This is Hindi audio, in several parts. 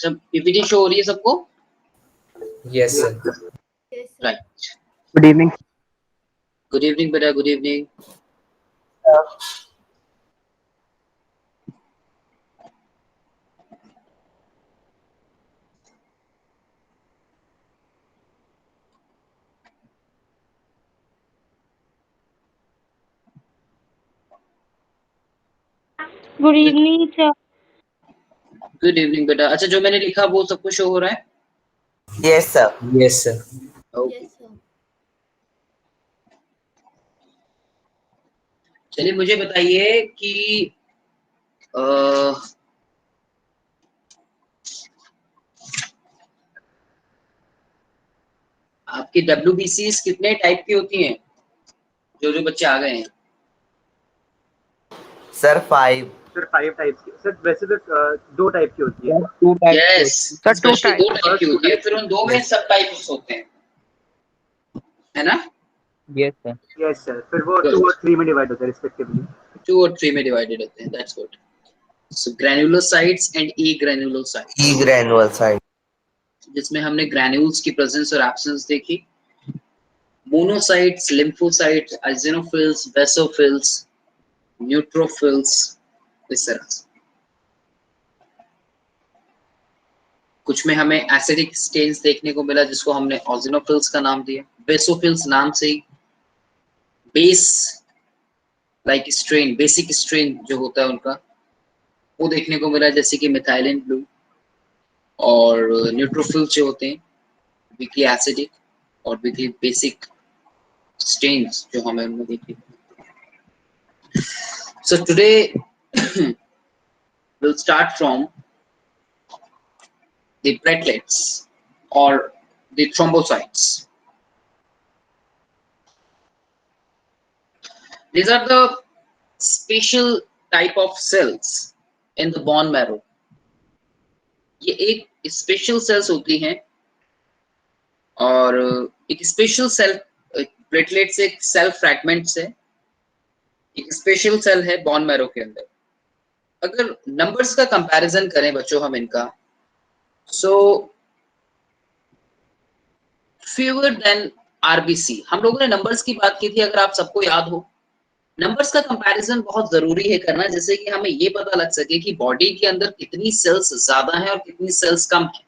अच्छा, पीपीटी शो हो रही है सबको? Yes sir. Right. Good evening. Good evening बेटा, good evening. Good evening sir. Good evening बेटा। अच्छा, जो मैंने लिखा वो सबको शो हो रहा है? Yes sir. Yes sir. Okay, चलिए मुझे बताइए कि आपकी WBCs कितने टाइप की होती हैं? जो जो बच्चे आ गए हैं सर 5। सर 5 टाइप की। सर वैसे तो 2 टाइप की होती है। Two type. Yes, sir, two specially 2 type की होती है, फिर उन 2 में Yes. सब टाइप्स होते हैं, है ना? Yes sir. यस सर, फिर वो 2 और 3 में डिवाइड होता है रिस्पेक्टिवली। 2 और 3 में डिवाइडेड होते हैं। That's good. So granulocytes and agranulocytes, agranular side. जिसमें हमने ग्रैन्यूल्स की प्रेजेंस और एब्सेंस देखी। Monocytes, lymphocytes, eosinophils, basophils, neutrophils, इस तरह से। कुछ में हमें एसिडिक स्टेन्स देखने को मिला, जिसको हमने ऑजिनोफिल्स का नाम दिया। बेसोफिल्स नाम से ही base like strain, basic strain जो होता है उनका, वो देखने को मिला, जैसे कि मिथाइलिन ब्लू। और न्यूट्रोफिल्स जो होते हैं वीकली एसिडिक और वीकली बेसिक स्टेन्स जो हमें उनमें देखने को। So today we'll start from the platelets or the thrombocytes. These are the special type of cells in the bone marrow. ये एक स्पेशल सेल्स होती हैं, और एक स्पेशल सेल प्लेटलेट्स एक सेल फ्रैगमेंट्स है, एक स्पेशल सेल है बॉन मैरो के अंदर। अगर नंबर्स का कंपैरिजन करें बच्चों हम इनका, सो फ्यूअर देन आरबीसी, हम लोगों ने नंबर्स की बात की थी, अगर आप सबको याद हो। नंबर्स का कंपैरिजन बहुत जरूरी है करना, जैसे कि हमें ये पता लग सके कि बॉडी के अंदर कितनी सेल्स ज्यादा है और कितनी सेल्स कम है।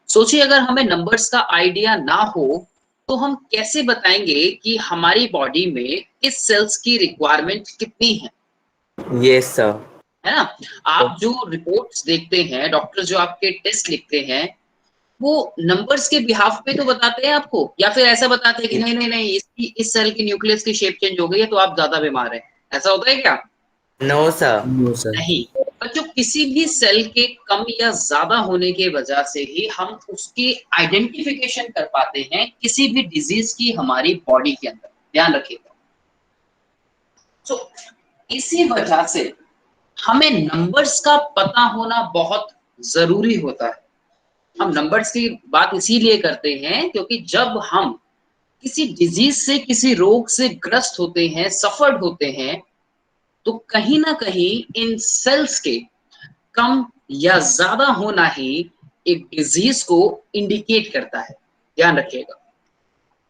सोचिए अगर हमें नंबर्स का आइडिया ना हो तो हम कैसे बताएंगे कि हमारी बॉडी में किस सेल्स की रिक्वायरमेंट कितनी है? Yes sir. है ना? आप जो रिपोर्ट्स देखते हैं, डॉक्टर जो आपके टेस्ट लिखते हैं, वो नंबर्स के बिहाफ पे तो बताते हैं आपको, या फिर ऐसा बताते हैं कि नहीं नहीं नहीं, इसकी इस सेल की न्यूक्लियस की शेप चेंज हो गई है तो आप ज्यादा बीमार हैं, ऐसा होता है क्या? No sir. No sir. नहीं। बच्चों, किसी भी सेल के कम या ज्यादा होने के वजह से ही हम उसकी आइडेंटिफिकेशन कर पाते हैं किसी भी डिजीज की हमारी बॉडी के अंदर, ध्यान रखिएगा। सो इसी वजह से हमें नंबर्स का पता होना बहुत जरूरी होता है। हम नंबर्स की बात इसीलिए करते हैं क्योंकि जब हम किसी डिजीज से, किसी रोग से ग्रस्त होते हैं, सफर्ड होते हैं, तो कहीं ना कहीं इन सेल्स के कम या ज्यादा होना ही एक डिजीज को इंडिकेट करता है, ध्यान रखिएगा।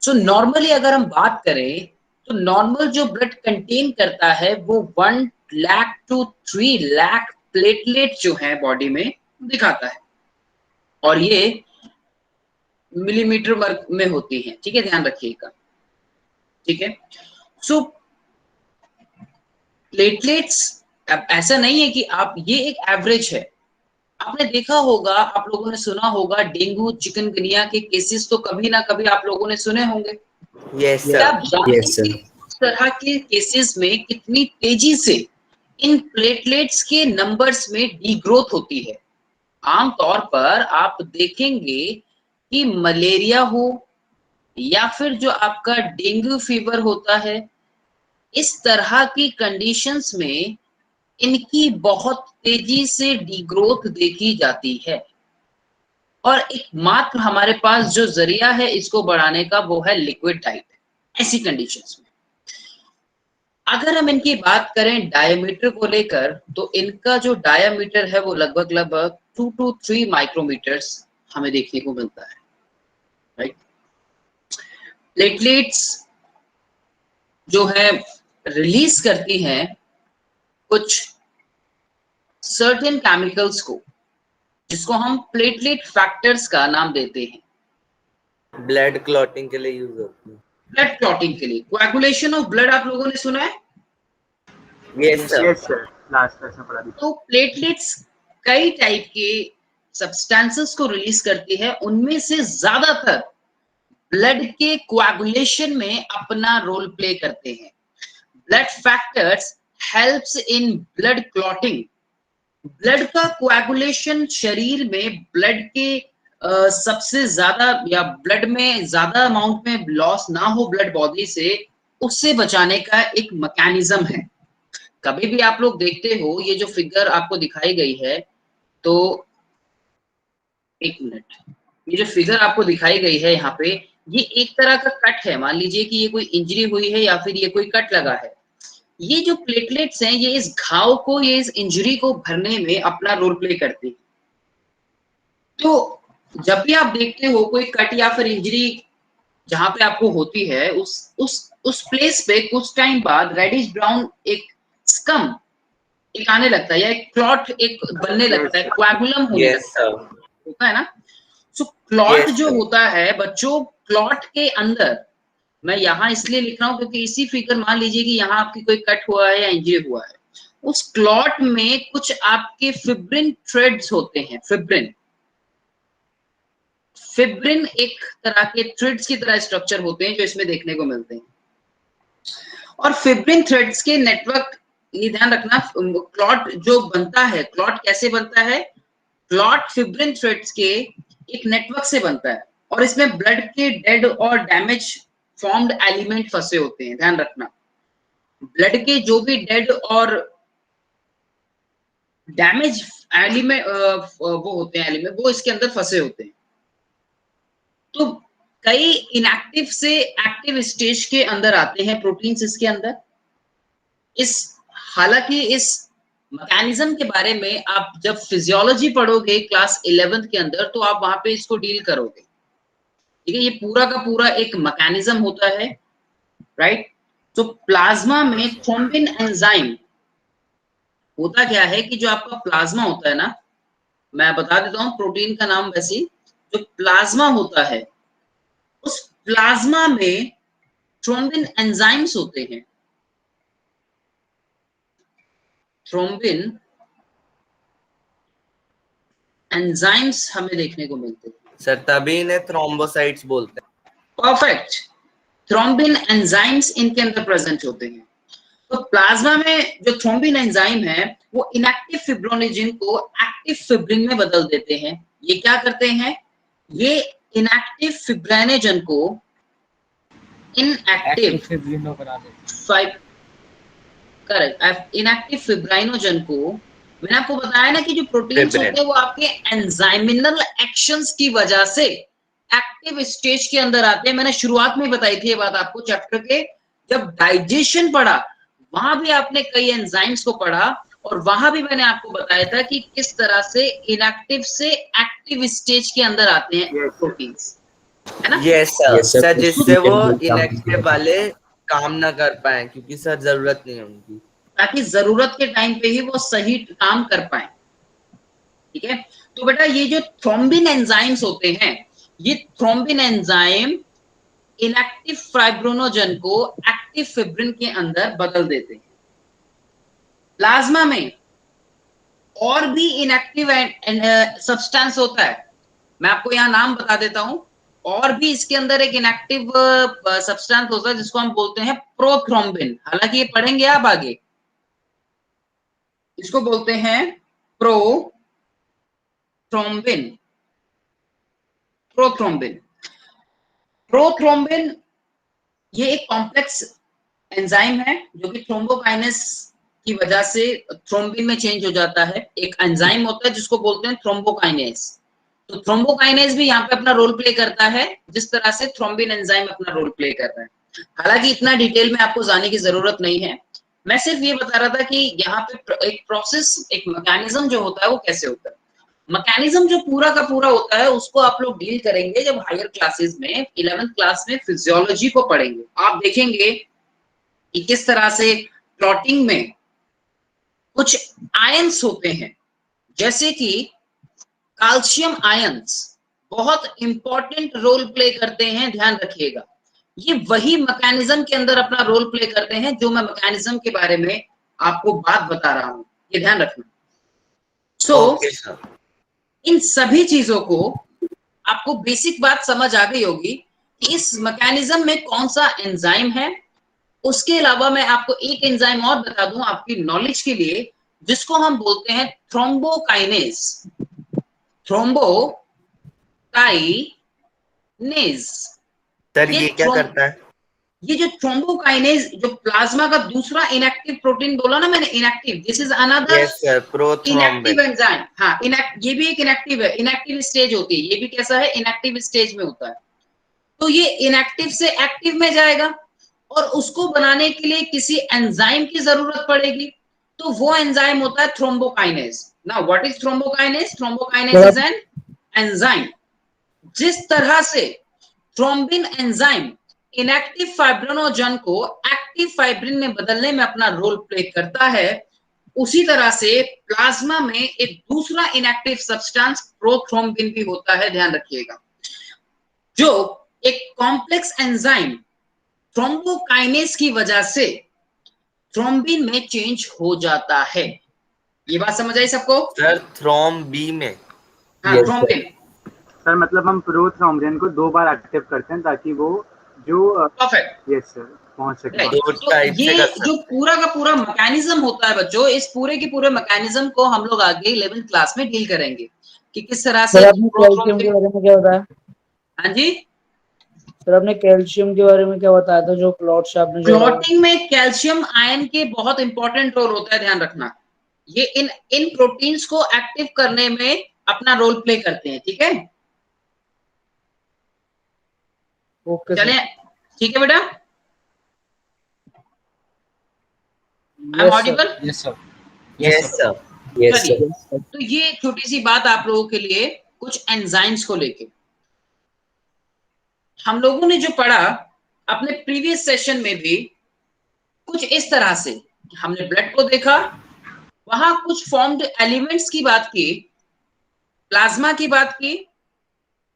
सो नॉर्मली अगर हम बात करें तो नॉर्मल जो ब्लड कंटेन करता है वो 1 लाख टू 3 लाख प्लेटलेट जो है बॉडी में दिखाता है, और ये मिलीमीटर वर्ग में होती है, ठीक है, ध्यान रखिएगा। ठीक है, सो प्लेटलेट्स, अब ऐसा नहीं है कि आप, ये एक एवरेज है। आपने देखा होगा, आप लोगों ने सुना होगा, डेंगू चिकनगुनिया के केसेस तो कभी ना कभी आप लोगों ने सुने होंगे। यस क्या आप सर। जानते यस हैं कि सर। इस तरह के केसेस में कितनी तेजी से इन प्लेटलेट्स के नंबर्स में डीग्रोथ होती है? आमतौर पर आप देखेंगे कि मलेरिया हो या फिर जो आपका डेंगू फीवर होता है, इस तरह की कंडीशंस में इनकी बहुत तेजी से डीग्रोथ देखी जाती है, और एकमात्र हमारे पास जो जरिया है इसको बढ़ाने का वो है लिक्विड डाइट। ऐसी कंडीशंस में अगर हम इनकी बात करें डायमीटर को लेकर, तो इनका जो डायमीटर है वो लगभग 2 to 3 माइक्रोमीटर्स हमें देखने को मिलता है, राइट। प्लेटलेट्स जो है रिलीज करती हैं कुछ सर्टेन केमिकल्स को, जिसको हम प्लेटलेट फैक्टर्स का नाम देते हैं। ब्लड क्लॉटिंग के लिए यूज होती है। ब्लड क्लॉटिंग के लिए, कोएगुलेशन ऑफ ब्लड आप लोगों ने सुना है? Yes sir. Yes sir, last में पढ़ा दी। तो प्लेटलेट्स कई टाइप के सब्सटेंसेस को रिलीज करती है, उनमें से ज्यादातर ब्लड के कोएगुलेशन में अपना रोल प्ले करते हैं। Blood factors helps in blood clotting. Blood का कोएगुलेशन शरीर में ब्लड के सबसे ज्यादा या ब्लड में ज्यादा अमाउंट में लॉस ना हो ब्लड बॉडी से, उससे बचाने का एक मैकेनिज्म है। कभी भी आप लोग देखते हो, ये जो फिगर आपको दिखाई गई है, तो एक मिनट, ये जो फिगर आपको दिखाई गई है यहाँ पे, ये एक तरह का कट है। मान लीजिए कि ये कोई इंजरी हुई है या फिर ये कोई कट लगा है। ये जो प्लेटलेट्स हैं, ये इस घाव को, ये इस इंजरी को भरने में अपना रोल प्ले करते हैं। तो जब भी आप देखते हो कोई कट या फिर इंजरी जहां पे आपको होती है, उस प्लेस पे कुछ टाइम बाद रेडिश ब्राउन एक स्कम एक आने लगता है, या एक क्लॉट एक बनने लगता है, कोएगुलम होने लगता है, होता है ना। सो क्लॉट जो होता है बच्चों, क्लॉट के अंदर, मैं यहाँ इसलिए लिख रहा हूँ क्योंकि इसी फिगर, मान लीजिए कि यहाँ आपकी कोई कट हुआ है या इंजरी हुआ है, उस क्लॉट में कुछ आपके फिब्रिन थ्रेड्स होते हैं। फिब्रिन एक तरह के थ्रेड्स की तरह स्ट्रक्चर होते हैं जो इसमें देखने को मिलते हैं। और फिब्रिन थ्रेड्स के नेटवर्क, ये ध्यान रखना, क्लॉट जो बनता है, क्लॉट कैसे बनता है? क्लॉट फिब्रिन थ्रेड्स के एक नेटवर्क से बनता है, और इसमें ब्लड के डेड और डैमेज फॉर्म्ड एलिमेंट फंसे होते हैं। ध्यान रखना, ब्लड के जो भी डेड और डैमेज एलिमेंट वो होते हैं, एलिमेंट वो इसके अंदर फंसे होते हैं। तो कई इनएक्टिव से एक्टिव स्टेज के अंदर आते हैं प्रोटीन्स इसके अंदर। हालांकि इस मैकेनिज्म के बारे में आप जब फिजियोलॉजी पढ़ोगे क्लास 11th के अंदर, तो आप वहां पे इसको डील करोगे, ठीक है। ये पूरा का पूरा एक मैकेनिज्म होता है, राइट। तो प्लाज्मा में थ्रोम्बिन एंजाइम होता क्या है कि जो आपका प्लाज्मा होता है ना, मैं बता देता हूँ प्रोटीन का नाम। वैसे जो प्लाज्मा होता है, उस प्लाज्मा में थ्रोम्बिन एंजाइम्स होते हैं। थ्रोम्बिन एंजाइम्स हमें देखने को मिलते हैं सर, तभी इन्हें थ्रोम्बोसाइट्स बोलते हैं। परफेक्ट, थ्रोम्बिन एंजाइम्स इनके अंदर प्रेजेंट होते हैं। तो प्लाज्मा में जो थ्रोम्बिन एंजाइम है, वो इनएक्टिव फिब्रोनेजिन को एक्टिव फिब्रिन में बदल देते हैं। ये क्या करते हैं? ये इनएक्टिव फिब्रिनोजन को इनएक्टिव फिब्रिनो बना देते हैं। करेक्ट, इनएक्टिव फिब्रिनोजन को, मैंने आपको बताया ना कि जो प्रोटीन्स होते हैं वो आपके एंजाइमिनल एक्शंस की वजह से एक्टिव स्टेज के अंदर आते हैं। मैंने शुरुआत में बताई थी ये बात आपको, चैप्टर के जब डाइजेशन पढ़ा, वहां भी आपने कई एंजाइम्स को पढ़ा, और वहां भी मैंने आपको बताया था कि किस तरह से इनएक्टिव से एक्टिव स्टेज के अंदर आते हैं प्रोटीन्स, है ना। यस सर, जिससे वो इनएक्टिव वाले काम ना कर पाए, क्योंकि सर जरूरत नहीं है उनकी, ताकि जरूरत के टाइम पे ही वो सही काम कर पाए, ठीक है। तो बेटा, ये जो थ्रोम्बिन एंजाइम्स होते हैं, ये थ्रोम्बिन एंजाइम इनएक्टिव फाइब्रिनोजन को एक्टिव फिब्रिन के अंदर बदल देते हैं। प्लाज्मा में और भी इनएक्टिव सब्सटेंस होता है, मैं आपको यहाँ नाम बता देता हूं। और भी इसके अंदर एक इनएक्टिव सब्सटेंस होता है जिसको हम बोलते हैं प्रोथ्रोम्बिन। हालांकि ये पढ़ेंगे आप आगे, इसको बोलते हैं प्रोथ्रोम्बिन। प्रोथ्रोम्बिन ये एक कॉम्प्लेक्स एंजाइम है जो कि थ्रोम्बोकाइनेस की वजह से थ्रोम्बिन में चेंज हो जाता है। एक एंजाइम होता है जिसको बोलते हैं थ्रोम्बोकाइनेस। तो थ्रोम्बोकाइनेस भी यहाँ पे अपना रोल प्ले करता है, जिस तरह से थ्रोम्बिन एंजाइम अपना रोल प्ले कर रहा है। हालांकि इतना डिटेल में आपको जाने की जरूरत नहीं है, मैं सिर्फ ये बता रहा था कि यहाँ पे एक प्रोसेस, एक मैकेनिज्म जो होता है वो कैसे होता है। मैकेनिज्म जो पूरा का पूरा होता है उसको आप लोग डील करेंगे जब हायर क्लासेस में 11th क्लास में फिजियोलॉजी को पढ़ेंगे। आप देखेंगे कि किस तरह से क्लॉटिंग में कुछ आयंस होते हैं, जैसे कि कैल्शियम आयंस बहुत इंपॉर्टेंट रोल प्ले करते हैं, ध्यान रखिएगा। ये वही मैकेनिज्म के अंदर अपना रोल प्ले करते हैं जो मैं मैकेनिज्म के बारे में आपको बात बता रहा हूं, ये ध्यान रखना। Okay sir. इन सभी चीजों को आपको बेसिक बात समझ आ गई होगी कि इस मैकेनिज्म में कौन सा एंजाइम है। उसके अलावा मैं आपको एक एंजाइम और बता दूं आपकी नॉलेज के लिए, जिसको हम बोलते हैं थ्रोम्बोकाइनेज। थ्रोम्बोकाइनेज सर ये क्या करता है? ये जो थ्रोम्बोकाइनेज, जो प्लाज्मा का दूसरा इनएक्टिव प्रोटीन बोला ना मैंने, inactive, this is another yes sir, prothrombin. Inactive enzyme. हाँ, ये भी एक इनएक्टिव है, इनएक्टिव स्टेज होती है। ये भी कैसा है, इनएक्टिव स्टेज में होता है। तो ये इनएक्टिव से एक्टिव में जाएगा और उसको बनाने के लिए किसी एंजाइम की जरूरत पड़ेगी, तो वो एंजाइम होता है thrombokinase. Now what is thrombokinase? Thrombokinase is an enzyme. जिस तरह से थ्रोम्बिन एंजाइम इनएक्टिव फाइब्रिनोजन को एक्टिव फाइब्रिन में बदलने में अपना रोल प्ले करता है, उसी तरह से प्लाज्मा में एक दूसरा इनएक्टिव सब्सटेंस प्रोथ्रोम्बिन भी होता है, ध्यान रखिएगा, जो एक कॉम्प्लेक्स एंजाइम थ्रोम्बोकाइनेज की वजह से थ्रोम्बिन में चेंज हो जाता है। ये बात समझ आई सबको? सर थ्रोम्बी में? हाँ, थ्रोम्बिन। सर मतलब हम प्रोथ्रोम्बिन को 2 बार एक्टिव करते हैं ताकि वो जो परफेक्ट, यस सर पहुंच सके। तो ये जो पूरा का पूरा मैकेनिज्म होता है बच्चों, इस पूरे के पूरे मैकेनिज्म को हम लोग आगे 11th क्लास में डील करेंगे कि किस तरह से कैल्शियम के बारे में क्या बताया? हाँ जी सर आपने कैल्शियम के बारे में क्या बताया था, जो क्लॉट्स आपने जो क्लॉटिंग में कैल्शियम आयन के बहुत इंपॉर्टेंट रोल होता है, ध्यान रखना। ये इन प्रोटीन्स को एक्टिव करने में अपना रोल प्ले करते हैं, ठीक है? ओके चले, ठीक है बेटा? I am yes Audible? Yes sir yes sir. चलिए, तो ये छोटी सी बात आप लोगों के लिए कुछ एंजाइम्स को लेके। हम लोगों ने जो पढ़ा अपने प्रीवियस सेशन में भी कुछ इस तरह से, हमने ब्लड को देखा, वहां कुछ फॉर्म्ड एलिमेंट्स की बात की, प्लाज्मा की बात की,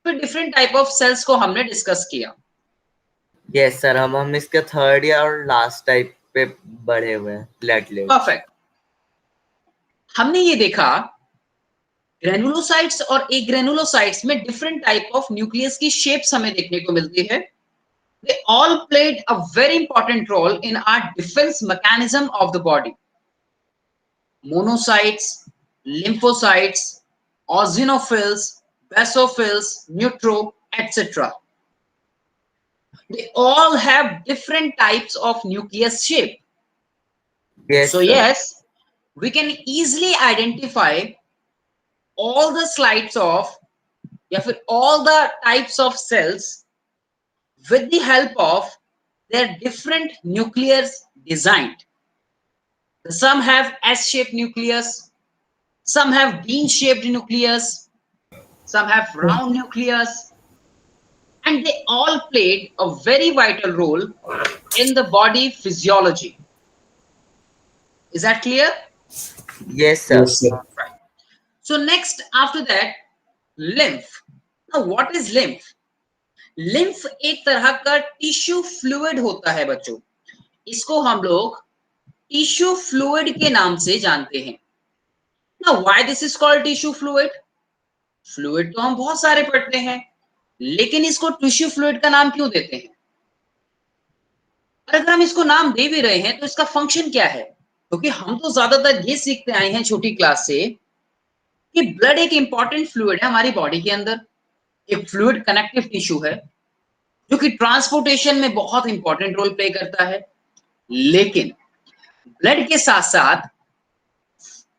फिर डिफरेंट टाइप ऑफ सेल्स को हमने डिस्कस किया। यस सर, हम इसके थर्ड या और लास्ट टाइप पे बढ़े हुए हैं, प्लेटलेट। परफेक्ट। हमने ये देखा ग्रेनुलोसाइट्स और एग्रेनुलोसाइट्स में डिफरेंट टाइप ऑफ न्यूक्लियस की शेप्स हमें देखने को मिलती है। They all played a very important role in our defense mechanism of the body. Monocytes, lymphocytes, eosinophils, basophils, neutro, etc. They all have different types of nucleus shape. Yes, so sir. yes, we can easily identify all the slides of all the types of cells with the help of their different nucleus designed. Some have S-shaped nucleus, some have bean-shaped nucleus, some have round nucleus, and they all played a very vital role in the body physiology. Is that clear? Yes, sir. Yes, sir. Right. So next, after that, lymph. Now, what is lymph? Lymph एक तरह का टिश्यू फ्लूइड होता है बच्चों। इसको हम लोग टिश्यू फ्लूइड के नाम से जानते हैं। Now, why this is called tissue fluid? Fluid तो हम बहुत सारे पढ़ते हैं, लेकिन इसको टिश्यू फ्लूइड का नाम क्यों देते हैं? अगर हम इसको नाम दे भी रहे हैं तो इसका फंक्शन क्या है? क्योंकि हम तो ज्यादातर ये सीखते आए हैं छोटी क्लास से कि ब्लड एक इंपॉर्टेंट फ्लूइड है हमारी बॉडी के अंदर, एक फ्लूइड कनेक्टिव टिश्यू है जो कि ट्रांसपोर्टेशन में बहुत इंपॉर्टेंट रोल प्ले करता है। लेकिन ब्लड के साथ साथ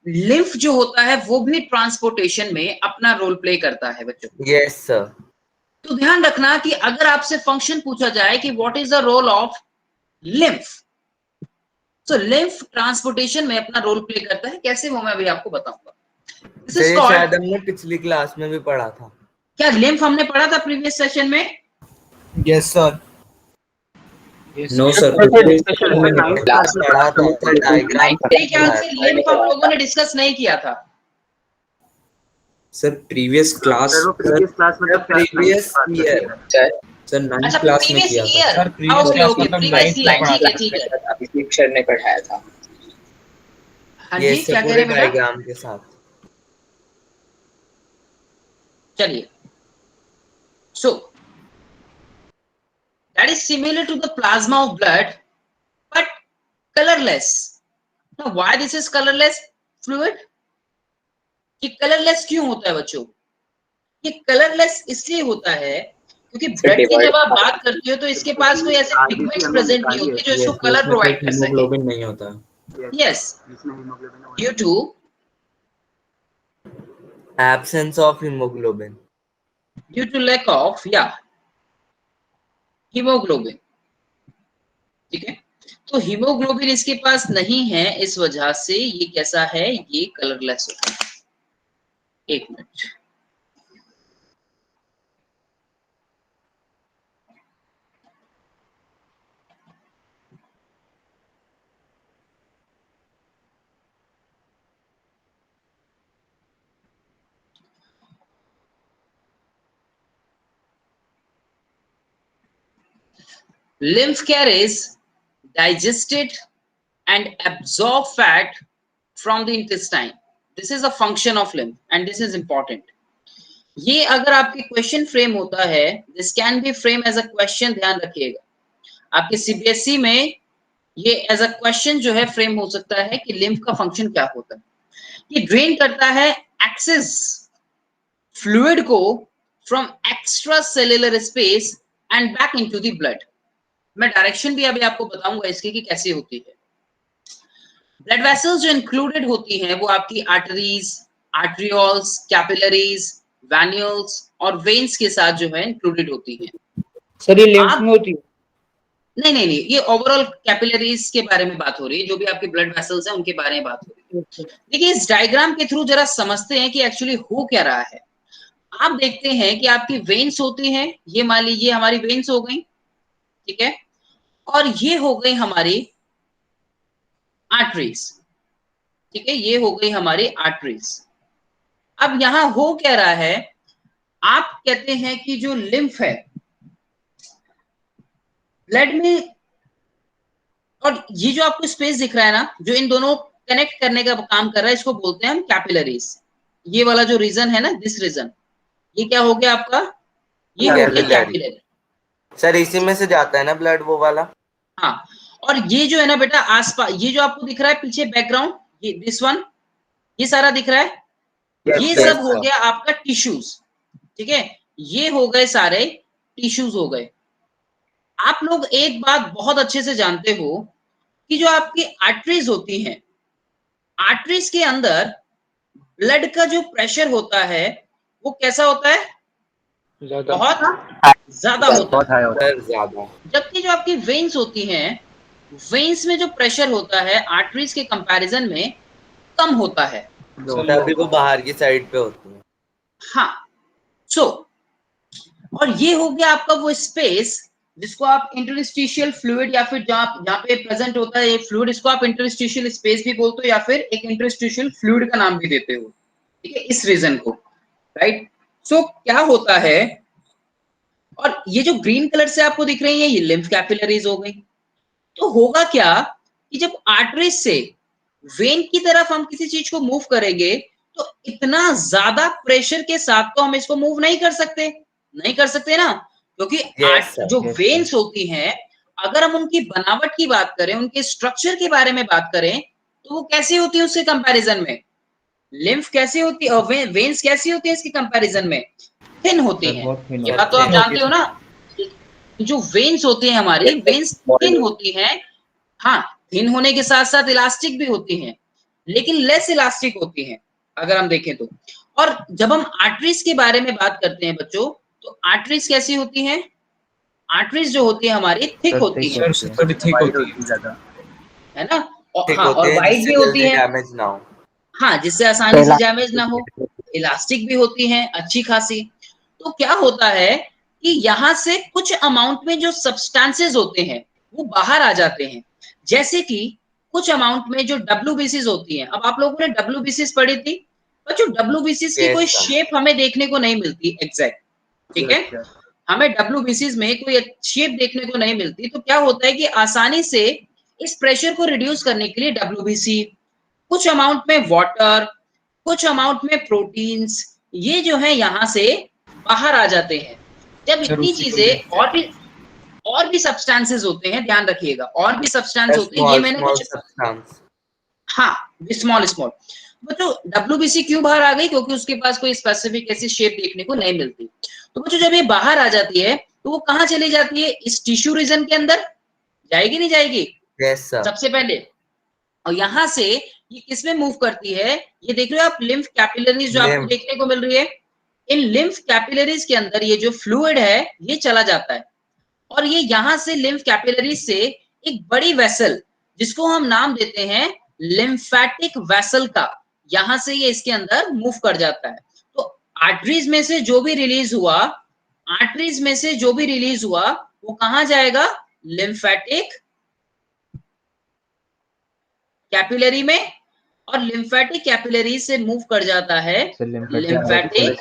लिम्फ जो होता है वो भी ट्रांसपोर्टेशन में अपना रोल प्ले करता है बच्चों। Yes sir. तो ध्यान रखना कि अगर आपसे फंक्शन पूछा जाए कि what is the role of lymph, so lymph transportation में अपना रोल प्ले करता है, कैसे वो मैं अभी आपको बताऊंगा। दिस ये इज कॉल्ड, शायद हमने पिछली क्लास में भी पढ़ा था। क्या लिम्फ हमने पढ़ा था प्रीवियस सेशन में? Yes sir. No sir, class पढ़ा था, डायग्राम मेरे ख्याल से लिम्फ हम लोगों ने डिस्कस नहीं किया था। सर प्रीवियस क्लास, सर वो प्रीवियस क्लास में प्रीवियस ईयर सर 9th अच्छा क्लास में प्रीवियस किया था। Year, sir previous okay class okay मतलब प्रीवियस 9th ईयर, क्लास ठीक है ठीक है। अभिषेक सर ने पढ़ाया था। हाँ ये जी, से क्या कह पूरे रहे हैं बेटा? डायग्राम के साथ। चलिए, so that is similar to the plasma of blood but colorless. Now why this is colorless fluid? ये कलरलेस क्यों होता है बच्चों? ये कलरलेस इसलिए होता है क्योंकि ब्लड की जब आप बात करते हो तो इसके पास कोई ऐसे पिगमेंट्स प्रेजेंट नहीं होते जो इसको कलर प्रोवाइड कर सके। हीमोग्लोबिन नहीं होता। Yes, due to absence of haemoglobin. Due to lack of haemoglobin. ठीक है, तो हीमोग्लोबिन इसके पास नहीं है, इस वजह से ये कैसा है, ये कलरलेस होता है। एक minute, lymph carries digested and absorbed fat from the intestine. This is a function of lymph and this is important. ये अगर आपके क्वेश्चन फ्रेम होता है, this can be frame as a question, ध्यान रखिएगा। आपके सीबीएसई में ये एज अ क्वेश्चन जो है फ्रेम हो सकता है कि लिम्फ का फंक्शन क्या होता है। ये ड्रेन करता है एक्सेस फ्लूइड को from extra cellular space and back into the blood. मैं डायरेक्शन भी अभी आपको बताऊंगा इसकी कि कैसे होती है। ब्लड वेसल्स जो इंक्लूडेड होती हैं वो आपकी आर्टरीज, आर्ट्रियोल्स, कैपिलरीज, वैन्यूल्स और वेन्स के साथ जो है इंक्लूडेड होती हैं। सर ये लिम्फ में होती है? नहीं नहीं नहीं, ये ओवरऑल कैपिलरीज के बारे में बात हो रही है, जो भी आपके ब्लड वेसल्स हैं उनके बारे में बात हो रही है। देखिए इस डायग्राम के थ्रू जरा समझते हैं कि एक्चुअली हो क्या रहा है। आप देखते हैं कि आपकी वेन्स होती हैं, ये मान लीजिए हमारी वेन्स हो गई, ठीक है, और ये हो गई हमारी आर्टरीज, ठीक है, ये हो गई हमारी आर्टरीज। अब यहां हो क्या रहा है, आप कहते हैं कि जो लिम्फ है ब्लड में, और ये जो आपको स्पेस दिख रहा है ना, जो इन दोनों कनेक्ट करने का काम कर रहा है, इसको बोलते हैं हम कैपिलरीज। ये वाला जो रीजन है ना, दिस रीजन, ये क्या हो गया आपका, ये हो गया कैपिलरी। सर इसी में से जाता है ना ब्लड वो वाला? हाँ, और ये जो है ना बेटा आसपास, ये जो आपको दिख रहा है पीछे बैकग्राउंड, ये दिस वन, ये सारा दिख रहा है, ये सब हो गया आपका टिश्यूज, ठीक है, ये हो गए सारे टिश्यूज हो गए। आप लोग एक बात बहुत अच्छे से जानते हो कि जो आपकी आर्टरीज होती हैं, आर्टरीज के अंदर ब्लड का जो प्रेशर होता है वो कैसा होता है, बहुत ज्यादा होता है। जबकि जो आपकी वेन्स होती हैं, वेन्स में जो प्रेशर होता है आर्टरीज के कंपैरिजन में कम होता है, तभी वो बाहर की साइड पे होती है। हाँ, सो और ये हो गया आपका वो स्पेस जिसको आप इंटरस्टिशियल फ्लूइड, या फिर जहाँ पे प्रेजेंट होता है ये फ्लूइड, इसको आप इंटरस्टिशियल स्पेस भी बोलते हो या फिर एक इंटरस्टिशियल फ्लूइड का नाम भी देते हो, ठीक है, इस रीजन को, राइट। सो क्या होता है, और ये जो ग्रीन कलर से आपको दिख रही है ये लिम्फ कैपिलरीज हो गई। तो होगा क्या कि जब आर्टरीज से वेन की तरफ हम किसी चीज को मूव करेंगे तो इतना ज्यादा प्रेशर के साथ तो हम इसको मूव नहीं कर सकते ना, क्योंकि जो वेन्स होती हैं, अगर हम उनकी बनावट की बात करें, उनके स्ट्रक्चर के बारे में बात करें, तो वो कैसी होती है उसके कंपैरिजन में, लिम्फ कैसी होती है और वेन्स कैसी होती है इसके कंपैरिजन में, थिन होती हैं। ये बात तो आप जानते हो ना, जो वेन्स होती हैं हमारी, वेन्स थिन होती हैं। हाँ, थिन होने के साथ साथ इलास्टिक भी होती हैं, लेकिन लेस इलास्टिक होती हैं अगर हम देखें तो। और जब हम आर्टरीज के बारे में बात करते हैं बच्चों, तो आर्टरीज कैसी होती हैं, आर्टरीज जो होती है हमारी थिक होती है, है ना, हाँ, और वाइड भी होती है, डैमेज ना हो। हाँ, जिससे आसानी से डैमेज ना हो। इलास्टिक भी होती है अच्छी खासी। तो क्या होता है कि यहाँ से कुछ अमाउंट में जो सब्सटेंसेस होते हैं वो बाहर आ जाते हैं, जैसे कि कुछ अमाउंट में जो WBCs होती हैं। अब आप लोगों ने WBCs पढ़ी थी, पर जो WBCs की कोई शेप हमें देखने को नहीं मिलती एग्जैक्ट, ठीक है, हमें WBCs में कोई शेप देखने को नहीं मिलती। तो क्या होता है कि आसानी से इस प्रेशर को रिड्यूस करने के लिए WBC, कुछ अमाउंट में वाटर, कुछ अमाउंट में प्रोटीन्स, ये जो है यहाँ से बाहर आ जाते हैं। जब इतनी चीजें और भी सब्सटेंसेस होते हैं, ध्यान रखिएगा, और भी सब्सटेंस होते हैं, ये मैंने कुछ, हाँ, स्मॉल बच्चों WBC क्यों बाहर आ गई, क्योंकि उसके पास कोई स्पेसिफिक ऐसी शेप देखने को नहीं मिलती। तो बच्चों जब ये बाहर आ जाती है तो वो कहाँ चली जाती है, इस टिश्यू रीजन के अंदर जाएगी, नहीं जाएगी? yes, सबसे पहले, और यहाँ से ये किसमें मूव करती है, ये देख रहे हो आप, लिम्फ कैपिलरीज जो आपको देखने को मिल रही है। इन लिम्फ कैपिलरीज के अंदर ये जो फ्लूइड है ये चला जाता है, और ये यहाँ से लिम्फ कैपिलरीज से एक बड़ी वेसल, जिसको हम नाम देते हैं लिम्फेटिक वेसल का, यहाँ से ये इसके अंदर मूव कर जाता है। तो आर्टरीज में से जो भी रिलीज हुआ, वो कहाँ जाएगा, लिम्फेटिक कैपिलरी में, और लिम्फेटिक कैपिलरी से मूव कर जाता है लिम्फेटिक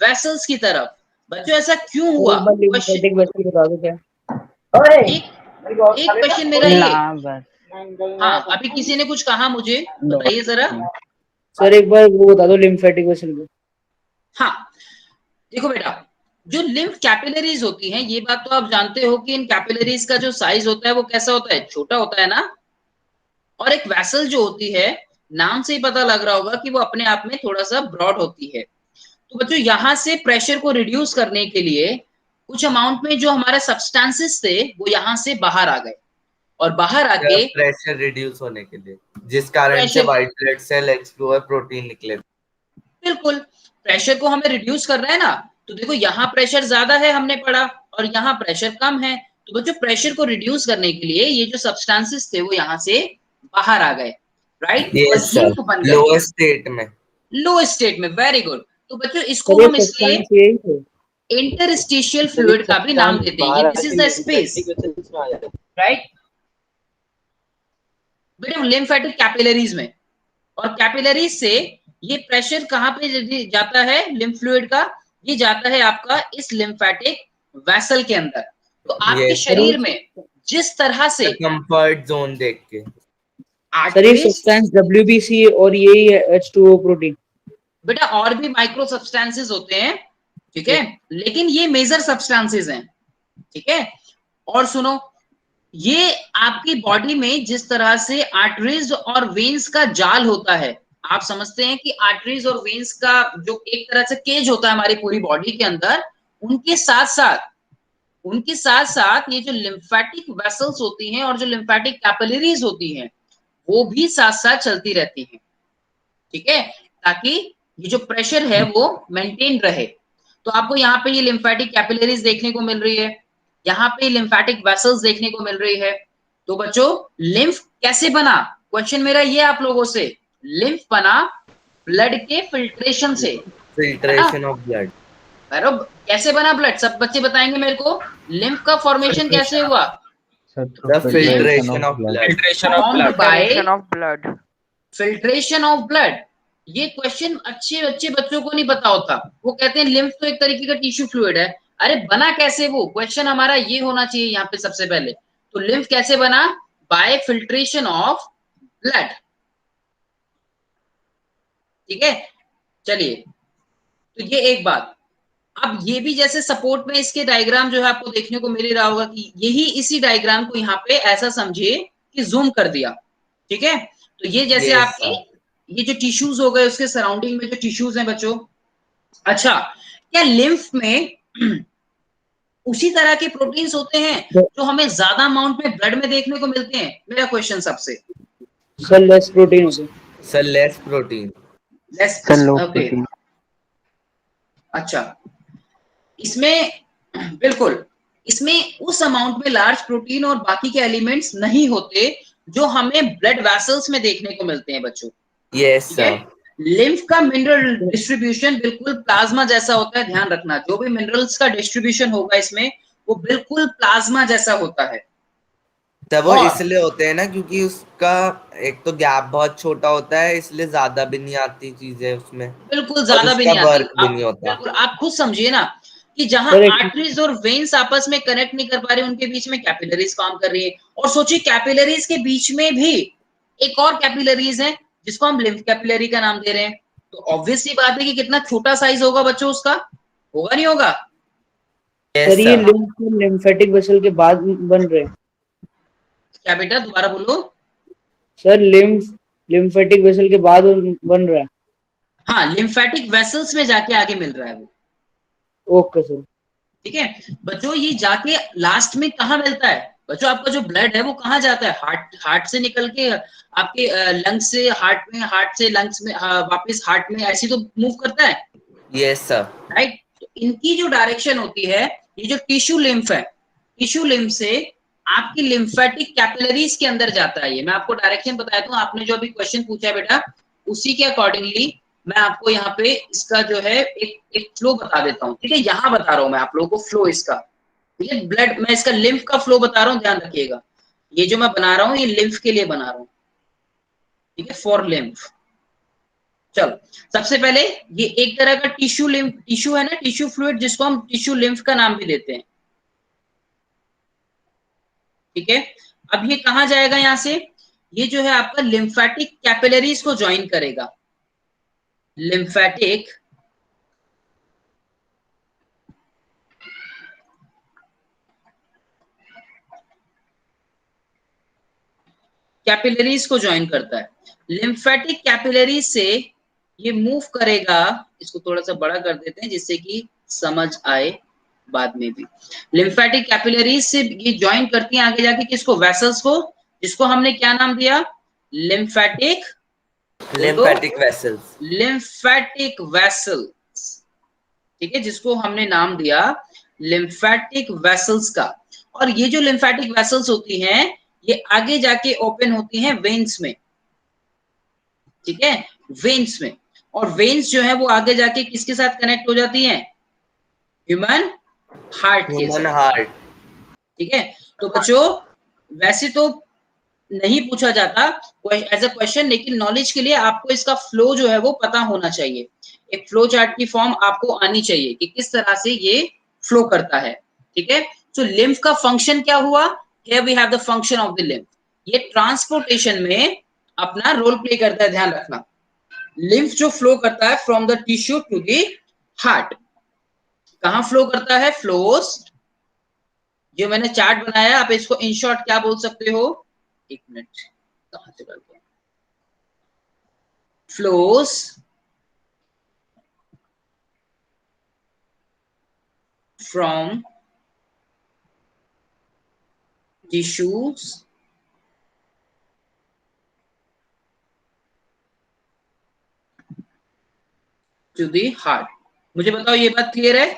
वेसल्स की तरफ। बच्चों ऐसा क्यों हुआ? लिम्फेटिक वेसल बता दो क्या? एक क्वेश्चन मेरा ये, हाँ, अभी किसी ने कुछ कहा, मुझे बताइए जरा। सर एक बार वो बता दो लिम्फेटिक वेसल को। हाँ, देखो बेटा, जो लिम्फ कैपिलरीज होती हैं, ये बात तो आप जानते हो कि इन कैपिलरीज का जो साइज होता है वो कैसा होता है, छोटा होता है ना। और एक वेसल जो होती है, नाम से ही पता लग रहा होगा कि वो अपने आप में थोड़ा सा ब्रॉड होती है। तो बच्चों यहाँ से प्रेशर को रिड्यूस करने के लिए कुछ अमाउंट में जो हमारे सब्सटेंसेस थे वो यहाँ से बाहर आ गए, और बाहर आके प्रेशर रिड्यूस होने के लिए, जिस कारण से white blood cell exclude protein निकले। बिल्कुल, प्रेशर को हमें रिड्यूस करना है ना। तो देखो यहाँ प्रेशर ज्यादा है हमने पढ़ा, और यहाँ प्रेशर कम है। तो बच्चों प्रेशर को रिड्यूस करने के लिए ये जो सब्सटेंसेस थे वो यहाँ से बाहर आ गए, राइट? लोअर स्टेट में, वेरी गुड। तो बच्चों इसको हम इसलिए इंटरस्टिशियल फ्लूइड का भी नाम देते हैं। This is the space, right बेटा, लिम्फेटिक कैपिलरीज में। और कैपिलरीज से ये प्रेशर कहाँ पे जाता है, लिम्फ फ्लूइड का, ये जाता है आपका इस लिम्फेटिक वेसल के अंदर। तो आपके शरीर में जिस तरह से कंफर्ट जोन देख के, सब्सटेंस WBC और यही है H2O प्रोटीन। बेटा और भी माइक्रो सब्सटेंसेस होते हैं, ठीक है, लेकिन ये मेजर सब्सटेंसेस हैं, ठीक है। और सुनो, ये आपकी बॉडी में जिस तरह से आर्टरीज और वेन्स का जाल होता है, आप समझते हैं कि आर्टरीज और वेन्स का जो एक तरह से केज होता है हमारी पूरी बॉडी के अंदर, उनके साथ साथ ये जो लिम्फेटिक वेसल्स होती हैं और जो लिम्फेटिक कैपिलरीज होती हैं वो भी साथ साथ चलती रहती हैं, ठीक है, ताकि ये जो प्रेशर है वो मेंटेन रहे। तो आपको यहाँ पे ये लिम्फेटिक कैपिलरीज देखने को मिल रही है, यहाँ पे लिम्फेटिक वेसल्स देखने को मिल रही है। तो बच्चों लिम्फ कैसे बना, क्वेश्चन मेरा ये आप लोगों से, लिम्फ बना ब्लड के फिल्ट्रेशन से, फिल्ट्रेशन ऑफ ब्लड। कैसे बना ब्लड, सब बच्चे बताएंगे मेरे को, लिम्फ का फॉर्मेशन कैसे हुआ? Filtration of blood. ये क्वेश्चन अच्छे बच्चों को नहीं पता होता, वो कहते हैं लिम्फ तो एक तरीके का टिश्यू फ्लूइड है। अरे बना कैसे वो, क्वेश्चन हमारा ये होना चाहिए यहाँ पे सबसे पहले। तो लिम्फ कैसे बना, बाय फिल्ट्रेशन ऑफ ब्लड, ठीक है। चलिए, तो ये एक बात। अब ये भी जैसे सपोर्ट में इसके डायग्राम जो है आपको देखने को मिल रहा होगा कि यही इसी डायग्राम को यहाँ पे ऐसा समझिए कि जूम कर दिया, ठीक है। तो ये जैसे आपकी ये जो टिश्यूज हो गए, उसके सराउंडिंग में जो टिश्यूज हैं बच्चों। अच्छा, क्या लिम्फ में उसी तरह के प्रोटीन्स होते हैं जो हमें ज्यादा अमाउंट में ब्लड में देखने को मिलते हैं? मेरा क्वेश्चन सबसे, सर लेस प्रोटीन होते हैं। सर लेस प्रोटीन, ओके, अच्छा, इसमें बिल्कुल, इसमें उस अमाउंट में लार्ज प्रोटीन और बाकी के एलिमेंट्स नहीं होते जो हमें ब्लड वेसल्स में देखने को मिलते हैं बच्चों। यस ठीक है, सर। लिम्फ का मिनरल डिस्ट्रीब्यूशन बिल्कुल प्लाज्मा जैसा होता है, ध्यान रखना। जो भी मिनरल्स का डिस्ट्रीब्यूशन होगा इसमें वो बिल्कुल प्लाज्मा जैसा होता है। तब वो और इसलिए होते हैं ना क्योंकि उसका एक तो गैप बहुत छोटा होता है, इसलिए ज्यादा भी नहीं आती चीजें उसमें, बिल्कुल और ज्यादा भी उसका नहीं आती। वर्क भी आप नहीं होता। बिल्कुल आप खुद समझिए ना कि जहां सर एक आर्टरीज और वेन्स आपस में कनेक्ट नहीं कर पा रहे, उनके बीच में कैपिलरीज काम कर रही है। और सोचिए कैपिलरीज के बीच में भी एक और कैपिलरीज है जिसको हम लिम्फ कैपिलरी का नाम दे रहे हैं। तो ऑब्वियस सी बात है कि कितना छोटा साइज होगा बच्चों उसका, होगा नहीं होगा? यस सर ये सर। लिम्फेटिक वेसल के बाद बन रहे हैं। क्या बेटा, दोबारा बोलो। सर लिम्फेटिक वेसल के बाद बन रहा है। हाँ, लिम्फेटिक वेसल्स में जाके आगे मिल रहा है वो। Okay sir. ठीक है बच्चों, ये जाके लास्ट में कहाँ मिलता है बच्चों? आपका जो ब्लड है वो कहाँ जाता है? हार्ट से निकल के आपके लंग्स से हार्ट में, हार्ट से लंग्स में, वापस हार्ट में, ऐसी तो मूव करता है, यस सर। राइट? तो इनकी जो डायरेक्शन होती है, ये जो टिश्यू लिम्फ है, टिश्यू लिम्फ से आपकी लिम्फेटिक कैपिलरीज के अंदर जाता है। ये मैं आपको डायरेक्शन बताया था, आपने जो अभी क्वेश्चन पूछा है बेटा, उसी के अकॉर्डिंगली मैं आपको यहाँ पे इसका जो है एक फ्लो बता देता हूँ। ठीक है, यहाँ बता रहा हूँ मैं आप लोगों को फ्लो इसका। ठीक है, ब्लड, मैं इसका लिम्फ का फ्लो बता रहा हूँ, ध्यान रखिएगा। ये जो मैं बना रहा हूँ ये लिम्फ के लिए बना रहा हूँ। ठीक है, फॉर लिम्फ। चलो, सबसे पहले ये एक तरह का टिश्यू लिम्फ, टिश्यू है ना, टिश्यू फ्लूइड, जिसको हम टिश्यू लिम्फ का नाम भी देते हैं। ठीक है, अब ये कहाँ जाएगा? यहां से ये जो है आपका लिम्फेटिक कैपिलरीज को ज्वाइन करेगा। लिम्फेटिक कैपिलरीज को ज्वाइन करता है। लिम्फेटिक कैपिलरीज से ये मूव करेगा, इसको थोड़ा सा बड़ा कर देते हैं जिससे कि समझ आए बाद में भी। लिम्फेटिक कैपिलरीज से ये ज्वाइन करती है आगे जाके किसको? वेसल्स को, जिसको हमने क्या नाम दिया? Lymphatic, lymphatic vessels. Lymphatic vessels. ठीक है, जिसको हमने नाम दिया लिम्फेटिक वेसल्स का। और ये जो लिम्फेटिक वेसल्स होती हैं ये आगे जाके ओपन होती हैं वेन्स में। ठीक है, वेन्स में। और वेन्स जो है वो आगे जाके किसके साथ कनेक्ट हो जाती हैं? ह्यूमन हार्ट के ह्यूमन साथ। हार्ट। ठीक है, तो बच्चों वैसे तो नहीं पूछा जाता एज अ क्वेश्चन, लेकिन नॉलेज के लिए आपको इसका फ्लो जो है वो पता होना चाहिए। एक फ्लो चार्ट की फॉर्म आपको आनी चाहिए कि किस तरह से ये फ्लो करता है। ठीक है, तो लिम्फ का फंक्शन क्या हुआ? Here we have the function of the lymph. ये ट्रांसपोर्टेशन में अपना रोल प्ले करता है, ध्यान रखना। लिम्फ जो फ्लो करता है from the tissue to the heart, कहां फ्लो करता है? फ्लोस, जो मैंने चार्ट बनाया आप इसको इन शॉर्ट क्या बोल सकते हो? एक मिनट, कहां से करते हैं? Flows from tissues to the heart. मुझे बताओ ये बात क्लियर है?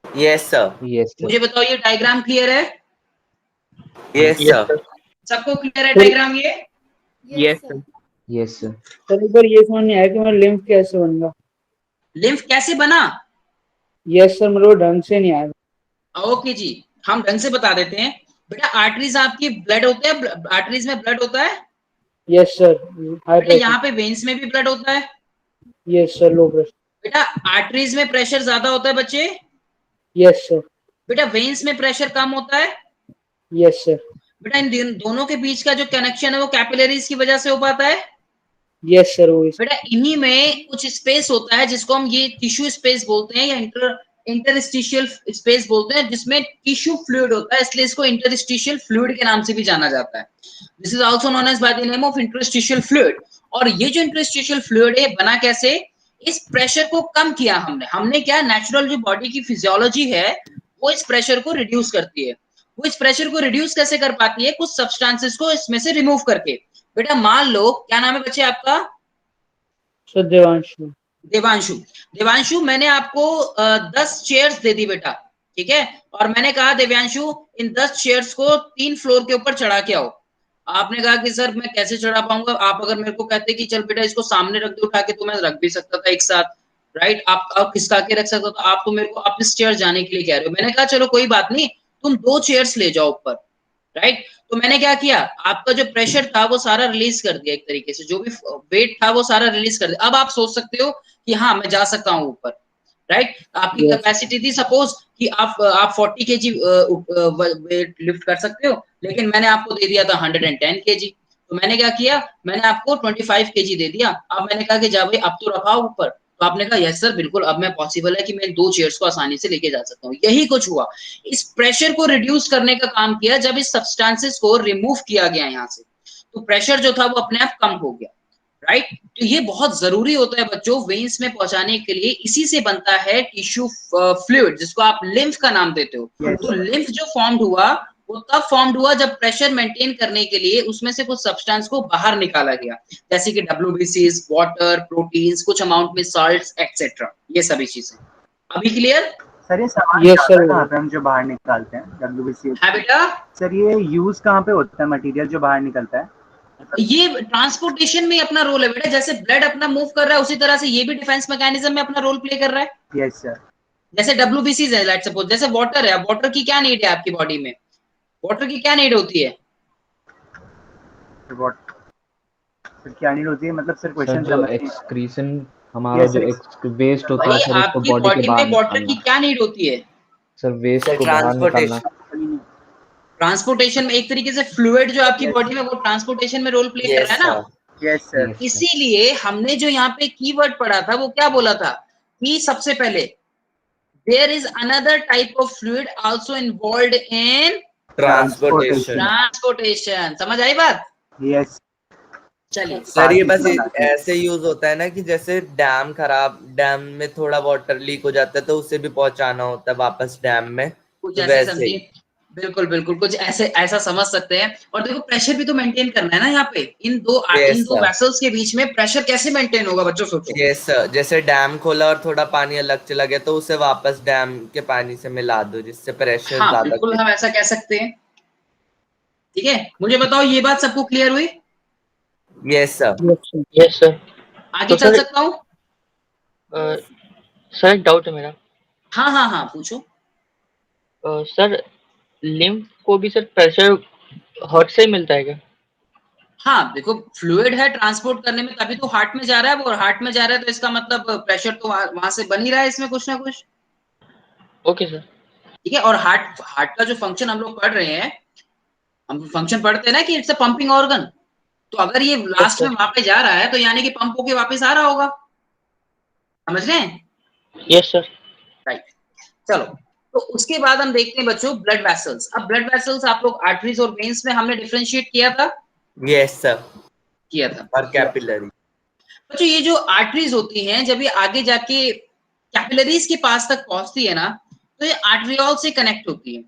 Yes sir. Yes sir. मुझे बताओ ये डायग्राम क्लियर है? Yes sir. सबको क्लियर है डायग्राम ये? Yes, sir. Yes sir. Sir एक बार ये समझ नहीं आया कि मेरा लिम्फ कैसे बनेगा। लिम्फ कैसे बना? यस सर, मेरे को ढंग से नहीं आया। ओके जी, हम ढंग से बता देते हैं। बेटा आर्टरीज आपकी ब्लड होते हैं, आर्टरीज में ब्लड होता है। Yes sir. हाई बेटा यहाँ प्रेशर। पे वेन्स में भी ब्लड होता है। Yes sir, low pressure. बेटा आर्टरीज में प्रेशर ज्यादा होता है बच्चे। Yes sir. बेटा वेन्स में प्रेशर कम होता है। Yes sir. बेटा इन दोनों के बीच का जो कनेक्शन है वो कैपिलरीज की वजह से हो पाता है। यस सर, वो बेटा इन्हीं में कुछ स्पेस होता है जिसको हम ये टिश्यू स्पेस बोलते हैं या इंटरस्टिशियल स्पेस बोलते हैं, जिसमें टिश्यू फ्लूइड होता है, इसलिए इसको इंटरस्टिशियल फ्लूइड के नाम से भी जाना जाता है। This is also known as by the name of interstitial fluid. और ये जो इंटरस्टिशियल फ्लूइड है बना कैसे? इस प्रेशर को कम किया हमने क्या, नेचुरल जो बॉडी की फिजियोलॉजी है वो इस प्रेशर को रिड्यूस करती है। वो इस प्रेशर को रिड्यूस कैसे कर पाती है? कुछ सब्सटेंसेस को इसमें से रिमूव करके। बेटा मान लो, क्या नाम है बच्चे आपका? सर देवांशु। देवांशु। देवांशु, मैंने आपको 10 चेयर्स दे दी बेटा। ठीक है, और मैंने कहा देवांशु इन 10 चेयर्स को 3 फ्लोर के ऊपर चढ़ा के आओ। आपने कहा कि सर मैं कैसे चढ़ा पाऊंगा, आप अगर मेरे को कहते कि चल बेटा इसको सामने रख दे उठा के, तो मैं रख भी सकता था एक साथ, राइट। आप खिसका के रख सकता था, आप तो मेरे को आप इस चेयर जाने के लिए कह रहे हो। मैंने कहा चलो कोई बात नहीं, तुम 2 चेयर्स ले जाओ ऊपर, राइट। तो मैंने क्या किया, आपका जो प्रेशर था वो सारा रिलीज कर दिया, एक तरीके से जो भी वेट था वो सारा रिलीज कर दिया। अब आप सोच सकते हो कि हाँ मैं जा सकता हूँ ऊपर, राइट। आपकी Yes. कैपेसिटी थी सपोज कि आप 40 केजी वेट लिफ्ट कर सकते हो, लेकिन मैंने आपको दे दिया था 110 केजी। तो मैंने क्या किया, मैंने आपको 25 केजी दे दिया। अब मैंने कहा कि जा भाई अब तो रखाओ ऊपर। तो आपने कहा यस सर बिल्कुल, अब मैं पॉसिबल है कि मैं 2 चेयर्स को आसानी से लेके जा सकता हूँ। यही कुछ हुआ, इस प्रेशर को रिड्यूस करने का काम किया जब इस सब्सटेंसेस को रिमूव किया गया यहाँ से, तो प्रेशर जो था वो अपने आप कम हो गया, राइट। तो ये बहुत जरूरी होता है बच्चों वेन्स में पहुंचाने के लिए। इसी से बनता है टिश्यू फ्लूइड, जिसको आप लिम्फ का नाम देते हो। Yes, तो sir. लिम्फ जो फॉर्म्ड हुआ वो तब फॉर्म्ड हुआ जब प्रेशर मेंटेन करने के लिए उसमें से कुछ सब्सटेंस को बाहर निकाला गया, जैसे कि WBCs, वाटर, प्रोटीन्स, कुछ अमाउंट में साल्ट्स एक्सेट्रा, ये सभी चीजें। अभी क्लियर? सर ये सामान Yes, जाता sir. कहाँ पे हम जो बाहर निकालते हैं WBC? है बेटा, सर ये यूज कहाँ पे होता है मटेरियल जो बाहर निकलता है? ये ट्रांसपोर्टेशन में अपना रोल है बेटा। जैसे ब्लड अपना मूव कर रहा है उसी तरह से ये भी डिफेंस मैकेनिज्म में अपना रोल प्ले कर रहा है। Yes sir. जैसे WBCs है, लेट्स सपोज, जैसे वाटर है, वाटर की क्या नीड है आपकी बॉडी में, वाटर की क्या नीड होती है? व्हाट सर क्या नीड होती है, मतलब सर सर क्वेश्चन जो समझ नहीं। एक्सक्रीशन हमारा Yes, जो sir. वेस्ट होता है भाई सर उसको आपकी बॉडी के बॉडी बाहर में वाटर की निकालना। क्या नीड होती है? सर वेस्ट सर को बाहर निकालना। ट्रांसपोर्टेशन। ट्रांसपोर्टेशन में एक तरीके से फ्लूइड जो आपकी Yes. बॉडी में वो ट्रांसपोर्टेशन में रोल प्ले कर रहा यस है ना। Sir. Yes sir. Yes sir. इसीलिए हमने जो यहाँ पे कीवर्ड पढ़ा था वो क्या बोला था कि सबसे पहले there is another type of fluid also involved in transportation. Transportation. समझ आई बात? यस चलिए सर ये बस पार्टिकल आते हैं। ऐसे यूज होता है ना कि जैसे डैम में थोड़ा वाटर लीक हो जाता है तो उसे भी पहुंचाना होता है वापस डैम में, कुछ तो ऐसे वैसे समझिए, ही। बिल्कुल बिल्कुल कुछ ऐसे ऐसा समझ सकते हैं। और देखो प्रेशर भी तो मेंटेन करना है ना यहाँ पे, इन यस दो सर। वेसल्स के बीच में प्रेशर कैसे मेंटेन होगा बच्चों, सोचो। यस सर, जैसे डैम खोला और थोड़ा पानी अलग चला गया तो उसे वापस डैम के पानी से मिला दो जिससे प्रेशर हाँ ज्यादा बिल्कुल हम ऐसा कह सकते हैं। ठीक है, मुझे बताओ ये बात सबको क्लियर हुई? Yes sir. Yes, sir. Yes sir. आगे तो चल सर सकता हूँ? सर एक डाउट है मेरा। हाँ हाँ हाँ पूछो। सर लिम्फ को भी सर प्रेशर हार्ट से ही मिलता है क्या? हाँ देखो फ्लूइड है ट्रांसपोर्ट करने में, तभी तो हार्ट में जा रहा है वो, और हार्ट में जा रहा है तो इसका मतलब प्रेशर तो वहां से बन ही रहा है इसमें कुछ ना कुछ। Okay sir. ठीक है, और हार्ट हार्ट का जो फंक्शन हम लोग पढ़ रहे हैं, हम फंक्शन पढ़ते हैं ना कि इट्स अ पंपिंग ऑर्गन। तो अगर ये लास्ट में वहां पे जा रहा है तो यानी कि पंप होके वापस आ रहा होगा। समझ रहे हैं? Yes sir. राइट। चलो, तो उसके बाद हम देखते हैं बच्चों ब्लड वेसल्स। अब ब्लड वेसल्स आप लोग आर्टरीज और वेन्स में हमने डिफरेंशिएट किया था। Yes sir. किया था। और कैपिलरी। बच्चों ये जो आर्टरीज होती हैं जब ये आगे जाके कैपिलरीज के पास तक पहुंचती है ना, तो ये आर्टरियोल से कनेक्ट होती है।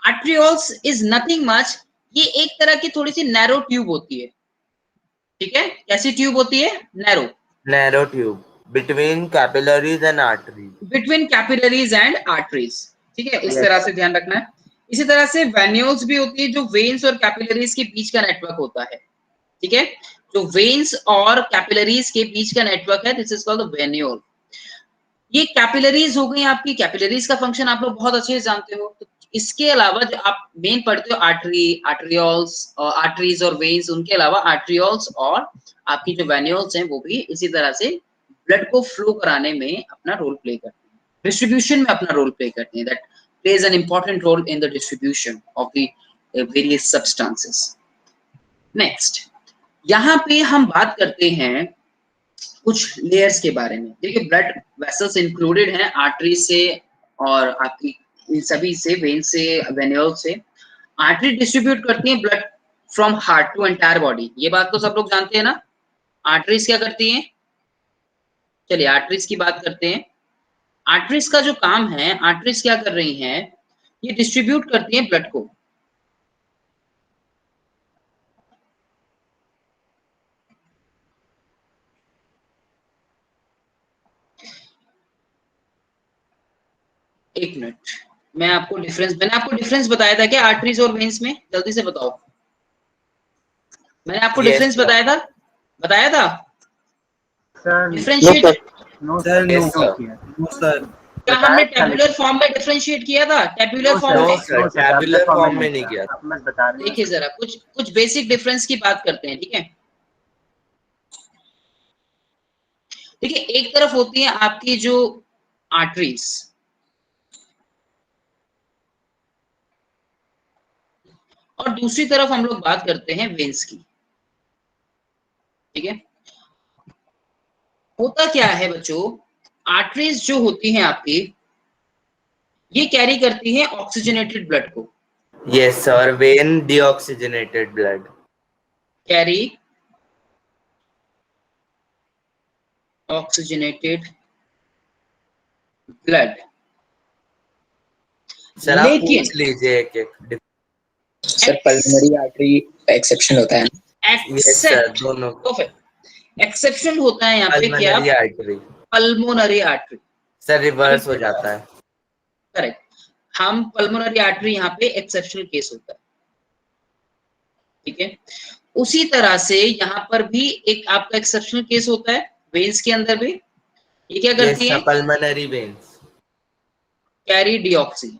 आर्टरियोल्स इज नथिंग मच, ये एक तरह की थोड़ी सी नैरो ट्यूब होती है। ठीक है, कैसी ट्यूब होती है? Narrow tube between capillaries and arteries. Between capillaries and arteries. ठीक है, इस Yes. तरह से ध्यान रखना है। इसी तरह से वेन्यूल्स भी होती है जो वेन्स और कैपिलरीज के बीच का नेटवर्क होता है। ठीक है, जो वेन्स और कैपिलरीज के बीच का नेटवर्क है दिस इज कॉल्ड वेन्यूल। ये कैपिलरीज हो गई आपकी, कैपिलरीज का फंक्शन आप लोग बहुत अच्छे से जानते हो। तो इसके अलावा जो आप मेन पढ़ते हो आर्टरी, आर्टरियोल्स और आर्टरीज और वेन्स, उनके अलावा आर्टरियोल्स और आपकी जो वेन्यूल्स हैं वो भी इसी तरह से ब्लड को फ्लो कराने में अपना रोल प्ले करते हैं, डिस्ट्रीब्यूशन में अपना रोल प्ले करते हैं। That plays an important role in the distribution of the various substances. Next, यहाँ पे हम बात करते हैं कुछ लेयर्स के बारे में। देखिए ब्लड वेसल्स इंक्लूडेड हैं आर्टरी से और आपकी इन सभी से, वेन से, वेन्यूल से। आर्टरी डिस्ट्रीब्यूट करती हैं blood from heart to entire body, ये बात तो सब लोग जानते हैं ना। आर्टरीज क्या करती हैं? चलिए आर्टरीज की बात करते हैं। आर्टरीज का जो काम है, आर्टरीज क्या कर रही हैं, ये डिस्ट्रीब्यूट करती हैं ब्लड को। एक मिनट, मैंने आपको डिफरेंस बताया था क्या आर्टरीज और वेन्स में? जल्दी से बताओ। मैंने आपको Yes, डिफरेंस sir. बताया था sir differentiate. No Sir, no yes, sir. किया No, sir. क्या हमने बताया था टेबुलर लेकिन फॉर्म में डिफरेंशिएट किया था? टेबुलर नो फॉर्म No, में sir. Tabular form में नहीं किया. आप मत बता रहे देखिए जरा कुछ बेसिक डिफरेंस की बात करते हैं, ठीक है। देखिए एक तरफ होती है आपकी जो आर्टरीज, और दूसरी तरफ हम लोग बात करते हैं वेन्स की, ठीक है। होता क्या है बच्चों, आर्टरीज जो होती हैं आपकी, ये कैरी करती हैं ऑक्सीजनेटेड ब्लड को, Yes, sir. Vein deoxygenated blood. Carry oxygenated blood. Sir आप लेकिन पूछ लीजिए एक एक. सर पल्मोनरी आर्टरी एक्सेप्शन होता है ना? Yes, sir. दोनों. एक्सेप्शन होता है यहाँ पे क्या? Pulmonary artery. Pulmonary artery. Sir reverse हो जाता है. करेक्ट, हम पल्मोनरी आर्टरी यहाँ पे एक्सेप्शनल केस होता है, ठीक है। उसी तरह से यहाँ पर भी एक आपका एक्सेप्शनल केस होता है वेन्स के अंदर भी। ये क्या Yes, करती sir. है? Pulmonary veins. Carry deoxy.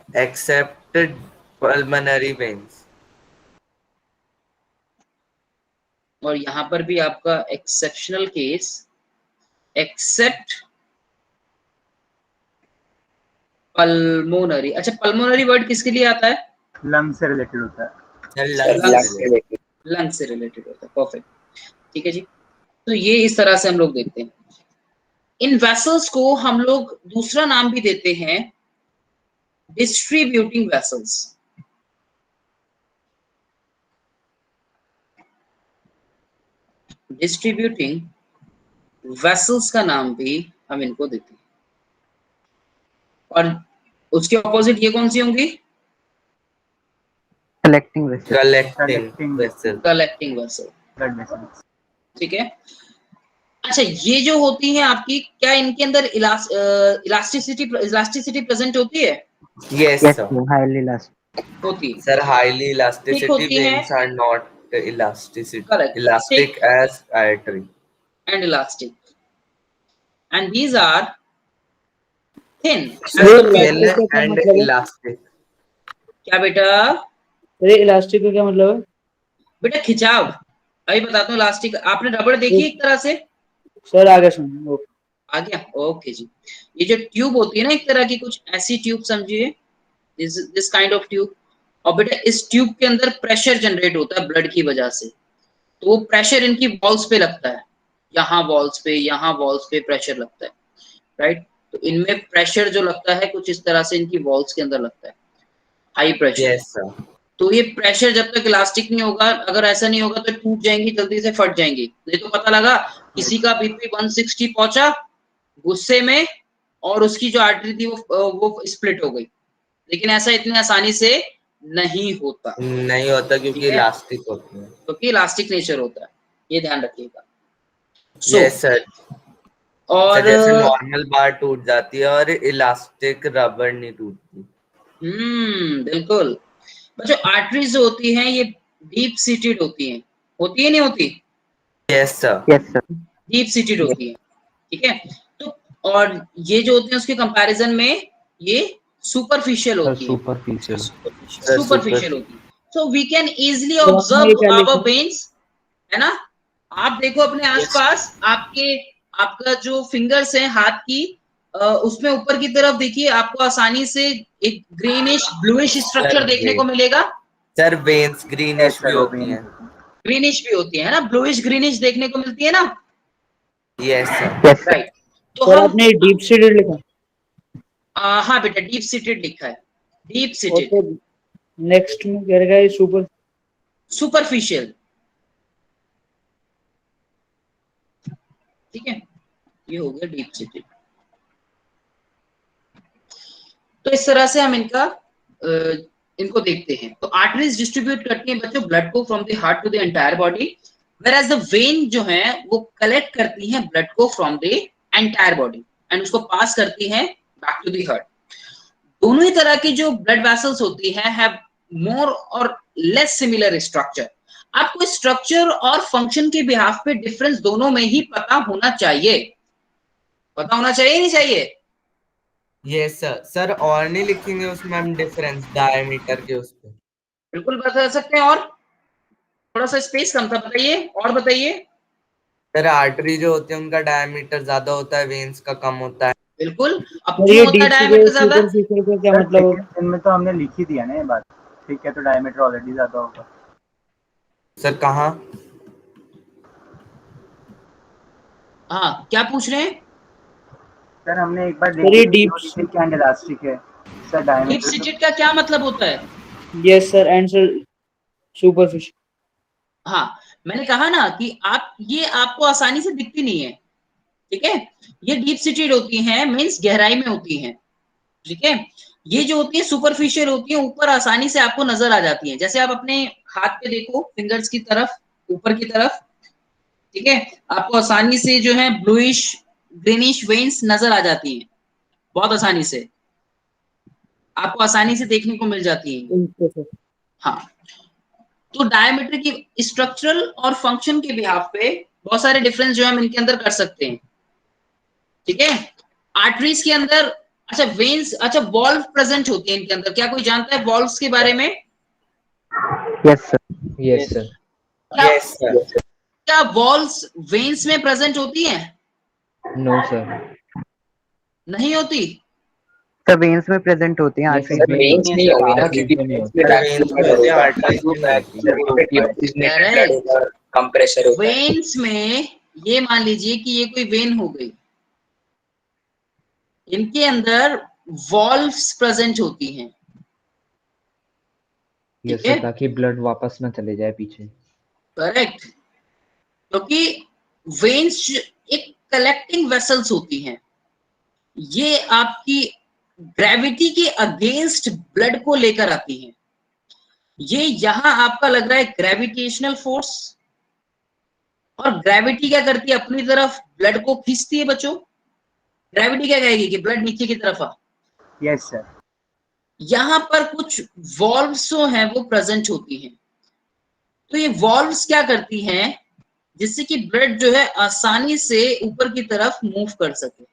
Accepted pulmonary veins. और यहाँ पर भी आपका एक्सेप्शनल केस एक्सेप्ट पल्मोनरी। अच्छा, पल्मोनरी वर्ड किसके लिए आता है? लंग से रिलेटेड होता है। Sir, सर lungs लंग से से related। लंग से रिलेटेड होता है, परफेक्ट, ठीक है जी। तो ये इस तरह से हम लोग देखते हैं। इन वेसल्स को हम लोग दूसरा नाम भी देते हैं डिस्ट्रीब्यूटिंग वेसल्स। डिस्ट्रीब्यूटिंग वेसल्स का नाम भी हम इनको देते हैं। और उसके ऑपोजिट ये कौन सी होंगी? Collecting vessel. collecting vessel. Collecting vessel, blood vessels. ठीक है। अच्छा, ये जो होती है आपकी, क्या इनके अंदर इलास्टिसिटी प्रेजेंट होती है? Yes, yes sir. Highly elastic. होती है, Sir, highly elasticity होती है। veins are not Correct. elastic as artery. And elastic, and these are thin. Sir, ये thin इलास्टिक का क्या and मतलब है? elastic. क्या बेटा? ये इलास्टिक का क्या मतलब है? बेटा खिंचाव, अभी बताता हूँ। इलास्टिक आपने रबड़ देखी एक तरह से? सर आगे सुनो। आ गया, ओके जी। ये जो ट्यूब होती है ना, एक तरह की कुछ ऐसी ट्यूब समझिए, दिस काइंड ऑफ ट्यूब। और बेटा इस ट्यूब के अंदर प्रेशर जनरेट होता है ब्लड की वजह से, तो वो प्रेशर इनकी वॉल्स पे लगता है, यहाँ वॉल्स पे प्रेशर लगता है, राइट। तो इनमें प्रेशर जो लगता है कुछ इस तरह से इनकी वॉल्स के अंदर लगता है, हाई प्रेशर। Yes, sir. तो ये प्रेशर जब तक इलास्टिक नहीं होगा, अगर ऐसा नहीं होगा तो टूट जाएंगी, जल्दी से फट जाएंगी। नहीं तो पता लगा किसी का बीपी 160 पहुंचा गुस्से में, और उसकी जो आर्टरी थी वो स्प्लिट हो गई। लेकिन ऐसा इतनी आसानी से नहीं होता, नहीं होता क्योंकि ठीक है? इलास्टिक होती है. क्योंकि इलास्टिक नेचर होता है, ये ध्यान रखिएगा। Yes, sir. और सर जैसे नॉर्मल बार टूट जाती है और इलास्टिक रबर नहीं टूटती. बिल्कुल बच्चों, आर्टरीज जो होती हैं ये डीप सीटेड होती हैं, होती है नहीं होती? Yes, sir. Yes sir. Deep seated होती है, ठीक है। तो और ये जो होते हैं उसके कंपैरिजन में ये सुपरफिशियल होती है, सुपरफिशियल होती है। सो वी कैन इजीली तो आपने ये ऑब्जर्व क्या आवर लिखा? वेन्स, है ना। आप देखो अपने आसपास, आपका जो फिंगर्स है हाथ की, उसमें ऊपर की तरफ देखिए, आपको आसानी से एक ग्रीनिश ब्लूइश स्ट्रक्चर देखने को मिलेगा। सर वेन्स ग्रीनिश भी सर होती हैं. ग्रीनिश भी होती है ना, ब्लूइश ग्रीनिश देखने को मिलती है ना, Yes, sir. Yes sir. Right. तो सर हम आपने डीप सीटेड लिखा? हाँ बेटा, डीप सीटेड लिखा है, डीप और सीटेड। तो नेक्स्ट में कह रहा है सुपर सुपरफिशियल, ठीक है, ये हो गया डीप सीटेड। तो इस तरह से हम इनको देखते हैं। तो आर्टरीज डिस्ट्रीब्यूट करती हैं बच्चों ब्लड को from the heart to the entire body, whereas the vein जो है वो कलेक्ट करती हैं ब्लड को from the entire body and उसको पास करती हैं बैक टू द हार्ट। दोनों ही तरह की जो ब्लड वेसल्स होती हैं हैव मोर और लेस सिमिलर स्ट्रक्चर। आपको स्ट्रक्चर और फंक्शन के बिहाफ पे डिफरेंस दोनों में ही पता होना चाहिए, पता होना चाहिए नहीं चाहिए? Yes sir. सर और नहीं लिखेंगे उसमें हम डिफरेंस डायमीटर के उस पे? बिल्कुल बता सकते हैं। और थोड़ा सा स्पेस कम था, बताइए और बताइए। सर आर्टरी जो होते हैं उनका डायमीटर ज्यादा होता है, वेन्स का कम होता है। बिल्कुल। अब सर क्यों ये होता है डीप डायमीटर ज्यादा? सुपरफिशियल का क्या मतलब होगा? सेकंड सेम में तो हमने लिख ही दिया ना ये बात, ठीक है, तो डायमीटर ऑलरेडी ज्यादा होगा। सर कहाँ? हाँ, क्या पूछ रहे हैं? सर हमने एक बार सर ये देखी डीप, क्या इलास्टिक है सर डीप डायमीटर। सीटेड का क्या मतलब होता है? Yes sir, and sir superficial. हाँ, मैंने कहा ना कि ये आपको आसानी से दिखती नहीं है, ठीक है। ये डीप सीटेड होती हैं, मींस गहराई में होती हैं, ठीक है। ये जो होती है सुपरफिशियल होती है, ऊपर आसानी से आपको नजर आ जाती है। जैसे आप अपने हाथ पे देखो, फिंगर्स की तरफ, ऊपर की तरफ, ठीक है, आपको आसानी से जो है ब्लूइश ग्रीनिश वेन्स नजर आ जाती हैं, बहुत आसानी से आपको आसानी से देखने को मिल जाती है। हाँ, तो डायमीटर की स्ट्रक्चरल और फंक्शन के बिहाफ पे बहुत सारे डिफरेंस जो है हम इनके अंदर कर सकते हैं, ठीक है। आर्टरीज के अंदर, अच्छा वेन्स, अच्छा वॉल्व प्रेजेंट होती है इनके अंदर। क्या कोई जानता है वॉल्व्स के बारे में? Yes sir. Yes sir. क्या यस सर। क्या वॉल्व्स वेन्स में प्रेजेंट होती हैं? No sir. नहीं होती। सर वेन्स में प्रेजेंट होती हैं, यस आर्टरीज सर, में नहीं वेन्स होती नहीं सर, होगी ना, आर्टरीज क्योंकि में नहीं वेन्स होती। में वेन्स में होते हैं, आर्टरीज में नहीं होती। ऑक्सीजनेटेड ब्लड होगा, कम प्रेशर होता है। वेन्स में ये मान लीजिए कि ये कोई वेन हो गई, इनके अंदर वॉल्व्स प्रेजेंट होती हैं, यस ठीक सर, है, ताकि ब्लड वापस ना चले जाए पीछे। करेक्ट। क्योंकि वेन्स एक कलेक्टिंग वेसल्स होती हैं, ये आपकी ग्रेविटी के अगेंस्ट ब्लड को लेकर आती हैं। ये यहां आपका लग रहा है ग्रेविटेशनल फोर्स, और ग्रेविटी क्या करती है, अपनी तरफ ब्लड को खींचती है बच्चों। ग्रेविटी क्या कहेगी कि ब्लड नीचे की तरफ आ। Yes sir. यहां पर कुछ वॉल्व्स जो हैं वो प्रेजेंट होती हैं। तो ये वॉल्व्स क्या करती हैं, जिससे कि ब्लड जो है आसानी से ऊपर की तरफ मूव कर सके।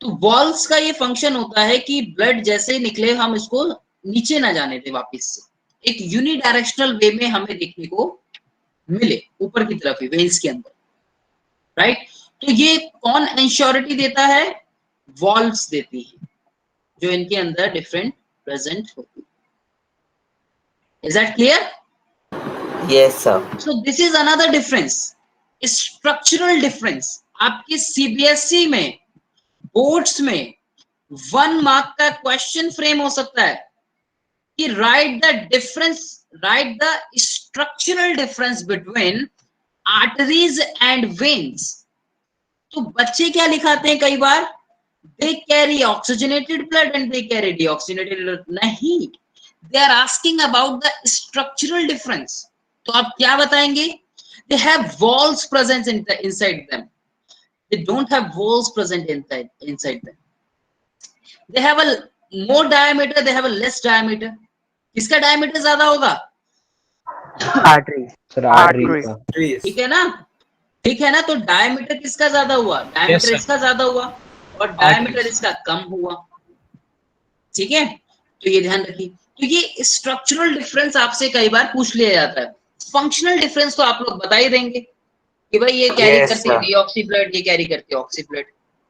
तो वॉल्व्स का ये फंक्शन होता है कि ब्लड जैसे निकले हम इसको नीचे ना जाने दें, वापस से एक यूनिडायरेक्शनल वे में हमें देखने को मिले ऊपर की तरफ ही वेन्स के अंदर, राइट। तो ये कौन इंश्योरिटी देता है? वॉल्व्स देती है, जो इनके अंदर डिफरेंट प्रेजेंट होती है। Is that clear? Yes sir. So this is another difference, structural difference. आपके सीबीएसई में, बोर्ड्स में 1 मार्क का क्वेश्चन फ्रेम हो सकता है कि write the difference, write the structural difference between arteries and veins. तो बच्चे क्या लिखाते हैं कई बार, they carry oxygenated blood and they carry deoxygenated blood. नहीं, they are asking about the structural difference. तो आप क्या बताएंगे? They have walls present inside them, they don't have walls present inside them. They have a more diameter, they have a less diameter. किसका डायमीटर ज्यादा होगा? आर्टरी। सर आर्टरीज का। ठीक है ना, ठीक है ना। तो डायमीटर किसका ज्यादा हुआ? डायमीटर इसका ज्यादा हुआ, और डायमीटर इसका कम हुआ, ठीक है। तो ये ध्यान रखिए। तो ये स्ट्रक्चरल डिफरेंस आपसे कई बार पूछ लिया जाता है। फंक्शनल डिफरेंस तो आप लोग बता ही देंगे कि भाई ये कैरी Yes, करती है sir. डीऑक्सी ब्लड, ये कैरी करती है ऑक्सी ब्लड,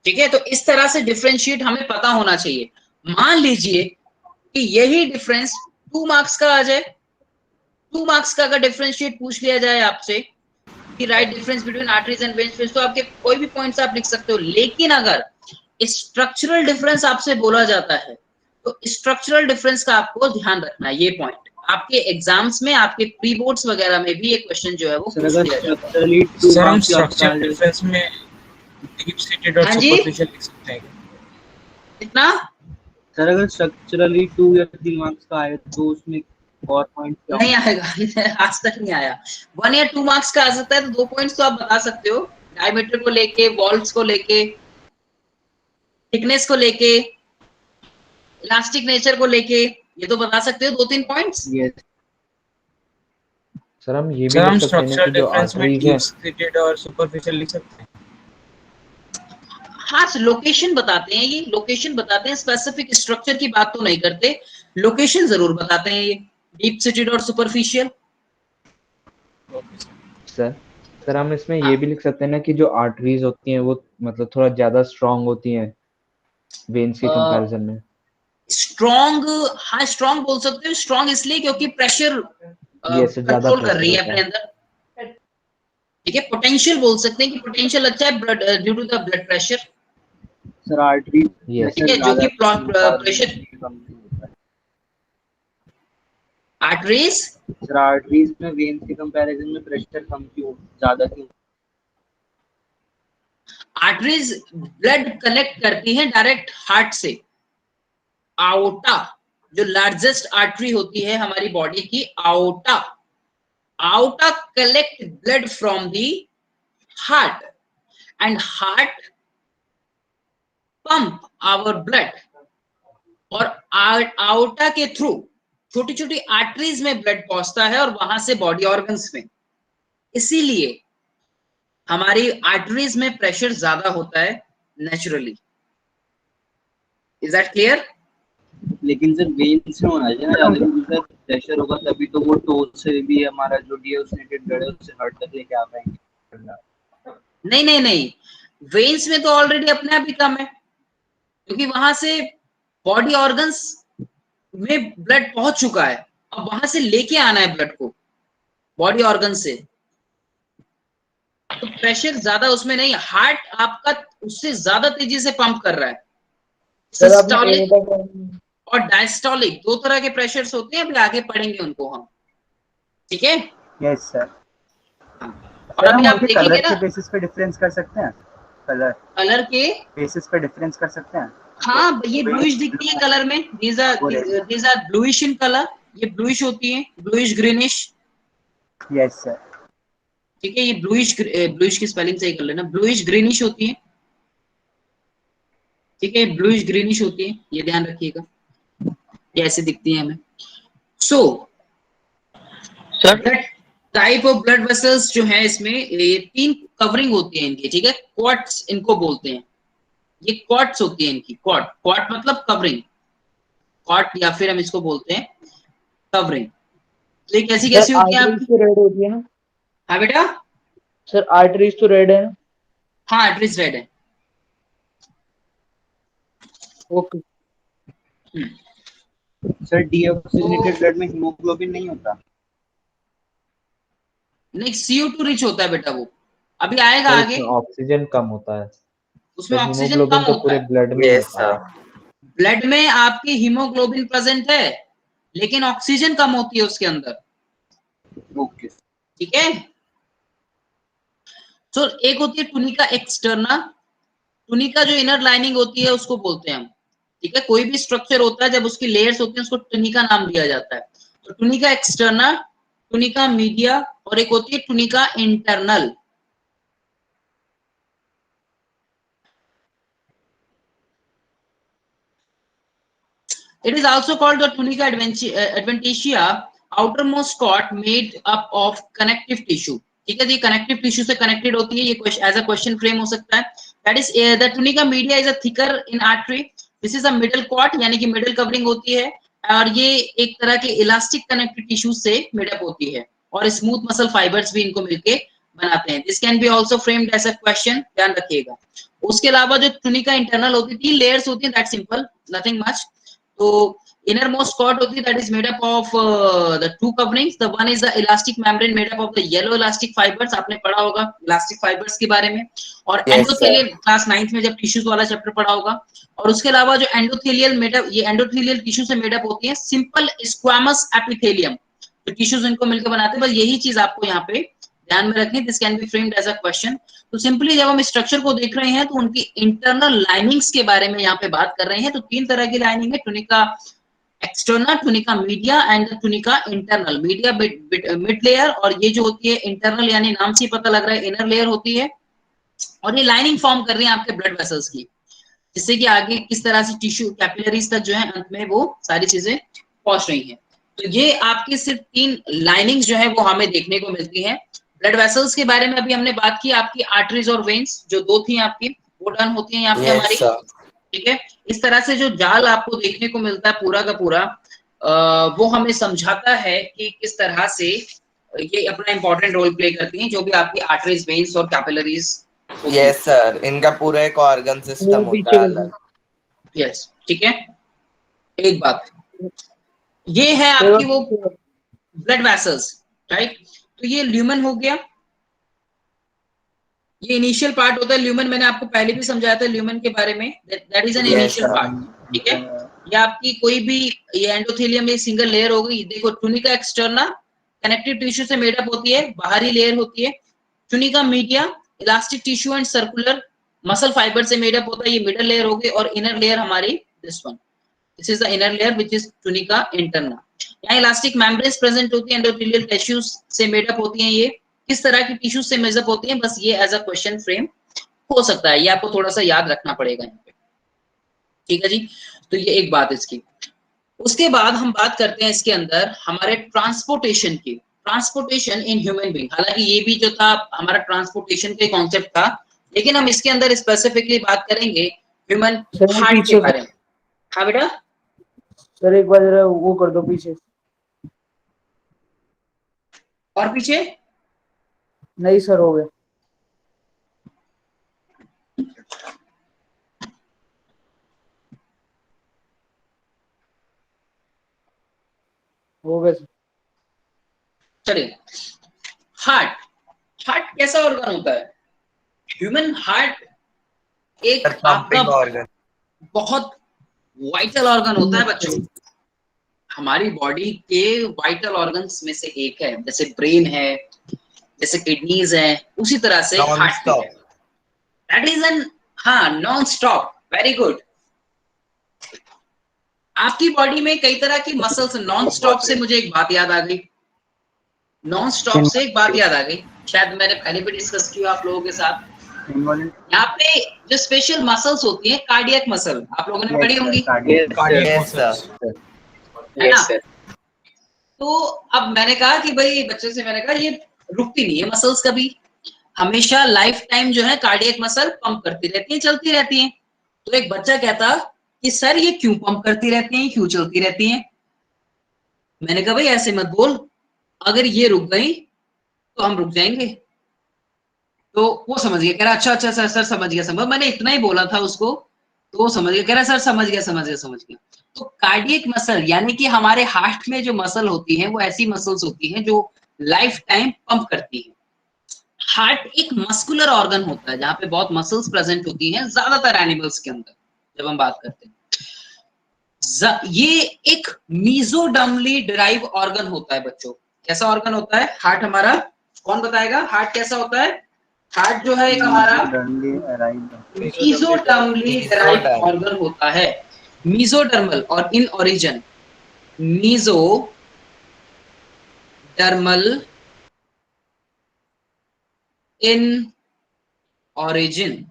ठीक है। तो इस तरह से डिफरेंशिएट हमें पता होना चाहिए। मान लीजिए कि यही डिफरेंस 2 मार्क्स का आ जाए, 2 मार्क्स का अगर डिफरेंशिएट पूछ लिया जाए आपसे कि right difference between arteries and veins, तो आपके कोई भी पॉइंट्स आप लिख सकते हो। लेकिन अगर स्ट्रक्चरल डिफरेंस आपसे बोला जाता है, तो स्ट्रक्चरल डिफरेंस का आपको ध्यान रखना है। ये पॉइंट आपके एग्जाम्स में, आपके प्री बोर्ड्स वगैरह में भी ये क्वेश्चन जो है वो पूछ लिया जाता है। सर हम स्ट्रक्चर डिफरेंस में डीप सीटेड और हाँ जी? सुपरफिशियल लिख सकते हैं क्या? कितना? सर अगर स्ट्रक्चरली 2 या 3 मार्क्स का आए तो उसमें और पॉइंट क्या नहीं आएगा आज तक नहीं आया। 1 या 2 मार्क्स का आ सकता है, तो 2 पॉइंट्स तो आप बता सकते हो, डायमीटर को लेके, वॉल्स को लेके, थिकनेस को लेके, इलास्टिक नेचर को लेके, ये तो बता सकते हो 2-3 पॉइंट्स। यस सर हम ये भी सर हम लिख सकते हैं ना स्ट्रक्चरल कि जो डिफरेंस में आर्टरीज है, डीप सीटेड और सुपरफिशियल लिख सकते हैं। हाँ, लोकेशन बताते हैं, ये लोकेशन बताते हैं, स्पेसिफिक स्ट्रक्चर की बात तो नहीं करते, लोकेशन जरूर बताते हैं ये, डीप सीटेड और सुपरफिशियल। सर हम इसमें हाँ। ये भी लिख सकते हैं ना कि जो आर्टरीज होती हैं वो मतलब थोड़ा ज्यादा स्ट्रांग होती हैं वेन्स के कंपैरिजन में। स्ट्रॉन्ग, हाँ स्ट्रॉन्ग बोल सकते हो, स्ट्रॉन्ग इसलिए क्योंकि प्रेशर यस, ज्यादा कंट्रोल कर प्रेशर रही है होता अपने है। अंदर। ठीक है, पोटेंशियल बोल सकते हैं कि पोटेंशियल अच्छा है due to the blood pressure. Sir artery yes ठीक है, जो कि प्रेशर आर्टरीज, सर आर्टरीज में वेन्स के कंपैरिजन में प्रेशर कम क्यों, ज्यादा क्यों? आर्टरीज ब्लड कनेक्ट करती हैं डायरेक्ट हार्ट से। आओटा जो लार्जेस्ट आर्टरी होती है हमारी बॉडी की, aorta, aorta collect blood from the heart and heart pump our blood, और आउटा के थ्रू छोटी छोटी आर्टरीज में ब्लड पहुंचता है और वहां से बॉडी ऑर्गन्स में। इसीलिए हमारी आर्टरीज में प्रेशर ज्यादा होता है नेचुरली। Is that clear? लेकिन सर वेन्स में होना चाहिए ना ज्यादा, क्योंकि सर प्रेशर होगा तभी तो वो टो से भी हमारा जो डीओक्सीनेटेड ब्लड है उससे हार्ट तक लेके आ पाएंगे। नहीं नहीं नहीं, वेन्स में तो ऑलरेडी अपने आप ही कम है, क्योंकि वहां से बॉडी ऑर्गन्स में ब्लड पहुंच चुका है, अब वहां से लेके आना है ब्लड को बॉडी ऑर्गन से, तो प्रेशर ज्यादा उसमें नहीं। हार्ट आपका उससे ज्यादा तेजी से पंप कर रहा है। सिस्टोलिक और डायस्टोलिक दो तरह के प्रेशर्स होते हैं, अभी आगे पढ़ेंगे उनको हम। ठीक है, यस सर। और सर अभी हम आप उनके देखेंगे कलर ना, के बेसिस पे डिफरेंस कर सकते हैं, कलर कलर के, बेसिस पे डिफरेंस कर सकते हैं। हाँ ये ब्लूइश दिखती है कलर में, these are bluish in colour, ये ब्लूइश होती है, ब्लूइश ग्रीनिश। Yes sir. ठीक है, ये ब्लूइश, ब्लूइश की स्पेलिंग सही कर लेना, ब्लूइश ग्रीनिश होती है। ठीक है, ब्लूइश ग्रीनिश होती है, ये ध्यान रखिएगा, ये ऐसे दिखती है हमें। So sir type of blood vessels जो है इसमें, ये 3 कवरिंग होती है इनकी। ठीक है, क्वार्ट्स इनको बोलते हैं, ये क्वार्ट्स होती है इनकी। क्वार्ट, क्वार्ट मतलब कवरिंग, क्वार्ट या फिर हम इसको बोलते हैं कवरिंग। तो ये कैसी कैसी होती है आपकी? तो रेड होती है ना हाँ बेटा, सर, आर्टरीज तो रेड है ना? हाँ एटलीस्ट रेड है। ओके सर डीऑक्सीजनेटेड ब्लड में हीमोग्लोबिन नहीं होता? नहीं, CO2 रिच होता है बेटा वो, अभी आएगा सर आगे, उसमें ऑक्सीजन कम होता है। उसमें सर ऑक्सीजन कम हीमोग्लोबिन तो होता पूरे है। ब्लड में यस होता है। सर। ब्लड में आपकी हीमोग्लोबिन प्रेजेंट है, लेकिन ऑक्सीजन कम होती है उसके अंदर। ओके। ठीक है, तो एक होती है टुनिका एक्सटर्ना, टुनिका जो इनर लाइनिंग होती है उसको बोलते हैं हम। ठीक है, कोई भी स्ट्रक्चर होता है जब उसकी लेयर्स होती है उसको टुनिका नाम दिया जाता है। तो टुनिका एक्सटर्ना, टुनिका मीडिया, और एक होती है टुनिका internal. It is also called the tunica adventitia, outermost cord made up of connective tissue. ठीक है, ये कनेक्टिव टिश्यू से कनेक्टेड होती है, ये एज अ क्वेश्चन फ्रेम हो सकता है। That is the tunica media is a thicker in artery, this is a middle cord, यानी कि मिडल कवरिंग होती है, और ये एक तरह के इलास्टिक कनेक्टिव टिश्यू से मेडअप होती है, और स्मूथ मसल फाइबर्स भी इनको मिलके बनाते हैं। This can be also framed as a question, ध्यान रखिएगा। उसके अलावा जो टुनिका इंटरनल होती है, 3 लेयर्स होती है, दैट सिंपल, नथिंग मच। तो inner most cord होती है, that is made up of the 2 coverings. The one is the elastic membrane made up of the yellow elastic fibers, आपने पढ़ा होगा elastic fibers के बारे में, और Yes, एंडोथेलियल क्लास 9th में जब टिश्यूज वाला चैप्टर पढ़ा होगा। और उसके अलावा जो एंडोथेलियल मेडअप, ये एंडोथेलियल टिश्यू से मेडअप होती है, सिंपल स्क्वामस एपिथेलियम, तो टिश्यूज इनको मिलकर बनाते हैं। बस यही चीज आपको यहाँ पे ध्यान में रखनी, this can be framed as a question. तो सिंपली जब हम स्ट्रक्चर को देख रहे हैं तो उनकी इंटरनल लाइनिंग्स के बारे में यहाँ पे बात कर रहे हैं। तो 3 तरह की लाइनिंग है, tunica external, tunica media and tunica internal. Media mid layer, और ये जो होती है इंटरनल, यानी नाम से पता लग रहा है इनर लेयर होती है, और ये लाइनिंग फॉर्म कर रही है आपके ब्लड वेसल्स की, जिससे कि आगे किस तरह से टिश्यू कैपिलरीज तक जो है अंत में वो सारी चीजें पहुंच रही हैं। तो ये आपकी सिर्फ 3 लाइनिंग्स जो है वो हमें देखने को मिलती हैं। ब्लड वेसल्स के बारे में अभी हमने बात की, आपकी आर्टरीज और वेन्स जो 2 थी आपकी, वो डन होती हैं यहाँ पे हमारी, यस सर। ठीक है। इस तरह से जो जाल आपको देखने को मिलता है पूरा का पूरा, वो हमें समझाता है कि किस तरह से ये अपना इंपॉर्टेंट रोल प्ले करती हैं, जो भी आपकी आर्टरीज, वेन्स और कैपिलरीज। यस सर, इनका पूरा एक ऑर्गन सिस्टम होता है अलग। यस, ठीक है। एक बात, ये है आपकी वो ब्लड वेसल्स, राइट। तो ये ल्यूमन हो गया, ये इनिशियल पार्ट होता है ल्यूमन, मैंने आपको पहले भी समझाया था ल्यूमन के बारे में, that is an initial part, ठीक है। ये आपकी कोई भी ये एंडोथेलियम एक सिंगल लेयर हो गई, देखो टुनिका एक्सटर्ना कनेक्टिव टिश्यू से मेड अप होती है, बाहरी लेयर होती है। Tunica media elastic tissue and circular muscle fibre से मेड अप होता है, ये मिडल लेयर हो गई। और इनर लेयर हमारी this one, this is the inner layer which is tunica interna. यहाँ इलास्टिक मेम्ब्रेन्स प्रेजेंट होती है, एंडोथेलियल टिश्यूज से मेड अप होती हैं। ये किस तरह की टिश्यू से मेजअप होती हैं, बस ये एज अ क्वेश्चन फ्रेम हो सकता है, ये आपको थोड़ा सा याद रखना पड़ेगा यहाँ पे, ठीक है जी। तो ये एक बात इसकी। उसके बाद हम बात करते हैं इसके अंदर हमारे ट्रांसपोर्टेशन की, ट्रांसपोर्टेशन इन ह्यूमन बीइंग। हालांकि ये भी जो था हमारा ट्रांसपोर्टेशन का कॉन्सेप्ट था, लेकिन हम इसके अंदर स्पेसिफिकली बात करेंगे ह्यूमन हार्ट के बारे में। हाँ बेटा, सर एक बार जरा वो कर दो पीछे, और पीछे नहीं सर हो गया, हो गया सर। चलिए, हार्ट, हार्ट कैसा ऑर्गन होता है? ह्यूमन हार्ट एक आपका ऑर्गन, बहुत वाइटल ऑर्गन होता है बच्चों, हमारी बॉडी के वाइटल ऑर्गन्स में से एक है। जैसे ब्रेन है, जैसे किडनीज है, उसी तरह से हार्ट है। दैट इज एन, हाँ, नॉन स्टॉप, वेरी गुड। आपकी बॉडी में कई तरह की मसल्स, नॉन स्टॉप से मुझे एक बात याद आ गई, नॉन स्टॉप से एक बात याद आ गई, शायद मैंने पहले भी डिस्कस किया आप लोगों के साथ। यहाँ पे जो स्पेशल मसल्स होती हैं, कार्डियक मसल, आप लोगों ने पढ़ी होंगी, है ना। तो अब मैंने कहा कि भाई बच्चों से मैंने कहा ये रुकती नहीं है मसल्स कभी, हमेशा लाइफ टाइम जो है कार्डियक मसल पंप करती रहती है, चलती रहती है। तो एक बच्चा कहता कि सर ये क्यों पंप करती रहती हैं, क्यों चलती रहती हैं? मैंने कहा भाई ऐसे मत बोल, अगर ये रुक गई तो हम रुक जाएंगे। तो वो समझ गया, कह रहा अच्छा अच्छा सर, सर समझ गया, समझ, मैंने इतना ही बोला था उसको, तो वो समझ गया, कह रहा सर समझ गया समझ गया समझ गया। तो कार्डियक मसल यानी कि हमारे हार्ट में जो मसल होती है वो ऐसी मसल्स होती हैं जो लाइफ टाइम पंप करती है। हार्ट एक मस्कुलर ऑर्गन होता है जहां पे बहुत मसल्स प्रेजेंट होती हैं ज्यादातर एनिमल्स के अंदर जब हम बात करते हैं। ये एक मीजोडर्मली डिराइव ऑर्गन होता है बच्चों। कैसा ऑर्गन होता है हार्ट हमारा? कौन बताएगा हार्ट कैसा होता है? हार्ट जो है एक हमारा मीजोडर्मली डिराइव ऑर्गन होता है। मीजोडर्मल और in origin, mesodermal in origin.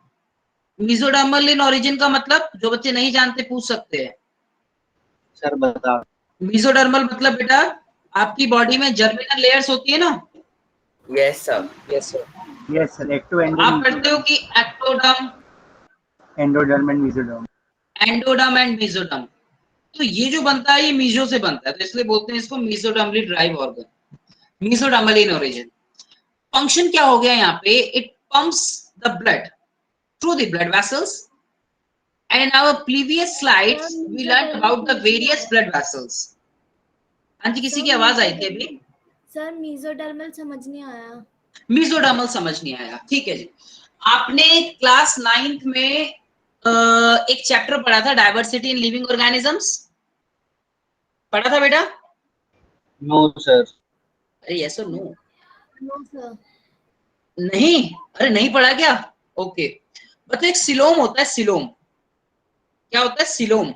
Mesodermal in origin का मतलब जो बच्चे नहीं जानते पूछ सकते हैं। सर बता। मीजोडर्मल मतलब बेटा आपकी बॉडी में जर्मिनल लेयर्स होती है ना। यस सर, यस सर, आप पढ़ते हो कि ectoderm, endoderm and mesoderm, endoderm and mesoderm. तो ये जो बनता है ये मीजो से बनता है, तो इसलिए बोलते हैं इसको mesodermally drive organ, mesodermal in origin. Function क्या हो गया यहाँ पे? It pumps the blood through the blood vessels, and in our previous slides we learned about the various blood vessels. हाँ जी, किसी की आवाज आई थी अभी? सर मीजोडर्मल समझ नहीं आया। मीजोडर्मल समझ नहीं आया, ठीक है जी। आपने क्लास 9th में एक चैप्टर पढ़ा था डाइवर्सिटी इन लिविंग ऑर्गेनिजम्स, पढ़ा था बेटा? No sir. अरे यस और नो? No sir. नहीं, अरे नहीं पढ़ा क्या? ओके। बच्चों एक सिलोम होता है, सिलोम क्या होता है? सिलोम।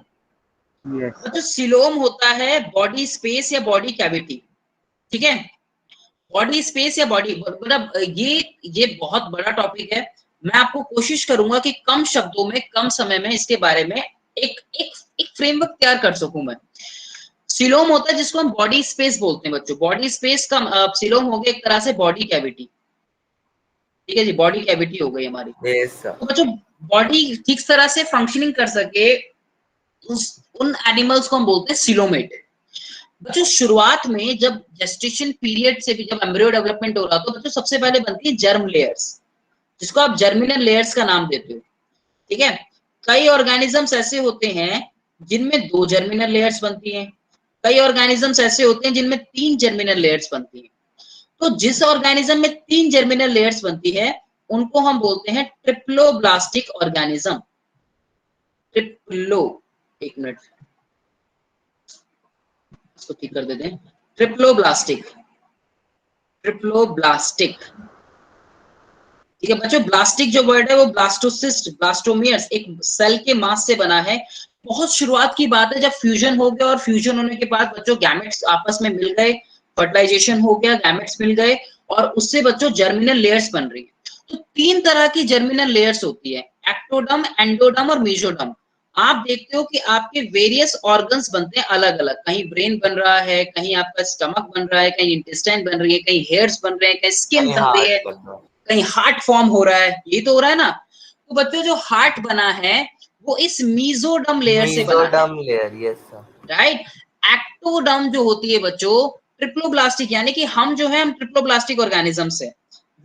यस। जो सिलोम होता है बॉडी स्पेस या बॉडी कैविटी, ठीक है, बॉडी स्पेस या बॉडी, मतलब ये बहुत बड़ा टॉपिक है। मैं आपको कोशिश करूंगा कि कम शब्दों में कम समय में इसके बारे में एक फ्रेमवर्क तैयार कर सकूं मैं। सिलोम होता है जिसको हम बॉडी स्पेस बोलते हैं बच्चों। बॉडी स्पेस का सिलोम हो गया एक तरह से बॉडी कैविटी, ठीक है जी, बॉडी कैविटी हो गई हमारी। तो बच्चों बॉडी ठीक तरह से फंक्शनिंग कर सके उन एनिमल्स को हम बोलते हैं सिलोमेट। बच्चों शुरुआत में जब जेस्टेशन पीरियड से भी जब एम्ब्रियो डेवलपमेंट हो रहा तो बच्चों सबसे पहले बनती है जर्म लेयर्स, जिसको आप जर्मिनल लेयर्स का नाम देते हो, ठीक है। कई ऑर्गेनिजम्स ऐसे होते हैं जिनमें 2 जर्मिनल लेयर्स बनती हैं, कई ऑर्गेनिजम्स ऐसे होते हैं जिनमें 3 जर्मिनल लेयर्स बनती हैं। तो जिस ऑर्गेनिज्म में 3 जर्मिनल लेयर्स बनती है उनको हम बोलते हैं ट्रिप्लोब्लास्टिक ऑर्गेनिज्म। ट्रिप्लो, एक मिनट इसको ठीक कर देते हैं, ट्रिप्लोब्लास्टिक, ट्रिप्लोब्लास्टिक, ठीक है बच्चों। ब्लास्टिक जो वर्ड है वो ब्लास्टोसिस्ट, ब्लास्टोमियर्स एक सेल के मास से बना है। बहुत शुरुआत की बात है जब फ्यूजन हो गया, और फ्यूजन होने के बाद बच्चों गैमेट्स आपस में मिल गए, फर्टिलाइजेशन हो गया, गैमेट्स मिल गए, और उससे बच्चों जर्मिनल लेयर्स बन रही है। तो 3 तरह की जर्मिनल लेयर्स होती है, एक्टोडर्म, एंडोडर्म और मेसोडर्म। आप देखते हो कि आपके वेरियस ऑर्गन्स बनते हैं अलग अलग, कहीं ब्रेन बन रहा है, कहीं आपका स्टमक बन रहा है, कहीं इंटेस्टाइन बन रही है, कहीं हेयर्स बन रहे हैं, कहीं स्किन बन रही है, कहीं हार्ट फॉर्म हो रहा है, ये तो हो रहा है ना। तो बच्चों जो हार्ट बना है वो इस मेसोडर्म लेयर से बना है, यस सर, राइट। एक्टोडर्म जो होती है बच्चों ट्रिप्लोब्लास्टिक, यानी कि हम जो है हम ट्रिप्लोब्लास्टिक ऑर्गेनिज्म से,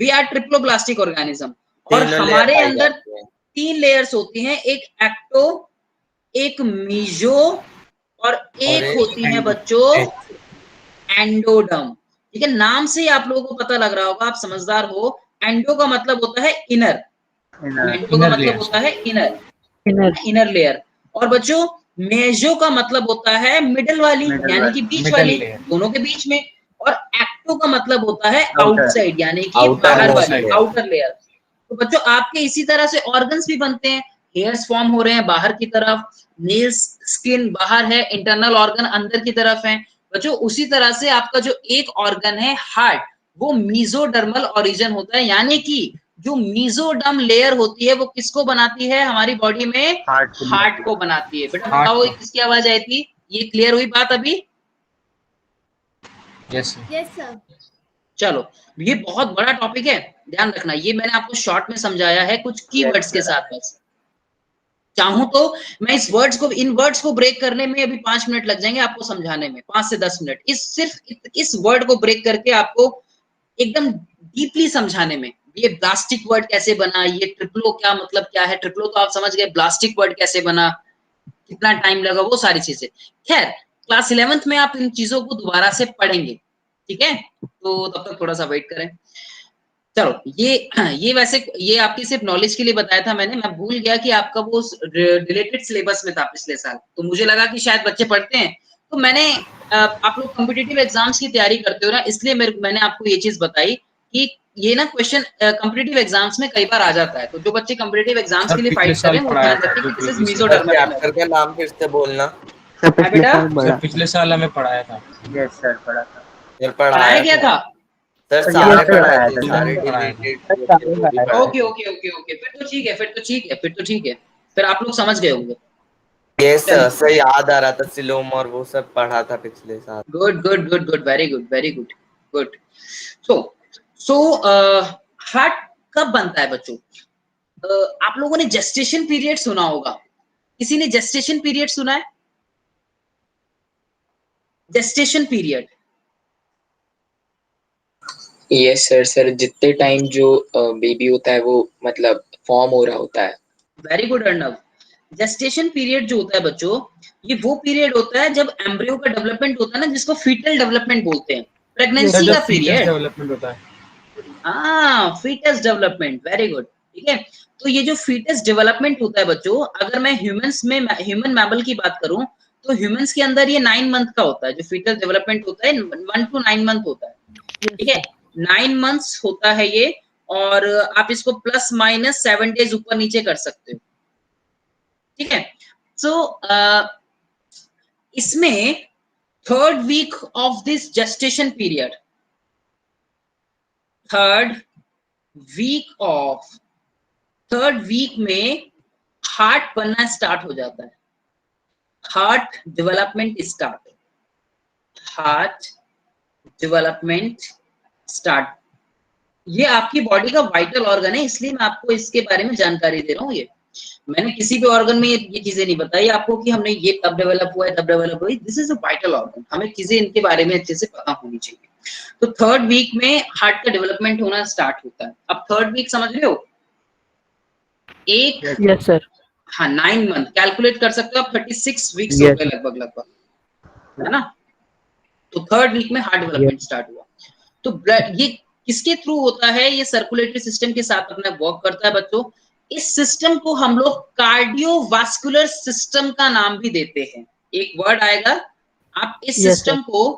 वी आर ट्रिप्लोब्लास्टिक ऑर्गेनिज्म, और हमारे अंदर 3 लेयर्स होती हैं, एक एक्टो, एक मीजो और एक होती है बच्चों एंडोडर्म, ठीक है। नाम से ही आप लोगों को पता लग रहा होगा, आप समझदार हो। एंडो का मतलब होता है इनर, एंडो का मतलब होता है इनर लेयर, और बच्चों मेजो का मतलब होता है मिडल वाली, यानी कि बीच वाली, दोनों के बीच में, और एक्टो का मतलब होता है आउटसाइड, यानी कि बाहर वाली, आउटर लेयर। तो बच्चों आपके इसी तरह से ऑर्गन्स भी बनते हैं, हेयर्स फॉर्म हो रहे हैं बाहर की तरफ, नेल्स, स्किन बाहर है, इंटरनल ऑर्गन अंदर की तरफ है बच्चों। उसी तरह से आपका जो एक ऑर्गन है हार्ट, वो मीजोडर्मल ओरिजिन होता है, यानी कि जो मीजोडर्म लेयर होती है वो किसको बनाती है हमारी बॉडी में, हार्ट को बनाती है। बेटा बताओ किसकी आवाज आई थी, ये क्लियर हुई बात अभी? Yes sir. चलो ये बहुत बड़ा टॉपिक है, ध्यान रखना, ये मैंने आपको शॉर्ट में समझाया है कुछ कीवर्ड्स के साथ। बस चाहूं तो मैं इन वर्ड्स को ब्रेक करने में अभी 5 मिनट लग जाएंगे आपको समझाने में, 5 से 10 मिनट, इस वर्ड को ब्रेक करके आपको एकदम डीपली समझाने में। ये ब्लास्टिक वर्ड कैसे बना, ये ट्रिप्लो क्या मतलब क्या है, ट्रिप्लो तो आप समझ गए, ब्लास्टिक वर्ड कैसे बना, कितना टाइम लगा, वो सारी चीजें। खैर क्लास 11th में आप इन चीजों को दोबारा से पढ़ेंगे, ठीक है, तो तब तक थोड़ा सा वेट करें। चलो ये वैसे ये आपकी सिर्फ नॉलेज के लिए बताया था मैंने, मैं भूल गया कि आपका वो रिलेटेड सिलेबस में था पिछले साल, तो मुझे लगा कि शायद बच्चे पढ़ते हैं, तो मैंने आप लोग कॉम्पिटिटिव एग्जाम्स की तैयारी करते हो ना, इसलिए मैंने आपको ये चीज बताई कि ये ना क्वेश्चन कॉम्पिटिटिव एग्जाम्स में कई बार आ जाता है, तो जो बच्चे कॉम्पिटिटिव एग्जाम्स के लिए फाइट कर रहे हैं वो ध्यान रखें कि दिस इज मेसोडर्मल। चैप्टर का नाम फिर से बोलना बेटा, पिछले साल हमें पढ़ाया था। यस सर, पढ़ा था। फिर पढ़ाया क्या था? सर सारे पढ़ाए थे, सारे deleted. Okay okay okay okay, फिर तो ठीक है, फिर आप लोग समझ गए होंगे। यस सर, याद आ रहा था, सिलोम और वो सब पढ़ा था पिछले साल। Good good good good, very good very good good. So heart कब बनता है बच्चों? आप लोगों ने जेस्टेशन पीरियड सुना होगा, किसी ने जेस्टेशन पीरियड सुना है? जेस्टेशन पीरियड, यस सर, जितने टाइम जो बेबी होता है वो मतलब फॉर्म हो रहा होता है। Very good Arnav. Gestation period जो होता है बच्चों, ये वो पीरियड होता है जब एम्ब्रियो का डेवलपमेंट होता है ना, जिसको फीटल डेवलपमेंट बोलते हैं, प्रेगनेंसी का पीरियड, डेवलपमेंट होता है। हाँ फीटस डेवलपमेंट, वेरी गुड, ठीक है। तो ये जो फीटस डेवलपमेंट होता है बच्चों, अगर मैं ह्यूमन मैमल की बात करूं तो ह्यूमंस के अंदर ये 9 मंथ का होता है, जो फीटस डेवलपमेंट होता है 1 to 9 मंथ होता है, ठीक है, 9 मंथ्स होता है ये, और आप इसको प्लस माइनस 7 डेज ऊपर नीचे कर सकते हो, ठीक है। सो इसमें 3rd week of this gestation period, 3rd week में हार्ट बनना स्टार्ट हो जाता है, heart development start, heart development start. ये आपकी बॉडी का वाइटल ऑर्गन है, इसलिए मैं आपको इसके बारे में जानकारी दे रहा हूँ। ये मैंने किसी भी ऑर्गन में ये चीजें नहीं बताई आपको कि हमने ये तब डेवलप हुआ है तब डेवलप हुई। This is a vital organ, हमें चीजें इनके बारे में अच्छे से पता होनी चाहिए। तो थर्ड वीक में हार्ट का डेवलपमेंट होना स्टार्ट होता है। अब थर्ड वीक समझ रहे हो, एक यस सर। हाँ 9 मंथ कैलकुलेट कर सकते हो आप, 36 वीक्स हो Yes. गए लगभग, है ना। तो थर्ड वीक में हार्ट डेवलपमेंट स्टार्ट हुआ। तो ब्लड ये किसके थ्रू होता है, ये सर्कुलेटरी सिस्टम के साथ अपना वर्क करता है बच्चों। इस सिस्टम को हम लोग कार्डियोवास्कुलर सिस्टम का नाम भी देते हैं। एक वर्ड आएगा, आप इस Yes, सिस्टम को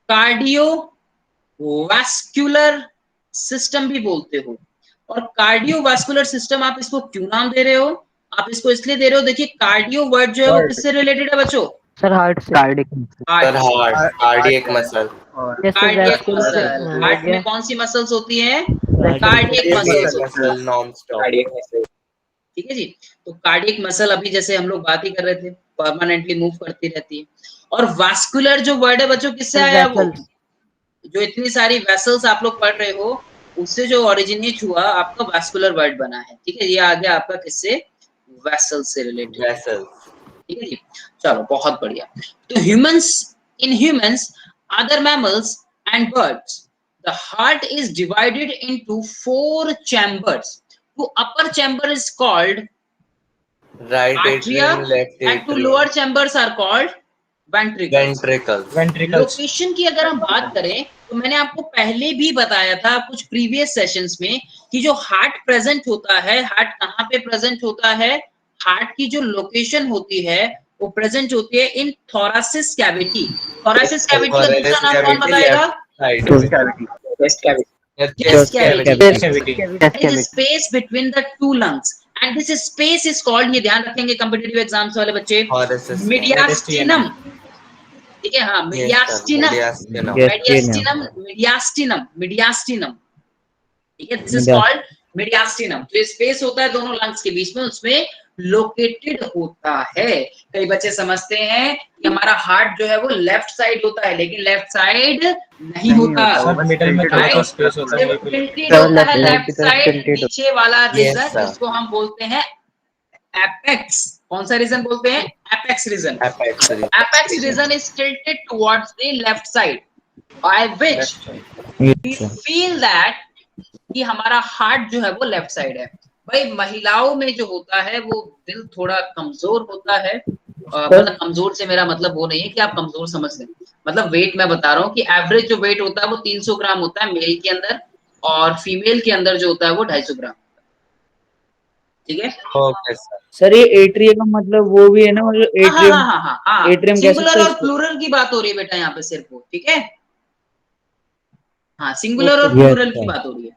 कार्डियोवास्कुलर सिस्टम भी बोलते हो। और कार्डियोवास्कुलर सिस्टम आप इसको क्यों नाम दे रहे हो, आप इसको इसलिए दे रहे हो, देखिए कार्डियो वर्ड जो है वो किससे रिलेटेड है बच्चों, सर हार्ट से। Sir heart cardiac muscle. Yes sir, cardiac vascular muscle. हो हार्ट गया। में कौन सी मसल्स होती हैं, Vascular कार्डियक मसल्स होती हैं। Muscle non stop. ठीक है जी। तो कार्डियक मसल अभी जैसे हम लोग बात ही कर रहे थे, परमानेंटली मूव करती रहती है। और वास्कुलर जो वर्ड है बच्चों किससे आया है, वो जो इतनी सारी वेसल्स आप लोग पढ़ रहे हो उससे जो ओरिजिनेट हुआ आपका वास्कुलर वर्ड बना है। ठीक है, ये आ गया आपका किससे, वेसल से रिलेटेड। ठीक है जी, चलो बहुत बढ़िया। तो humans, in humans, other mammals and birds, the heart is divided into 4 chambers. To upper chamber is called right atria atrium, left and to lower chambers are called ventricles. Location की अगर हम बात करें तो मैंने आपको पहले भी बताया था कुछ प्रीवियस सेशंस में कि जो हार्ट प्रेजेंट होता है, हार्ट कहाँ पे प्रेजेंट होता है, हार्ट की जो लोकेशन होती है वो प्रेजेंट होती है इन थोरासिस कैविटी। थोरासिस कैविटी का दूसरा नाम कौन बताएगा, chest cavity. chest cavity. cavity. That is space between the two lungs and this space is called, ये ध्यान रखेंगे कॉम्पिटिटिव एग्जाम्स वाले बच्चे, मीडियास्टिनम। ठीक है, हाँ मीडियास्टिनम, मीडियास्टिनम। ठीक है, दिस इज कॉल्ड मीडियास्टिनम। जो स्पेस होता है दोनों लंग्स के बीच में उसमें लोकेटेड होता है। कई बच्चे समझते हैं कि हमारा हार्ट जो है वो लेफ्ट साइड होता है, लेकिन लेफ्ट साइड नहीं होता। सर मिडिल में थोड़ा सा स्पेस होता है, टिल्टेड होता है लेफ्ट साइड, नीचे वाला रीजन जिसको हम बोलते हैं एपेक्स। कौन सा रीजन बोलते हैं, apex region. Apex region is tilted towards the left side by which we feel that कि हमारा हार्ट जो है वो लेफ्ट साइड है। भाई महिलाओं में जो होता है वो दिल थोड़ा कमजोर होता है। मतलब कमजोर से मेरा मतलब वो नहीं है कि आप कमजोर समझ लें, मतलब वेट मैं बता रहा हूँ कि एवरेज जो वेट होता है वो 300 ग्राम होता है मेल के अंदर, और फीमेल के अंदर जो होता है वो 250 ग्राम। ठीक है सर, ये एट्रियम का मतलब वो भी है ना, मतलब एट्रियम। हाँ, एट्रियम सिंगुलर और प्लूरल की बात हो रही है बेटा यहाँ पे सिर्फ वो। ठीक है, हाँ सिंगुलर और प्लूरल की बात हो रही है।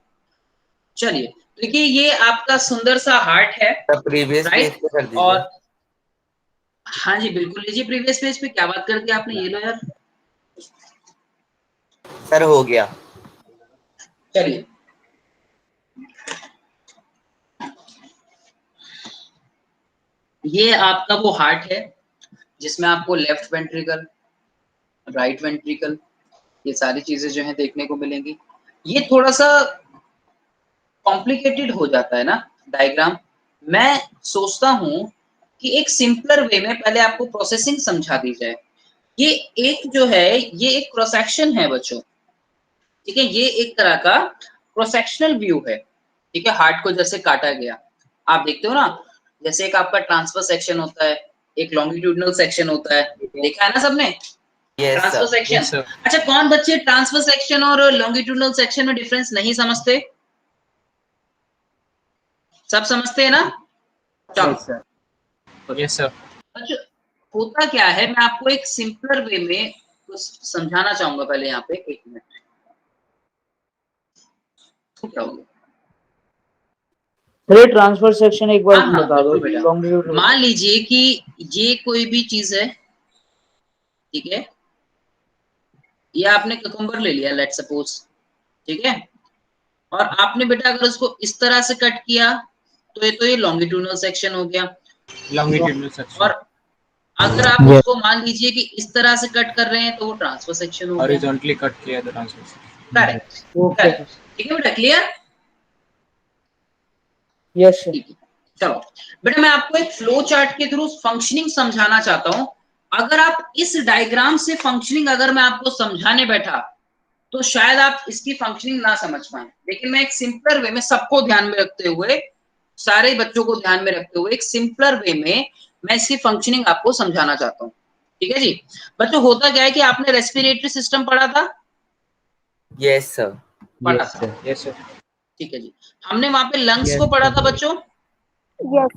चलिए, देखिए ये आपका सुंदर सा हार्ट है, राइट। और हाँ जी बिल्कुल लीजिए प्रीवियस पेज पे। क्या बात कर दी आपने, ये लो यार। सर हो गया। चलिए, ये आपका वो हार्ट है जिसमें आपको लेफ्ट वेंट्रिकल, राइट वेंट्रिकल, ये सारी चीजें जो है देखने को मिलेंगी। ये थोड़ा सा कॉम्प्लिकेटेड हो जाता है ना डायग्राम। मैं सोचता हूं कि एक सिंपलर वे में पहले आपको प्रोसेसिंग समझा दी जाए। ये एक जो है ये एक क्रॉस सेक्शन है बच्चों। ठीक है, ये एक तरह का क्रॉस सेक्शनल व्यू है। ठीक है, हार्ट को जैसे काटा गया आप देखते हो ना, जैसे एक आपका ट्रांसफर सेक्शन होता है, एक लॉन्गिट्यूडनल सेक्शन होता है, देखा है ना सबने ट्रांसफर सेक्शन। अच्छा, कौन बच्चे ट्रांसफर सेक्शन और लॉन्गिट्यूडनल सेक्शन में डिफरेंस नहीं समझते, सब समझते हैं ना। चलो, यस सर। अच्छा होता क्या है, मैं आपको एक सिंपलर वे में कुछ समझाना चाहूंगा। पहले यहाँ पे एक मिनट, क्या हो गया, ट्रांसफर सेक्शन एक बार बता दो। बेटा मान लीजिए कि ये कोई भी चीज है, ठीक है, ये आपने ककम्बर ले लिया लेट सपोज, ठीक है, और आपने बेटा अगर उसको इस तरह से कट किया तो ये लॉन्गिट्यूडनल सेक्शन हो गया। Longitudinal section. और अगर आप Yes. उसको मान लीजिए कि इस तरह से कट कर रहे हैं तो वो ट्रांसफर सेक्शन हो गया। हॉरिजॉन्टली कट किया तो ट्रांसफर। Correct, Okay. ठीक है बेटा, क्लियर? Yes, sir. ठीक है, चलो बेटा मैं आपको एक फ्लो चार्ट के थ्रू फंक्शनिंग समझाना चाहता हूं। अगर आप इस डायग्राम से फंक्शनिंग अगर मैं आपको समझाने बैठा तो शायद आप इसकी फंक्शनिंग ना समझ पाए, लेकिन मैं एक सिंपलर वे में सबको ध्यान में रखते हुए, सारे बच्चों को ध्यान में रखते हुए एक सिंपलर वे में मैं इसकी फंक्शनिंग आपको समझाना चाहता हूँ। ठीक है जी बच्चों, होता क्या है कि आपने रेस्पिरेटरी सिस्टम पढ़ा था? Yes sir. पढ़ा Yes, था, sir. Yes sir. ठीक है जी। हमने वहां पे लंग्स Yes, को पढ़ा sir. था बच्चों?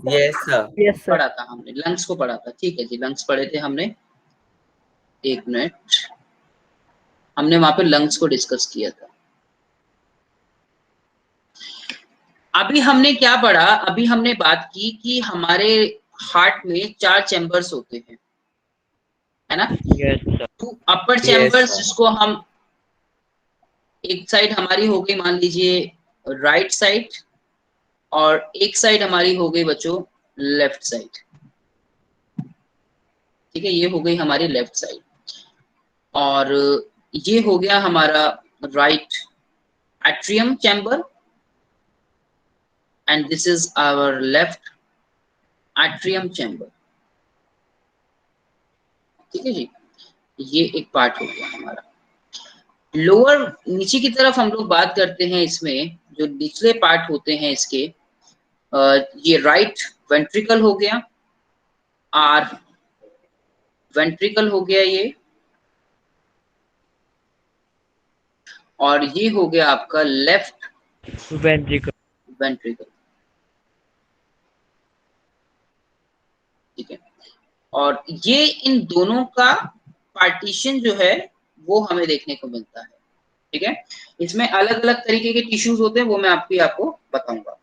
Yes sir. Yes, sir. पढ़ा था हमने, लंग्स को पढ़ा था, ठीक है जी, लंग्स पढ़े थे हमने। एक मिनट, हमने वहां पे लंग्स को डिस्कस किया था। अभी हमने क्या पढ़ा? अभी हमने बात की कि हमारे हार्ट में 4 चैम्बर्स होते हैं, है ना? Yes, sir. Two upper Yes, chambers sir. जिसको हम, एक साइड हमारी हो गई मान लीजिए राइट साइड, और एक साइड हमारी हो गई बच्चों लेफ्ट साइड। ठीक है, ये हो गई हमारी लेफ्ट साइड, और ये हो गया हमारा right atrium chamber, and this is our left atrium chamber. ठीक है जी, ये एक पार्ट हो गया हमारा। लोअर नीचे की तरफ हम लोग बात करते हैं, इसमें जो निचले पार्ट होते हैं इसके, ये राइट वेंट्रिकल हो गया, आर वेंट्रिकल हो गया ये, और ये हो गया आपका लेफ्ट Ventricle. वेंट्रिकल। ठीक है, और ये इन दोनों का पार्टीशन जो है वो हमें देखने को मिलता है। ठीक है, इसमें अलग अलग तरीके के टिश्यूज होते हैं, वो मैं आपको बताऊंगा।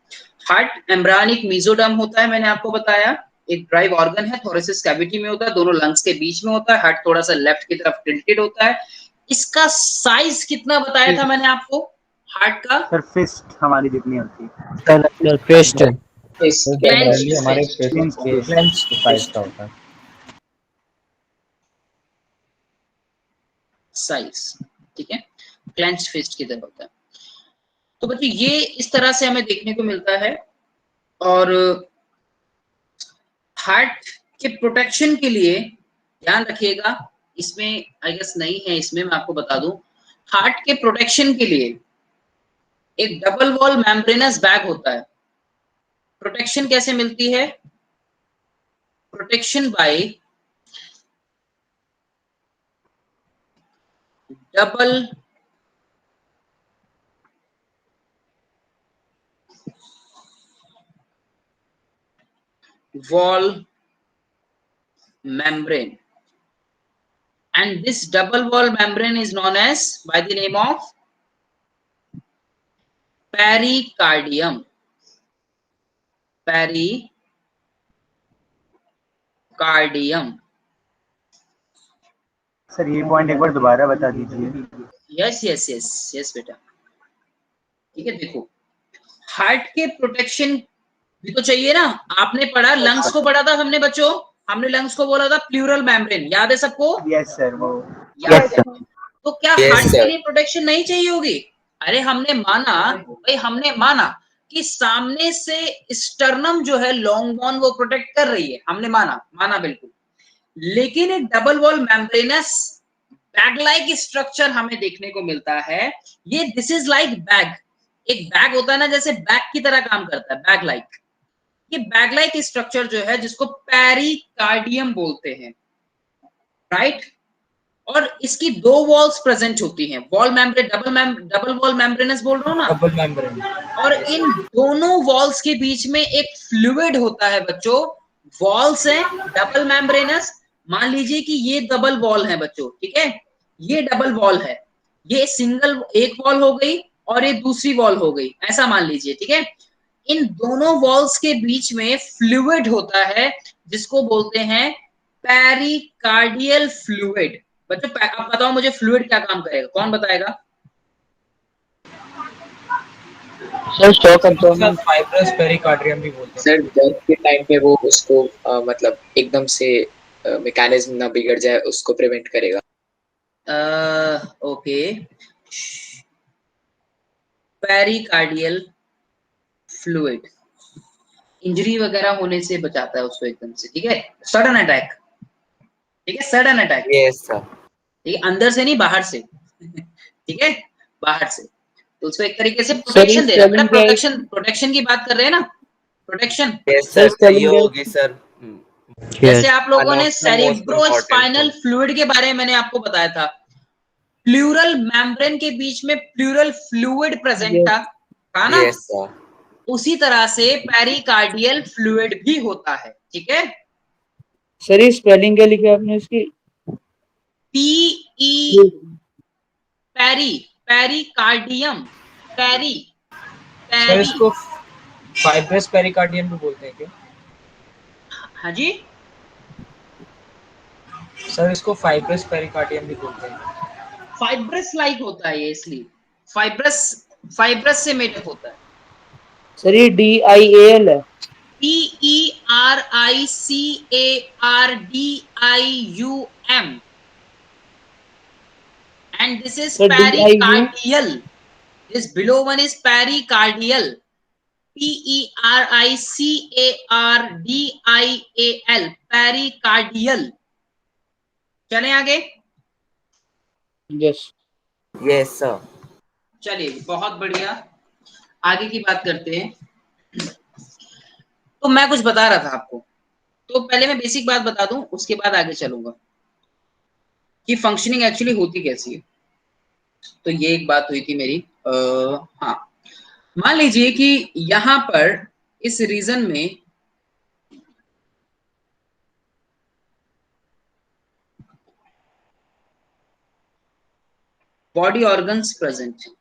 हार्ट एम्ब्रानिक मेसोडर्म होता है, मैंने आपको बताया, एक ड्राइव ऑर्गन है, थोरेसिस कैविटी में होता है, दोनों लंग्स के बीच में होता है, हार्ट थोड़ा सा लेफ्ट की तरफ टिल्टेड होता है। इसका साइज कितना बताया था मैंने आपको हार्ट का? सर फिस्ट हमारी जितनी होती है। Sir, fist. इस तो Clenched जनरली हमारे fist. फिस्ट के Clenched साइज का होता है। साइज, ठीक है, क्लेंच्ड फिस्ट की तरह होता है। तो बच्चों ये इस तरह से हमें देखने को मिलता है। और हार्ट के प्रोटेक्शन के लिए ध्यान रखिएगा, इसमें आई गेस नहीं है, इसमें मैं आपको बता दूं, हार्ट के प्रोटेक्शन के लिए एक डबल वॉल मेम्ब्रेनस बैग होता है। प्रोटेक्शन कैसे मिलती है? Protection bye double wall membrane, and this double wall membrane is known as by the name of pericardium. Pericardium. Sir ये पॉइंट एक बार दोबारा बता दीजिए। यस यस यस यस बेटा, ठीक है, देखो हार्ट के प्रोटेक्शन भी तो चाहिए ना। आपने पढ़ा, लंग्स को पढ़ा था हमने बच्चों, हमने लंग्स को बोला था प्लूरल मेम्ब्रेन, याद है सबको? यस सर, वो याद है? तो क्या Yes, हार्ट के sir. लिए प्रोटेक्शन नहीं चाहिए होगी? अरे हमने माना भाई, हमने माना कि सामने से स्टर्नम जो है लॉन्ग बोन वो प्रोटेक्ट कर रही है, हमने माना बिल्कुल, लेकिन एक double wall membranes bag like structure हमें देखने को मिलता है। ये दिस इज लाइक बैग, एक बैग होता है ना, जैसे बैग की तरह काम करता है, बैग लाइक। ये बैग लाइक स्ट्रक्चर जो है जिसको पेरिकार्डियम बोलते हैं, राइट? और इसकी 2 वॉल्स प्रेजेंट होती हैं, wall membrane, double wall membranes बोल रहा हूं ना, डबल मेम्ब्रेन। और इन दोनों वॉल्स के बीच में एक फ्लूइड होता है बच्चों। वॉल्स हैं डबल मेम्ब्रेनस, मान लीजिए कि ये डबल वॉल है बच्चों, ठीक है, ये डबल वॉल है, ये सिंगल एक वॉल हो गई और ये दूसरी वॉल हो गई, ऐसा मान लीजिए, ठीक है। इन दोनों वॉल्स के बीच में फ्लूइड होता है जिसको बोलते हैं पेरिकार्डियल फ्लूइड। बच्चों आप बताओ मुझे, फ्लूइड क्या काम करेगा, कौन बताएगा? Sir shock sir fibrous pericardium भी बोलते हैं। सर दर्द के टाइम पे वो उसको मतलब एकदम से मैकेनिज्म ना बिगड़ जाए उसको प्रिवेंट करेगा? ओके, पेरिकार्डियल फ्लूइड इंजरी वगैरह होने से बचाता है उसको एकदम से, ठीक है। सडन अटैक, ठीक है, सडन अटैक, यस सर। ठीक है, अंदर से नहीं बाहर से ठीक है, बाहर से, तो उसको एक तरीके से सर प्रोटेक्शन दे रहा है। स्पेलिंग क्या है? प्रोटेक्शन की बात कर रहे हैं ना, प्रोटेक्शन। यस सर सर, चाहिए स्पेलिंग क्या है? होगी सर। जैसे आप लोगों One ने of the most cerebro important spinal thing. Fluid के बारे में मैंने आपको बताया था, प्लूरल मेम्ब्रेन के बीच में प्लूरल फ्लूइड प्रेजेंट Yes. था ना, यस सर। उसी तरह से पेरिकार्डियल फ्लूइड भी होता है, ठीक है। सर ये स्पेलिंग क्या लिखा आपने इसकी? P E pericardium, peri sir peri, इसको फाइब्रस पेरिकार्डियम भी बोलते हैं क्या? हाँ जी, सर इसको फाइब्रस पेरिकार्डियम भी बोलते हैं। फाइब्रस लाइक होता है ये, इसलिए फाइब्रस से मेडअप होता है। सर ये DIAL है। PERICARDIUM and this is Sir, DIU? pericardial. This below one is pericardial. PERICARDIAL, pericardial. चलें आगे। Yes yes sir. चलिए बहुत बढ़िया, आगे की बात करते हैं। तो मैं कुछ बता रहा था आपको, तो पहले मैं बेसिक बात बता दूं, उसके बाद आगे चलूंगा कि फंक्शनिंग एक्चुअली होती कैसी है। तो ये एक बात हुई थी मेरी। हाँ, मान लीजिए कि यहां पर इस रीजन में बॉडी ऑर्गन्स प्रेजेंट है,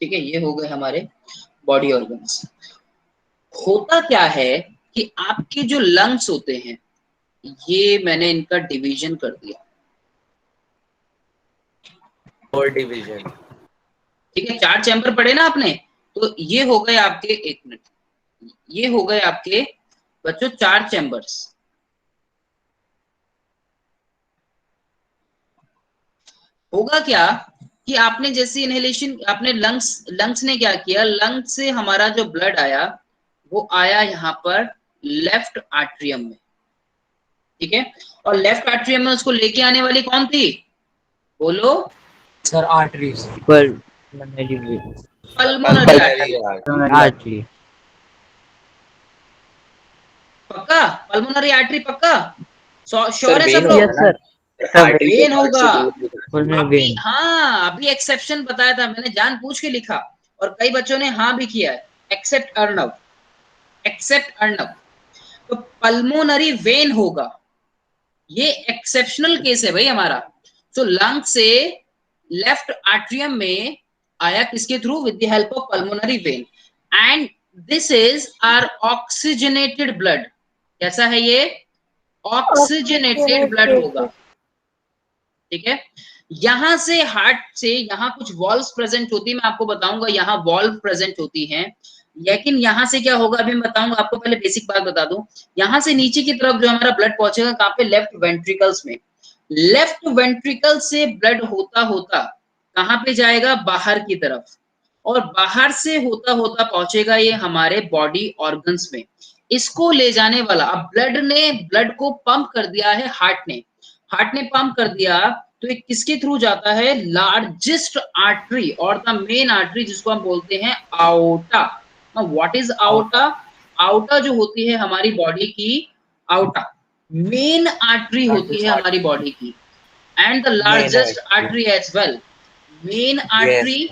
ठीक है, ये हो गए हमारे बॉडी ऑर्गन्स। होता क्या है कि आपके जो लंग्स होते हैं, ये मैंने इनका डिवीजन कर दिया, और डिवीजन, ठीक है, 4 चैम्बर पढ़े ना आपने, तो ये हो गए आपके, एक मिनट, ये हो गए आपके बच्चों 4 चैम्बर्स। होगा क्या कि आपने जैसे इनहेलेशन, आपने लंग्स ने क्या किया, लंग्स से हमारा जो ब्लड आया वो आया यहाँ पर लेफ्ट आर्ट्रियम में, ठीक है, और लेफ्ट आर्ट्रियम में उसको लेके आने वाली कौन थी, बोलो सर आर्टरीज। Pulmonary artery. पक्का पल्मोनरी आर्टरी, पक्का श्योर है सब लोग? Yes sir. वेन होगा अभी, हाँ अभी एक्सेप्शन बताया था मैंने, जान पूछ के लिखा और कई बच्चों ने हाँ भी किया है, एक्सेप्ट अर्नव, एक्सेप्ट अर्नव। तो पल्मोनरी वेन होगा, ये एक्सेप्शनल केस है भाई हमारा। तो लंग से लेफ्ट आर्ट्रियम में आया किसके through, with the help of pulmonary vein, and this is our oxygenated blood. कैसा है ये, ऑक्सीजनेटेड ब्लड होगा, ठीक है। यहां से हार्ट से यहाँ कुछ वॉल्व्स प्रेजेंट होती है, मैं आपको बताऊंगा यहाँ वॉल्व प्रेजेंट होती हैं, लेकिन यहाँ से क्या होगा अभी मैं बताऊंगा आपको। पहले बेसिक बात बता दूं, यहाँ से नीचे की तरफ जो हमारा ब्लड पहुंचेगा कहाँ पे, लेफ्ट वेंट्रिकल्स में। लेफ्ट वेंट्रिकल से ब्लड होता होता कहाँ पे जाएगा, बाहर की तरफ, और बाहर से होता होता पहुंचेगा ये हमारे बॉडी ऑर्गन्स में। इसको ले जाने वाला, अब ब्लड को पंप कर दिया है हार्ट ने पंप कर दिया, तो एक किसके थ्रू जाता है, लार्जेस्ट आर्टरी और द मेन आर्टरी, जिसको हम बोलते हैं outta. What is outta, outta जो होती है हमारी बॉडी की, आउटा मेन आर्टरी होती है हमारी बॉडी की, and the largest artery as well, main artery,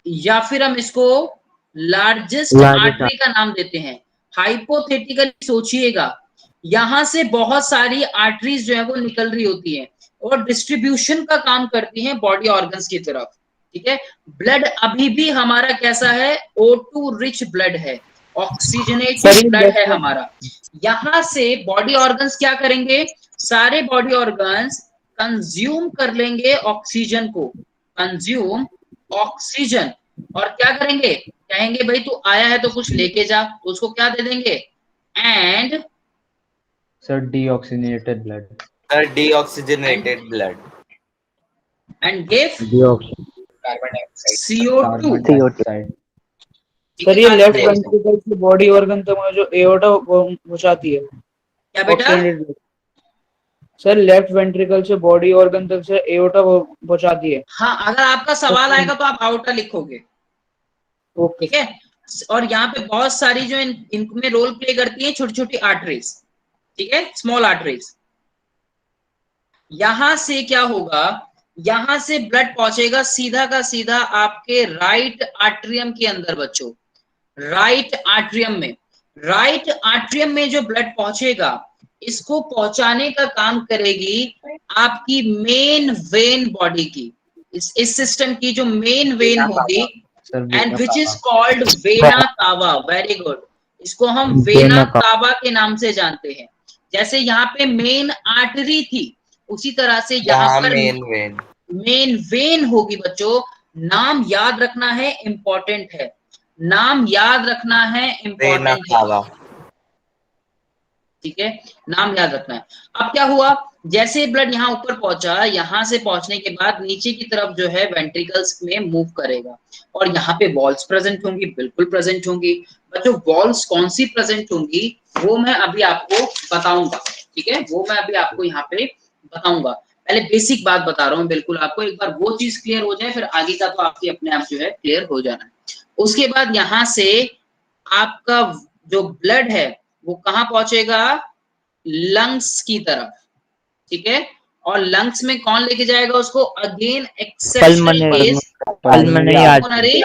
या फिर हम इसको लार्जेस्ट आर्टरी का नाम देते हैं। हाइपोथेटिकली सोचिएगा, यहां से बहुत सारी आर्टरीज जो है वो निकल रही होती हैं और डिस्ट्रीब्यूशन का काम करती हैं बॉडी ऑर्गन्स की तरफ, ठीक है। ब्लड अभी भी हमारा कैसा है, O2 रिच ब्लड है, ऑक्सीजनेटेड ब्लड है हमारा। यहां से बॉडी ऑर्गन्स क्या करेंगे, सारे बॉडी ऑर्गन्स कंज्यूम कर लेंगे ऑक्सीजन को, कंज्यूम ऑक्सीजन, और क्या करेंगे, कहेंगे भाई तू आया है तो कुछ लेके जा, तो उसको क्या दे देंगे, and sir deoxygenated blood, sir deoxygenated blood, and give carbon dioxide, CO2। Carbon dioxide. Sir ये लेफ्ट वेंट्रिकल से बॉडी ऑर्गन तक में जो एओर्टा पहुंचाती है, क्या बेटा, oxygenated blood. Sir left ventricle से बॉडी ऑर्गन तक से एओर्टा पहुंचाती है। हाँ, अगर आपका सवाल आएगा तो आप आउटा लिखोगे, ओके। ठीक है। और यहाँ पे बहुत सारी जो इनमें रोल प्ले करती है छोटी छोटी आर्टरीज, ठीक है, स्मॉल आर्टरीज। यहां से क्या होगा, यहां से ब्लड पहुंचेगा सीधा का सीधा आपके राइट आर्ट्रियम के अंदर बच्चों, राइट आर्ट्रियम में। राइट आर्ट्रियम में जो ब्लड पहुंचेगा, इसको पहुंचाने का काम करेगी आपकी मेन वेन बॉडी की, इस सिस्टम की जो मेन वेन होगी, and which is called vena cava. Very good, इसको हम वेना कावा के नाम से जानते हैं। जैसे यहाँ पे मेन आर्टरी थी, उसी तरह से यहाँ पर मेन वेन होगी बच्चों। नाम याद रखना है, इंपॉर्टेंट है, नाम याद रखना है, इंपॉर्टेंट है, ठीक है, नाम याद रखना है। अब क्या हुआ, जैसे ब्लड यहाँ ऊपर पहुंचा, यहाँ से पहुंचने के बाद नीचे की तरफ जो है वेंट्रिकल्स में मूव करेगा, और यहाँ पे वॉल्स प्रेजेंट होंगी, बिल्कुल प्रेजेंट होंगी बच्चों। वॉल्स कौन सी प्रेजेंट होंगी वो मैं अभी आपको बताऊंगा, ठीक है, वो मैं अभी आपको यहाँ पे बताऊंगा। पहले बेसिक बात बता रहा हूँ बिल्कुल आपको, एक बार वो चीज क्लियर हो जाए, फिर आगे का तो आपकी अपने आप जो है क्लियर हो जाना है। उसके बाद यहाँ से आपका जो ब्लड है वो कहाँ पहुंचेगा, लंग्स की तरफ, ठीक है। और लंग्स में कौन लेके जाएगा उसको, again exceptional case, pulmonary artery.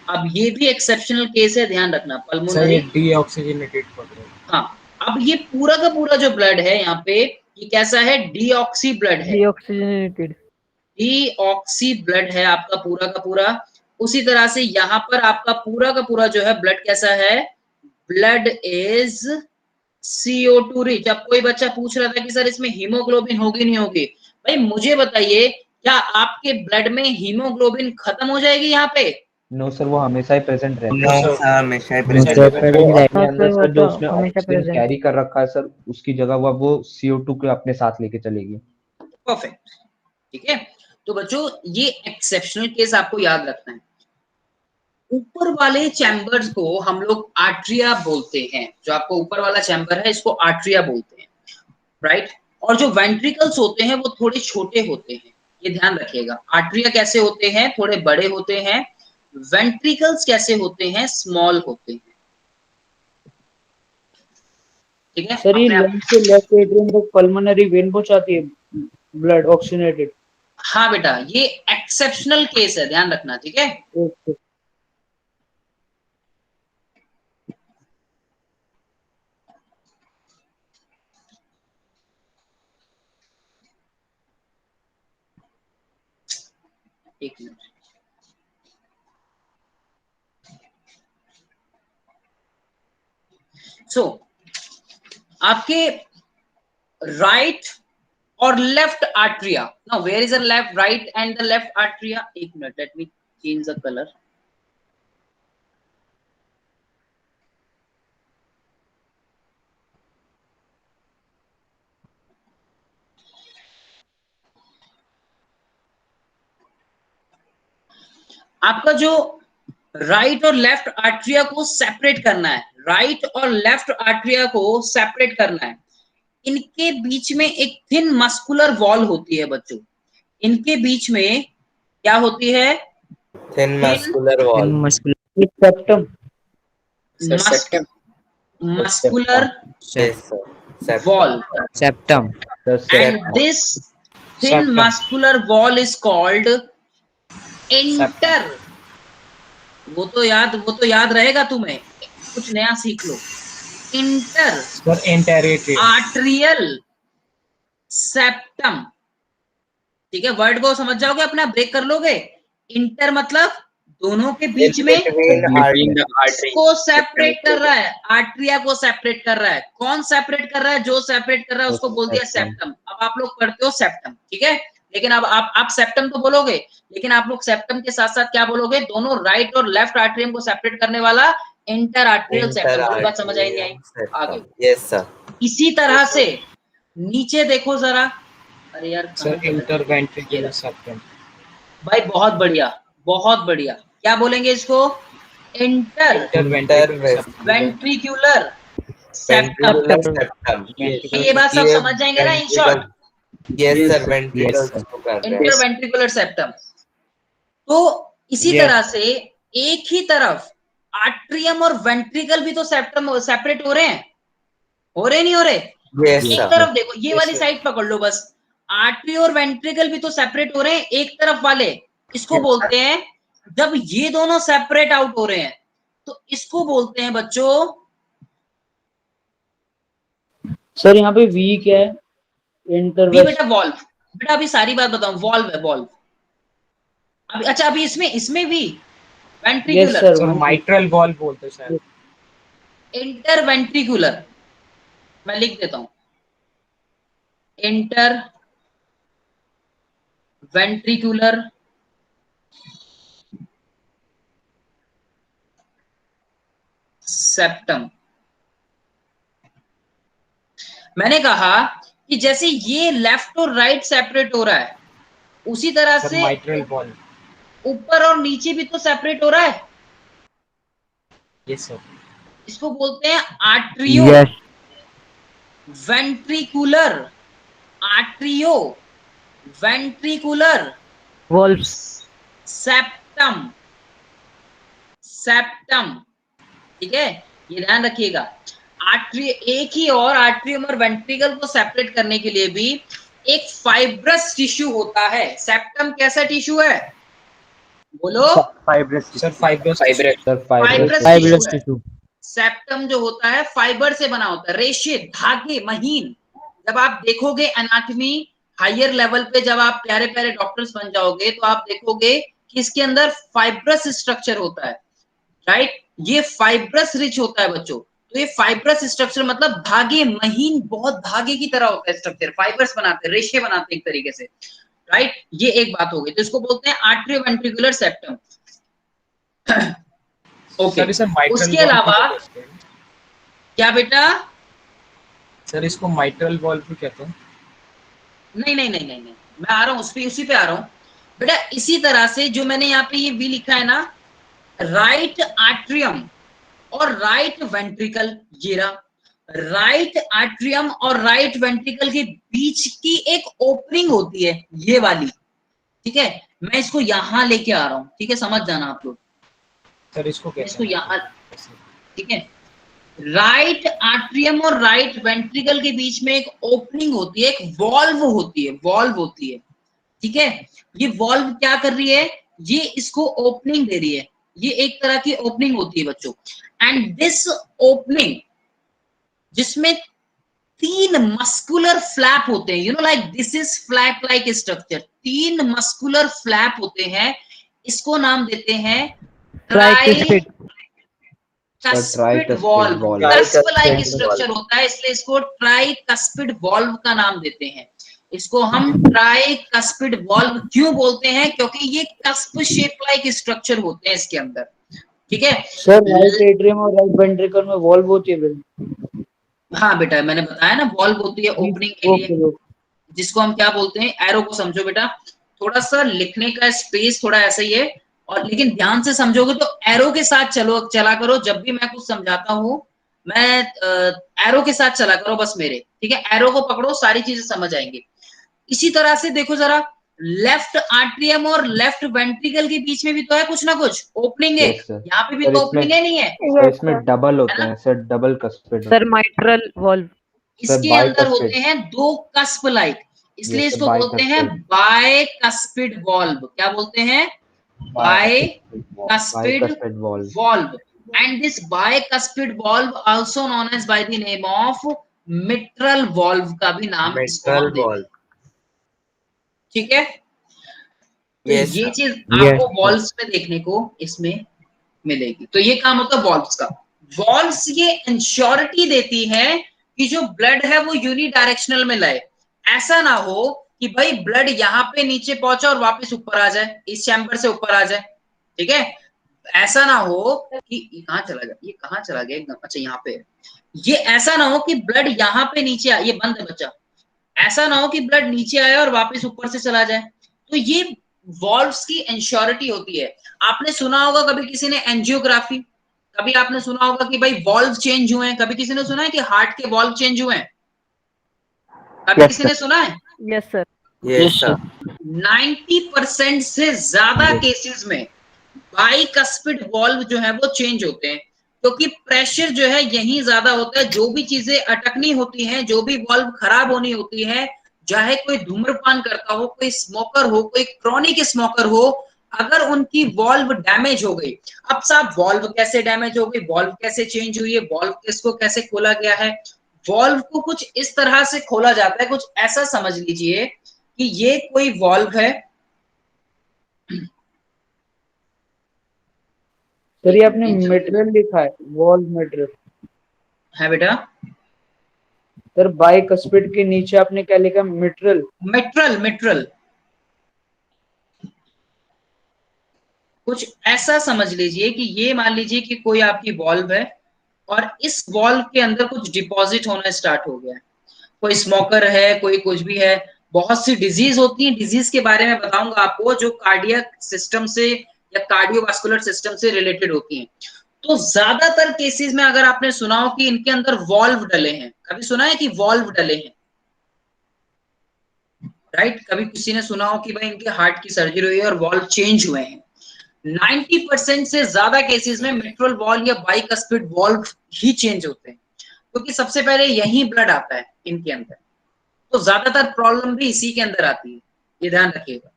अब ये भी एक्सेप्शनल केस है, ध्यान रखना, पल्मोनरी डीऑक्सीजनेटेड। हाँ, अब ये पूरा का पूरा जो ब्लड है यहाँ पे, ये कैसा है, डीऑक्सी ब्लड है, डीऑक्सीजनेटेड, डीऑक्सी ब्लड है आपका पूरा का पूरा। उसी तरह से यहाँ पर आपका पूरा का पूरा जो है ब्लड कैसा है, ब्लड इज CO2 रिच। अब कोई बच्चा पूछ रहा था कि सर इसमें हीमोग्लोबिन होगी नहीं होगी, भाई मुझे बताइए, क्या आपके ब्लड में हीमोग्लोबिन खत्म हो जाएगी यहाँ पे? नो सर, वो हमेशा ही प्रेजेंट रहता है। हमेशा ही प्रेजेंट अपने अंदर सर, जो उसने ऑक्सीजन कैरी कर रखा है सर, उसकी जगह वो CO2 को अपने साथ लेके चलेगी। परफेक्ट, ठीक है। तो बच्चों ये एक्सेप्शनल केस आपको याद रखना है। ऊपर वाले चैम्बर्स को हम लोग आर्ट्रिया बोलते हैं, जो आपको ऊपर वाला चैम्बर है इसको आर्ट्रिया बोलते हैं, राइट। और जो वेंट्रिकल्स होते हैं वो थोड़े छोटे होते हैं, ये ध्यान रखिएगा। आर्ट्रिया कैसे होते हैं, थोड़े बड़े होते हैं, वेंट्रिकल्स कैसे होते हैं, स्मॉल होते हैं, ठीक है। सर ये लंग्स से लेफ्ट एट्रियम तक पल्मोनरी वेन पहुंचाती है ब्लड ऑक्सीजनेटेड। हाँ बेटा, ये एक्सेप्शनल केस है, ध्यान रखना, ठीक है। ओके। एक मिनट, सो आपके राइट और left atria, now where is the left, right and the left atria. एक minute, let me change the colour. आपका जो राइट और लेफ्ट आर्ट्रिया को सेपरेट करना है, राइट और लेफ्ट आर्ट्रिया को सेपरेट करना है, इनके बीच में एक थिन मस्कुलर वॉल होती है बच्चों। इनके बीच में क्या होती है, thin muscular wall, septum, muscular wall, septum, and this thin muscular wall is called inter. वो तो याद रहेगा तुम्हें, कुछ नया सीख लो। इंटर आर्ट्रियल सेप्टम, ठीक है। वर्ड को समझ जाओगे, अपना ब्रेक कर लोगे। इंटर मतलब दोनों के बीच में को सेपरेट कर रहा है, आर्ट्रिया को सेपरेट कर रहा है। कौन सेपरेट कर रहा है, जो सेपरेट कर रहा है उसको बोल दिया सेप्टम। अब आप लोग पढ़ते हो सेप्टम, ठीक है। लेकिन अब आप सेप्टम तो बोलोगे, लेकिन आप लोग सेप्टम के साथ साथ क्या बोलोगे, दोनों राइट और लेफ्ट आर्टरियम को सेपरेट करने वाला इंटर आर्टरियल सेप्टम। कोई बात समझ आई नहीं आई? आगे यस सर। इसी तरह से नीचे देखो जरा, अरे यार सर इंटरवेंट्रिकुलर सेप्टम। भाई बहुत बढ़िया, बहुत बढ़िया। क्या बोलेंगे इसको? Interventricular septum. ये बात सब समझ जाएंगे ना in short? Yes sir, ventricles को कर रहे हैं। Interventricular septum. तो इसी तरह से एक ही तरफ आर्ट्रियम और वेंट्रिकल भी तो सेप्टम सेपरेट हो रहे हैं, हो रहे नहीं हो रहे? एक तरफ देखो, ये वाली साइड पकड़ लो बस, आर्टरी और वेंट्रिकल भी तो सेपरेट हो रहे हैं एक तरफ वाले। इसको बोलते हैं, जब ये दोनों सेपरेट आउट हो रहे हैं तो इसको बोलते हैं बच्चों। सर यहाँ पे वी क्या है? इंटरवेस्ट। बेटा वॉल्व। बेटा अभी सारी बात बताऊं, वॉल्व है वॉल्व। अभी अच्छा, अभी इसमें भी वेंट्रिकुलर, सर माइट्रल वॉल्व बोलते हैं सर। इंटरवेंट्रिकुलर, मैं लिख देता हूं, इंटर वेंट्रिकुलर सेप्टम। मैंने कहा कि जैसे ये लेफ्ट और राइट सेपरेट हो रहा है, उसी तरह से माइट्रल वॉल्व ऊपर और नीचे भी तो सेपरेट हो रहा है। Yes sir. इसको बोलते हैं atrio ventricular, atrio ventricular valves septum, septum. ठीक है, ये ध्यान रखिएगा। आर्टरी, एक ही और आर्ट्रियम और वेंट्रिकल को सेपरेट करने के लिए भी एक फाइब्रस टिश्यू होता है। सेप्टम कैसा टिश्यू है? बोलो। Fibrous tissue. सेप्टम जो होता है फाइबर से बना होता है, रेशे, धागे, महीन। जब आप देखोगे एनाटॉमी हायर लेवल पे, जब आप प्यारे प्यारे डॉक्टर्स बन जाओगे तो आप देखोगे कि इसके अंदर फाइब्रस स्ट्रक्चर होता है, राइट? ये फाइब्रस रिच होता है बच्चों। तो ये फाइब्रस स्ट्रक्चर मतलब धागे, महीन, बहुत धागे की तरह होता है स्ट्रक्चर। फाइबर्स बनाते हैं, रेशे बनाते हैं एक तरीके से, राइट? ये एक बात हो गई। तो इसको बोलते हैं आर्ट्रियोवेंट्रिकुलर सेप्टम। ओके, उसके अलावा क्या बेटा? सर इसको माइट्रल वॉल्व भी कहते हैं। नहीं, मैं आ रहा हूँ उसी पे आ रहा हूँ बेटा। इसी तरह से जो मैंने यहाँ पे ये भी लिखा है ना, राइट आर्ट्रियम और राइट वेंट्रिकल, ये रहा राइट आर्ट्रियम और राइट वेंट्रिकल के बीच की एक ओपनिंग होती है, ये वाली। ठीक है, मैं इसको यहां लेके आ रहा हूं, ठीक है? समझ जाना आप लोग। सर इसको यहां, ठीक है, राइट आर्ट्रियम और राइट वेंट्रिकल के बीच में एक ओपनिंग होती है, एक वॉल्व होती है, वॉल्व होती है। ठीक है, ये वॉल्व क्या कर रही है? ये इसको ओपनिंग दे रही है। ये एक तरह की ओपनिंग होती है बच्चों। एंड दिस ओपनिंग, जिसमें 3 मस्कुलर फ्लैप होते हैं, you know like this is flap like structure. 3 muscular flap होते हैं, इसको नाम देते हैं tricuspid valve. Cusp like structure होता है, इसलिए इसको ट्राइकस्पिड वॉल्व का नाम देते हैं। इसको हम ट्राइकस्पिड वॉल्व क्यों बोलते हैं? क्योंकि ये कस्प शेप लाइक स्ट्रक्चर होते हैं इसके अंदर। ठीक है सर, राइट एट्रियम और राइट वेंट्रिकल में वॉल्व होती है फिर? हाँ बेटा, मैंने बताया ना, वॉल्व होती है ओपनिंग के लिए, जिसको हम क्या बोलते हैं? एरो को समझो बेटा। थोड़ा सा लिखने का स्पेस थोड़ा ऐसा ही है, और लेकिन ध्यान से समझोगे तो एरो के साथ चला करो। जब भी मैं कुछ समझाता हूँ, मैं एरो के साथ चला करो बस मेरे, ठीक है? एरो को पकड़ो, सारी चीजें समझ आएंगी। इसी तरह से देखो जरा, लेफ्ट आर्ट्रियम और लेफ्ट वेंट्रिकल के बीच में भी तो है कुछ ना कुछ ओपनिंग है। यहाँ पे भी तो ओपनिंग है, नहीं है? इसमें डबल होते हैं sir, double cuspid. Sir mitral valve, इसके अंदर होते हैं 2 कस्प लाइक, इसलिए इसको बोलते हैं बायकस्पिड वॉल्व। क्या बोलते हैं? Bicuspid valve. And this bicuspid valve also known as by the name of mitral valve का भी नाम इसको हम देते हैं। ठीक है, तो ये चीज आपको वॉल्व्स में देखने को इसमें मिलेगी। तो ये काम होता है वॉल्व्स का। वॉल्व्स ये इंश्योरिटी देती है कि जो ब्लड है वो यूनिडायरेक्शनल में लाए। ऐसा ना हो कि भाई ब्लड यहाँ पे नीचे पहुंचा और वापस ऊपर आ जाए, इस चैम्बर से ऊपर आ जाए, ठीक है। ऐसा ना हो कि कहाँ चला गया, ये कहाँ चला गया एकदम, अच्छा यहाँ पे, ये ऐसा ना हो कि ब्लड यहाँ पे नीचे ये बंद है बच्चा, ऐसा ना हो कि ब्लड नीचे आए और वापस ऊपर से चला जाए। तो ये वॉल्व्स की इंश्योरिटी होती है। आपने सुना होगा कभी किसी ने एंजियोग्राफी, कभी आपने सुना होगा कि भाई वॉल्व चेंज हुए हैं, कभी किसी ने सुना है कि हार्ट के वॉल्व चेंज हुए हैं, कभी किसी ने सुना है? Yes sir. Yes sir. 90% से ज्यादा केसेस में बाइकस्पिड वॉल्व जो है वो चेंज होते हैं, क्योंकि प्रेशर जो है यही ज्यादा होता है। जो भी चीजें अटकनी होती हैं, जो भी वॉल्व खराब होनी होती है, चाहे कोई धूम्रपान करता हो, कोई स्मोकर हो, कोई क्रॉनिक स्मोकर हो, अगर उनकी वॉल्व डैमेज हो गई, अब साहब वॉल्व कैसे डैमेज हो गई, वॉल्व कैसे चेंज हुई है, वॉल्व किसको कैसे खोला गया है, वॉल्व को कुछ इस तरह से खोला जाता है, कुछ ऐसा समझ लीजिए कि ये कोई वॉल्व है। सर ये आपने मटेरियल लिखा है, वॉल्व मटेरियल है बेटा। सर बाइकस्पिड के नीचे आपने क्या लिखा, मटेरियल? मटेरियल कुछ ऐसा समझ लीजिए कि ये मान लीजिए कि कोई आपकी वॉल्व है और इस वॉल्व के अंदर कुछ डिपॉजिट होना स्टार्ट हो गया है, कोई स्मोकर है, कोई कुछ भी है, बहुत सी डिजीज होती है, डिजीज के बारे में बताऊंगा आपको जो कार्डियक सिस्टम से या कार्डियोवास्कुलर सिस्टम से रिलेटेड होती हैं। तो ज्यादातर केसेस में अगर आपने सुना हो कि इनके अंदर वॉल्व डले हैं, कभी सुना है कि वॉल्व डले हैं, राइट? कभी किसी ने सुना हो कि भाई इनके हार्ट की सर्जरी हुई है और वॉल्व चेंज हुए हैं। 90% से ज्यादा केसेस में मिट्रल वॉल्व या बाइकस्पिड वॉल्व ही चेंज होते हैं, क्योंकि सबसे पहले यही ब्लड आता है इनके अंदर, तो ज्यादातर प्रॉब्लम भी इसी के अंदर आती है, ये ध्यान रखिएगा।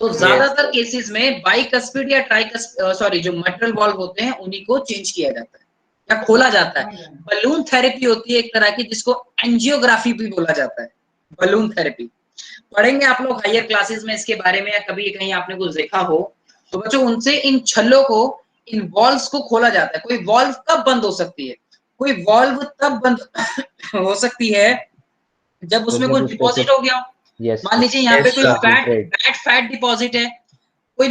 तो ज्यादातर केसेस में बाइकस्पिड या ट्राइकस्पिड जो मिट्रल वॉल्व होते हैं उन्हीं को चेंज किया जाता है या खोला जाता है। बलून थेरेपी होती है एक तरह की, जिसको एंजियोग्राफी भी बोला जाता है, बलून थेरेपी। पढ़ेंगे आप लोग हायर क्लासेस में इसके बारे में, या कभी कहीं आपने कुछ देखा हो तो बच्चों उनसे इन छल्लों को, इन वॉल्व्स को खोला जाता है। कोई वॉल्व कब बंद हो सकती है, कोई वॉल्व तब बंद हो सकती है जब उसमें कुछ डिपॉजिट हो गया हो। मान लीजिए यहाँ पे कोई बैड फैट डिपॉजिट है, कोई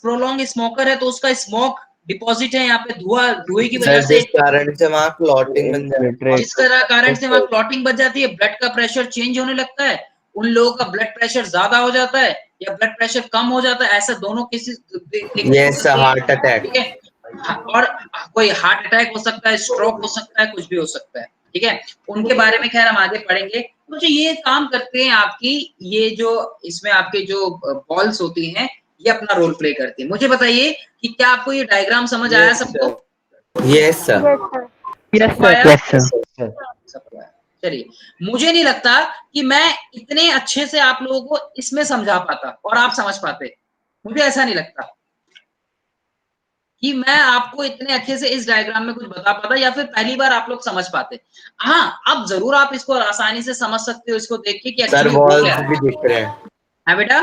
प्रोलॉन्ग स्मोकर है तो उसका स्मोक डिपॉजिट है यहाँ पे, धुएं की वजह से, जिस कारण से वहाँ क्लॉटिंग बन जाती है, जिस कारण से वहाँ क्लॉटिंग बच जाती है, ब्लड का प्रेशर चेंज होने लगता है, उन लोगों का ब्लड प्रेशर ज्यादा हो जाता है या ब्लड प्रेशर कम हो जाता है, ऐसा दोनों केसेस हार्ट अटैक, ठीक है। और कोई हार्ट अटैक हो सकता है, स्ट्रोक हो सकता है, कुछ भी हो सकता है, ठीक है। उनके बारे में खैर हम आगे पढ़ेंगे। तो जो ये काम करते हैं आपकी, ये जो इसमें आपके जो बॉल्स होती हैं, ये अपना रोल प्ले करती है। मुझे बताइए कि क्या आपको ये डायग्राम समझ आया सबको? Yes sir. Yes sir. चलिए, मुझे नहीं लगता कि मैं इतने अच्छे से आप लोगों को इसमें समझा पाता और आप समझ पाते, मुझे ऐसा नहीं लगता कि मैं आपको इतने अच्छे से इस डायग्राम में कुछ बता पाता या फिर पहली बार आप लोग समझ पाते। हाँ, अब जरूर आप इसको आसानी से समझ सकते हो इसको देख के कि सर वॉल्व्स भी दिख रहे हैं। है बेटा?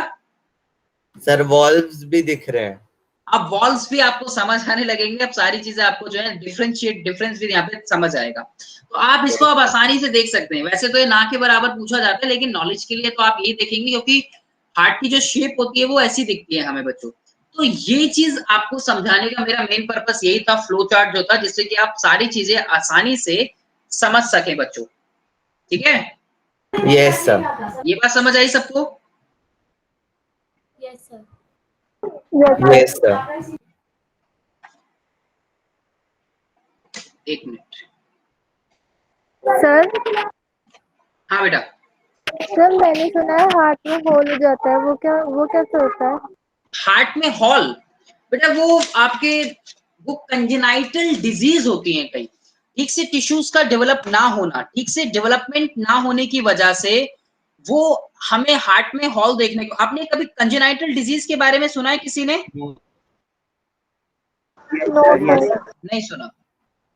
सर वॉल्व्स भी दिख रहे हैं। अब वॉल्व्स भी आपको समझ आने लगेंगे, अब सारी चीजें आपको जो है डिफरेंस भी यहाँ पे समझ आएगा, तो आप इसको अब आसानी से देख सकते हैं। वैसे तो ये ना के बराबर पूछा जाता है, लेकिन नॉलेज के लिए तो आप यही देखेंगे, क्योंकि हार्ट की जो शेप होती है वो ऐसी दिखती है हमें बच्चों। तो ये चीज आपको समझाने का मेरा मेन पर्पस यही था, फ्लो चार्ट जो था, जिससे कि आप सारी चीजें आसानी से समझ सके बच्चों, ठीक है? Yes sir. ये बात समझ आई सबको? Yes sir. Yes sir. एक मिनट सर। हाँ बेटा। सर मैंने सुना है हार्ट में होल हो जाता है, वो कैसे होता है? हार्ट में हॉल बेटा वो आपके वो कंजेनाइटल डिजीज होती हैं कई, ठीक से टिश्यूज का डेवलप ना होना, ठीक से डेवलपमेंट ना होने की वजह से वो हमें हार्ट में हॉल देखने को। आपने कभी कंजेनाइटल डिजीज के बारे में सुना है किसी ने? नहीं सुना?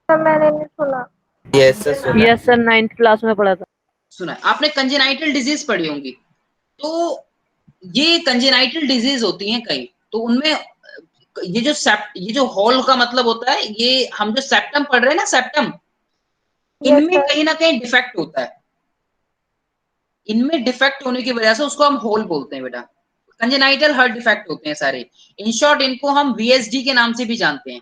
मैंने नहीं सुना। Yes sir. Yes sir, 9th class में पढ़ा था। सुना है आपने, कंजेनाइटल डिजीज पढ़ी होंगी। तो ये कंजेनाइटल डिजीज होती हैं कई, तो उनमें ये जो हॉल का मतलब होता है, ये हम जो सेप्टम पढ़ रहे हैं ना, सेप्टम, इनमें कहीं ना कहीं डिफेक्ट होता है, इनमें डिफेक्ट होने की वजह से उसको हम होल बोलते हैं बेटा। कंजेनाइटल हार्ट डिफेक्ट होते हैं सारे। इन शॉर्ट इनको हम VSD के नाम से भी जानते हैं,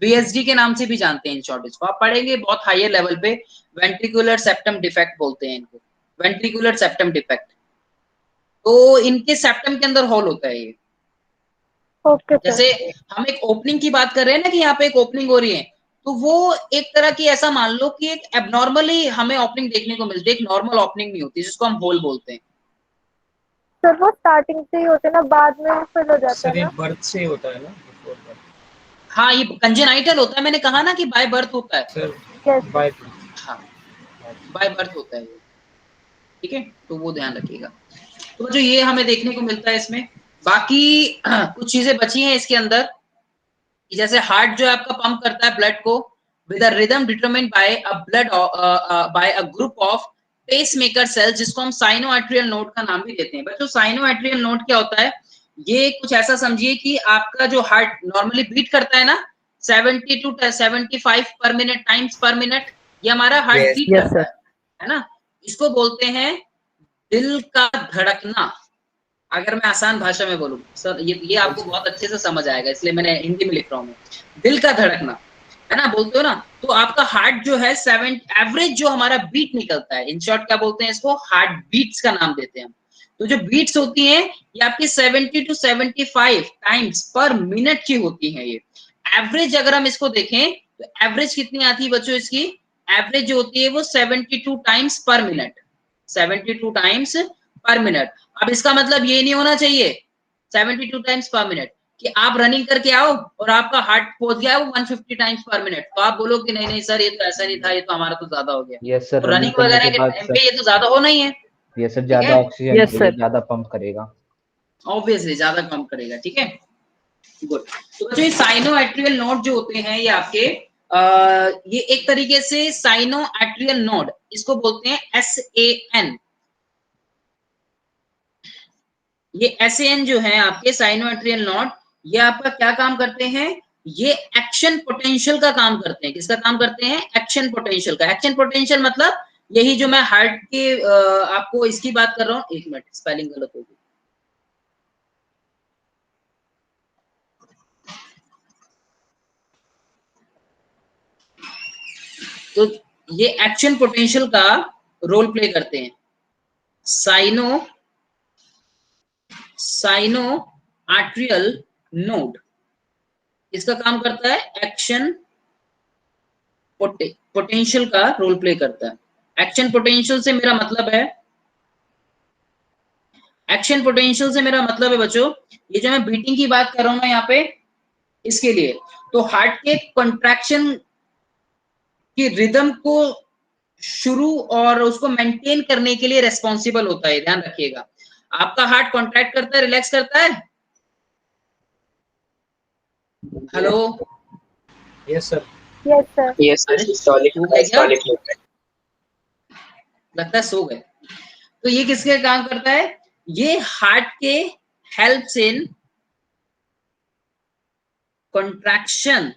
VSD के नाम से भी जानते हैं इन शॉर्ट। इसको आप पढ़ेंगे बहुत हायर लेवल पे, वेंट्रिकुलर सेप्टम डिफेक्ट बोलते हैं इनको, वेंट्रिकुलर सेप्टम डिफेक्ट। तो इनके सेप्टम के अंदर होल होता है ये। ओके जैसे सर। हम एक ओपनिंग की बात कर रहे हैं ना कि यहाँ पे एक ओपनिंग हो रही है, तो वो एक तरह की ऐसा मान लो कि एक एबनॉर्मली हमें ओपनिंग देखने को मिलती है, एक नॉर्मल ओपनिंग नहीं होती, जिसको हम होल बोलते हैं। सर वो स्टार्टिंग से ही होते हैं ना, बाद में वो फिल हो जाता सर है ये ना? बर्थ से होता है ना, before birth? हाँ ये कंजेनाइटल होता है, मैंने कहा ना कि बाय बर्थ होता है। सर यस बाय हाँ बाय बर्थ होता है, ठीक है, तो वो ध्यान रखिएगा। तो जो ये हमें देखने को मिलता है इसमें, बाकी कुछ चीजें बची हैं इसके अंदर, जैसे हार्ट जो है आपका पंप करता है ब्लड को with a rhythm determined by a blood by a group of pacemaker cells, जिसको हम साइनोआर्ट्रियल नोड का नाम भी देते हैं। बच्चों साइनोआर्ट्रियल नोड क्या होता है? ये कुछ ऐसा समझिए कि आपका जो हार्ट नॉर्मली बीट करता है ना 70 to 75 पर मिनट टाइम्स पर मिनट, ये हमारा हार्ट यस बीट यस करता सर। है ना, इसको बोलते हैं दिल का धड़कना। अगर मैं आसान भाषा में बोलूं सर, ये आपको बहुत अच्छे से समझ आएगा, इसलिए मैंने हिंदी में लिख रहा हूँ। दिल का धड़कना है ना, बोलते हो ना, तो आपका हार्ट जो है 7 एवरेज जो हमारा बीट निकलता है, इन शॉर्ट क्या बोलते हैं इसको, हार्ट बीट्स का नाम देते हैं हम। तो जो बीट्स होती हैं ये आपकी 70 to 75 टाइम्स पर मिनट की होती हैं ये। एवरेज अगर हम इसको देखें तो एवरेज कितनी आती है बच्चों इसकी, एवरेज जो होती है वो 72 टाइम्स पर मिनट, 72 टाइम्स पर मिनट। अब इसका मतलब ये नहीं होना चाहिए 72 टाइम्स पर मिनट कि आप रनिंग करके आओ और आपका हार्ट पहुंच गया वो 150 टाइम्स पर मिनट, तो आप बोलो कि नहीं नहीं सर ये तो ऐसा नहीं था, ये तो हमारा तो ज्यादा हो गया। यस सर, तो रनिंग रनिंग करने वगैरह के के बाद टाइम सर, पे ये तो ज्यादा होना ही है, ये सर ठीक ज्यादा है, ऑक्सीजन यस लेगा, सर। ज्यादा पंप करेगा। ऑब्वियसली ज्यादा कम करेगा, ठीक है, गुड। तो बच्चों ये साइनोआर्ट्रियल नोड जो होते हैं ये आपके ये एक तरीके से साइनोआर्ट्रियल नोड, इसको बोलते हैं SAN। ये SAN जो है आपके साइनोआर्ट्रियल नोड, ये आपका क्या काम करते हैं, ये एक्शन पोटेंशियल का काम करते हैं। किसका काम करते हैं? एक्शन पोटेंशियल का। एक्शन पोटेंशियल मतलब यही जो मैं हार्ट के आपको इसकी बात कर रहा हूँ, एक मिनट स्पेलिंग गलत हो गई, तो ये एक्शन पोटेंशियल का रोल प्ले करते हैं। साइनो आर्ट्रियल नोड इसका काम करता है एक्शन पोटेंशियल का रोल प्ले करता है। एक्शन पोटेंशियल से मेरा मतलब है, एक्शन पोटेंशियल से मेरा मतलब है बच्चों, ये जो मैं बीटिंग की बात कर रहा हूं ना यहाँ पे, इसके लिए तो हार्ट के कंट्रैक्शन की रिदम को शुरू और उसको मेंटेन करने के लिए रेस्पॉन्सिबल होता है, ध्यान रखिएगा। आपका हार्ट कॉन्ट्रैक्ट करता है, रिलैक्स करता है, hello, yes sir. Yes sir. Yes sir, अरे सिस्टोलिक सो गए क्या, डायस्टोलिक मूवमेंट। लगता है सो गए। तो ये किसके काम करता है, ये हार्ट के helps in contraction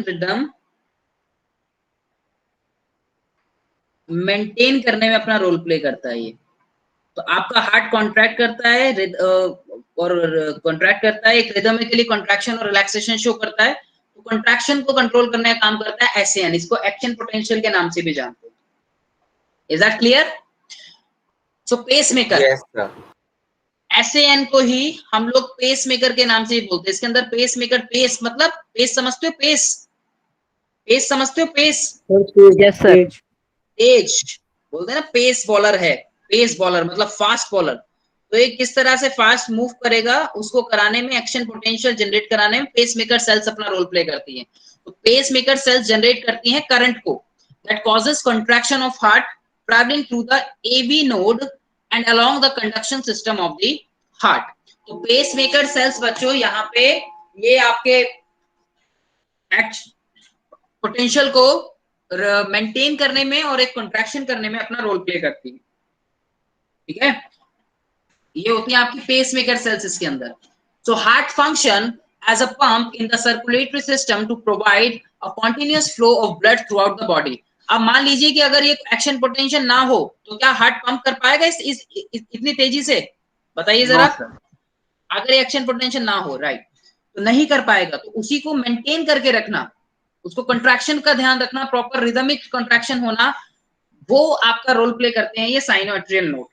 rhythm maintain करने में अपना रोल प्ले करता है ये। तो आपका हार्ट कॉन्ट्रैक्ट करता है और कॉन्ट्रैक्ट करता है, एक रिदमिकली कॉन्ट्रैक्शन और रिलैक्सेशन शो करता है, तो कॉन्ट्रैक्शन को कंट्रोल करने का काम करता है SAN, इसको एक्शन पोटेंशियल के नाम से भी जानते हैं। Is that clear? So pacemaker, yes sir. SAN को ही हम लोग पेसमेकर के नाम से ही बोलते हैं। इसके अंदर पेसमेकर, पेस मतलब पेस समझते हो, पेस, पेस समझते हो, पेस यस सर। तेज बोलते हैं ना, पेस बॉलर है, पेस बॉलर मतलब फास्ट बॉलर। तो ये किस तरह से फास्ट मूव करेगा उसको कराने में, एक्शन पोटेंशियल जनरेट कराने में पेसमेकर सेल्स अपना रोल प्ले करती हैं। तो पेसमेकर सेल्स जनरेट करती हैं करंट को that causes contraction of heart travelling through the AV node and along the conduction system of the heart. तो पेसमेकर सेल्स बच्चों यहाँ पे ये आपके पोटेंशियल को मेंटेन करने में और एक कंट्रैक्शन करने में अपना रोल प्ले करती है, ठीक है, ये होती है आपकी पेसमेकर सेल्स इसके अंदर। So heart function as a pump in the circulatory system to provide a continuous flow of blood throughout the body. अब मान लीजिए कि अगर ये एक्शन पोटेंशियल ना हो तो क्या हार्ट पंप कर पाएगा इतनी तेजी से? बताइए जरा। अगर एक्शन पोटेंशियल ना हो, राइट, तो नहीं कर पाएगा। तो उसी को मेंटेन करके रखना, उसको कंट्रैक्शन का ध्यान रखना, प्रॉपर रिदमिक कंट्रैक्शन होना, वो आपका रोल प्ले करते हैं ये साइनो एट्रियल नोड।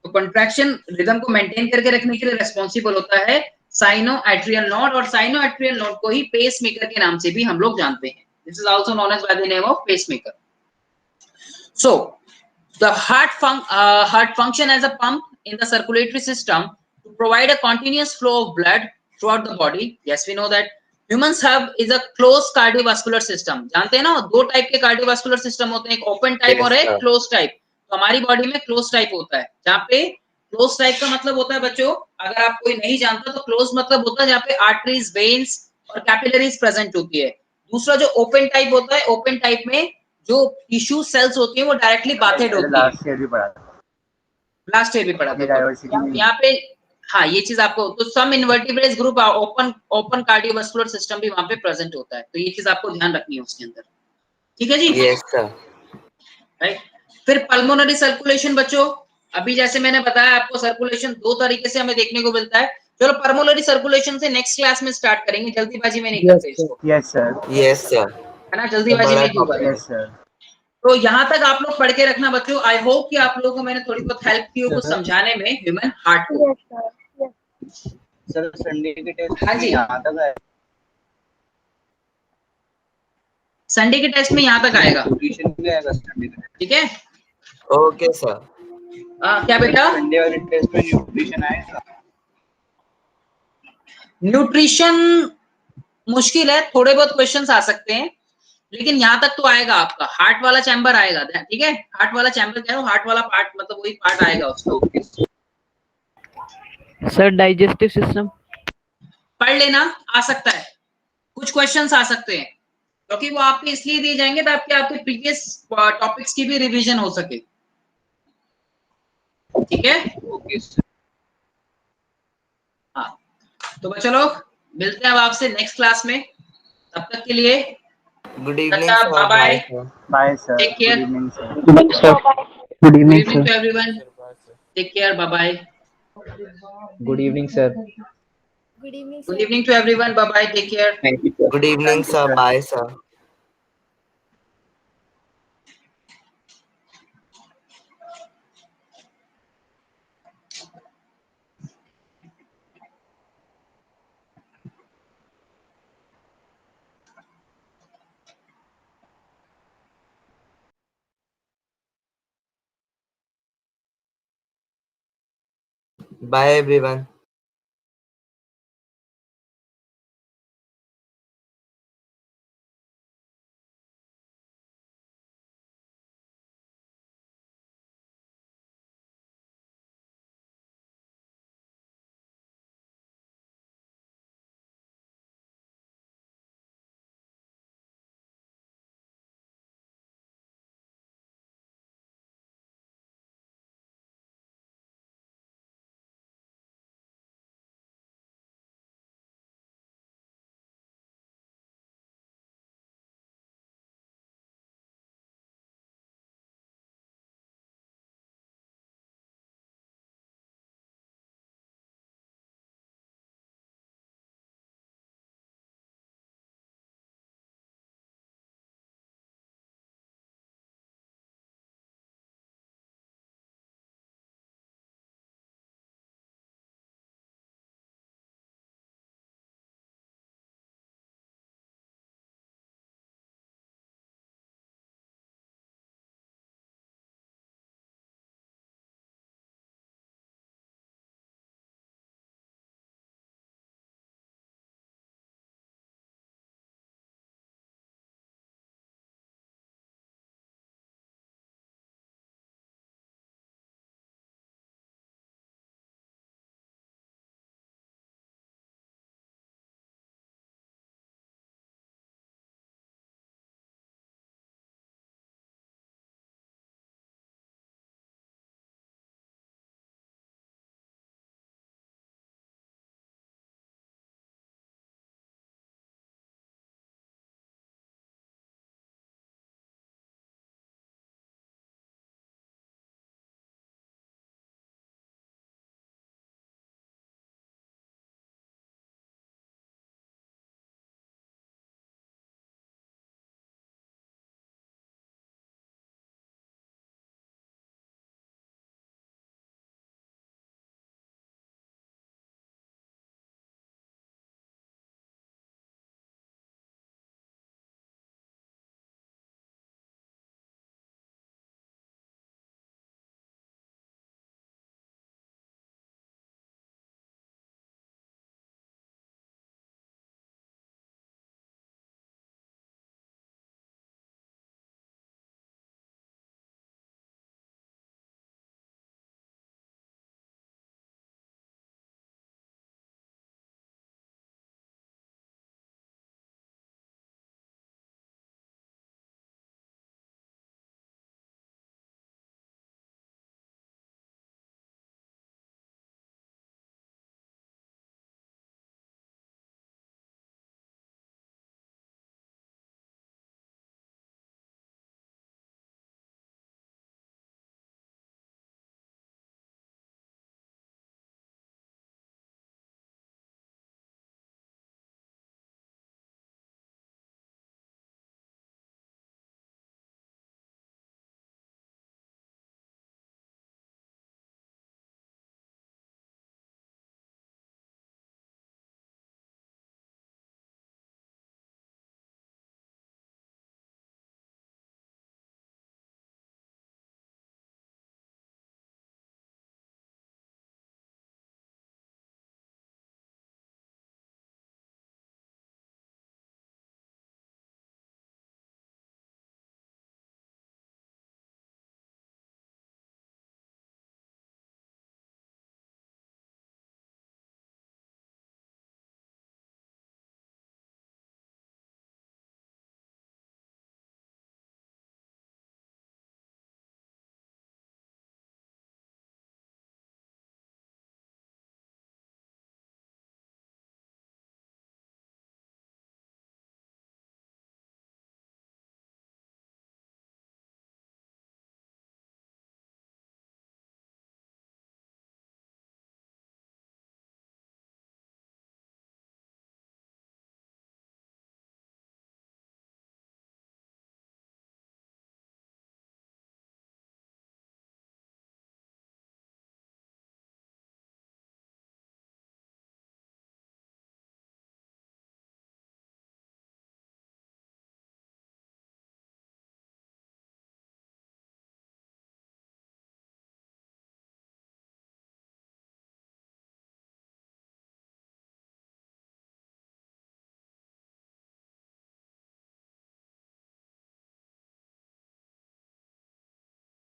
तो कंट्रैक्शन रिदम को मेंटेन करके रखने के लिए रेस्पॉन्सिबल होता है साइनो एट्रियल नोड, और साइनो एट्रियल नोड को ही पेस मेकर के नाम से भी हम लोग जानते हैं। This is also known as by the name of pacemaker. So the heart function as a pump in the circulatory system to provide a continuous flow of blood throughout the body. Yes, we know that humans have is a close cardiovascular system. जानते हैं ना, दो टाइप के कार्डियोवास्कुलर सिस्टम होते हैं, एक ओपन टाइप और एक क्लोज टाइप। तो हमारी बॉडी में क्लोज टाइप होता है, जहाँ पे क्लोज टाइप का मतलब होता है बच्चों, अगर आप कोई नहीं जानता तो क्लोज मतलब होता है जहाँ पे आर्टरीज, वेन्स और कैपिलरीज प्रेजेंट होती है। दूसरा जो ओपन टाइप होता है, ओपन टाइप में जो टिश्यू सेल्स होती है वो डायरेक्टली बाथेड होती है। लास्ट ईयर भी पढ़ा था, लास्ट ईयर भी पढ़ा था। डाइवर्सिटी में यहाँ पे हाँ, ये चीज आपको, तो some invertebrates group open cardiovascular system भी वहां पे प्रेजेंट होता है, तो ये चीज आपको ध्यान रखनी है उसके अंदर। ठीक है जी? Yes sir. राइट। फिर पल्मोनरी सर्कुलेशन बच्चों, अभी जैसे मैंने बताया आपको, सर्कुलेशन दो तरीके से हमें देखने को मिलता है। चलो पल्मोनरी सर्कुलेशन से नेक्स्ट क्लास में स्टार्ट करेंगे, जल्दीबाजी में नहीं करते इसको, यस सर, यस सर। है ना, जल्दीबाजी में क्यों करेंगे। Yes sir. तो यहाँ तक आप लोग पढ़ के रखना बच्चों। आई होप कि आप लोगों को मैंने थोड़ी बहुत हेल्प की हो कुछ समझाने में ह्यूमन हार्ट को। Yes sir, yes. Sir Sunday के टेस्ट हाँ में जी, यहाँ तक है, संडे के टेस्ट में यहाँ तक आएगा। न्यूट्रिशन भी आएगा संडे का। ठीक है, ओके सर। क्या बेटा? संडे वाले टेस्ट में न्यूट्रिशन आएगा? न्यूट्रिशन मुश्किल है, थोड़े बहुत क्वेश्चंस आ सकते हैं, लेकिन यहाँ तक तो आएगा आपका। हार्ट वाला चैम्बर आएगा, ठीक है, हार्ट वाला चैम्बर कह रहा हूँ, हार्ट वाला पार्ट मतलब वही पार्ट आएगा उसका। सर डाइजेस्टिव सिस्टम पढ़ लेना, आ सकता है, कुछ क्वेश्चंस आ सकते हैं, क्योंकि वो आपके इसलिए दिए जाएंगे ताकि आपके प्रीवियस टॉपिक्स की भी रिवीजन हो सके। ठीक है, ओके सर। हाँ, तो बच्चों लोग मिलते हैं अब आपसे नेक्स्ट क्लास में। तब तक के लिए good evening tata, sir, bye bye sir. Bye sir, take care, good evening sir. Good good evening evening sir. To everyone, take care, bye bye. Good evening sir. Good evening good sir. Evening to everyone, bye bye, take care. Thank you. Good evening sir, bye sir. Bye everyone.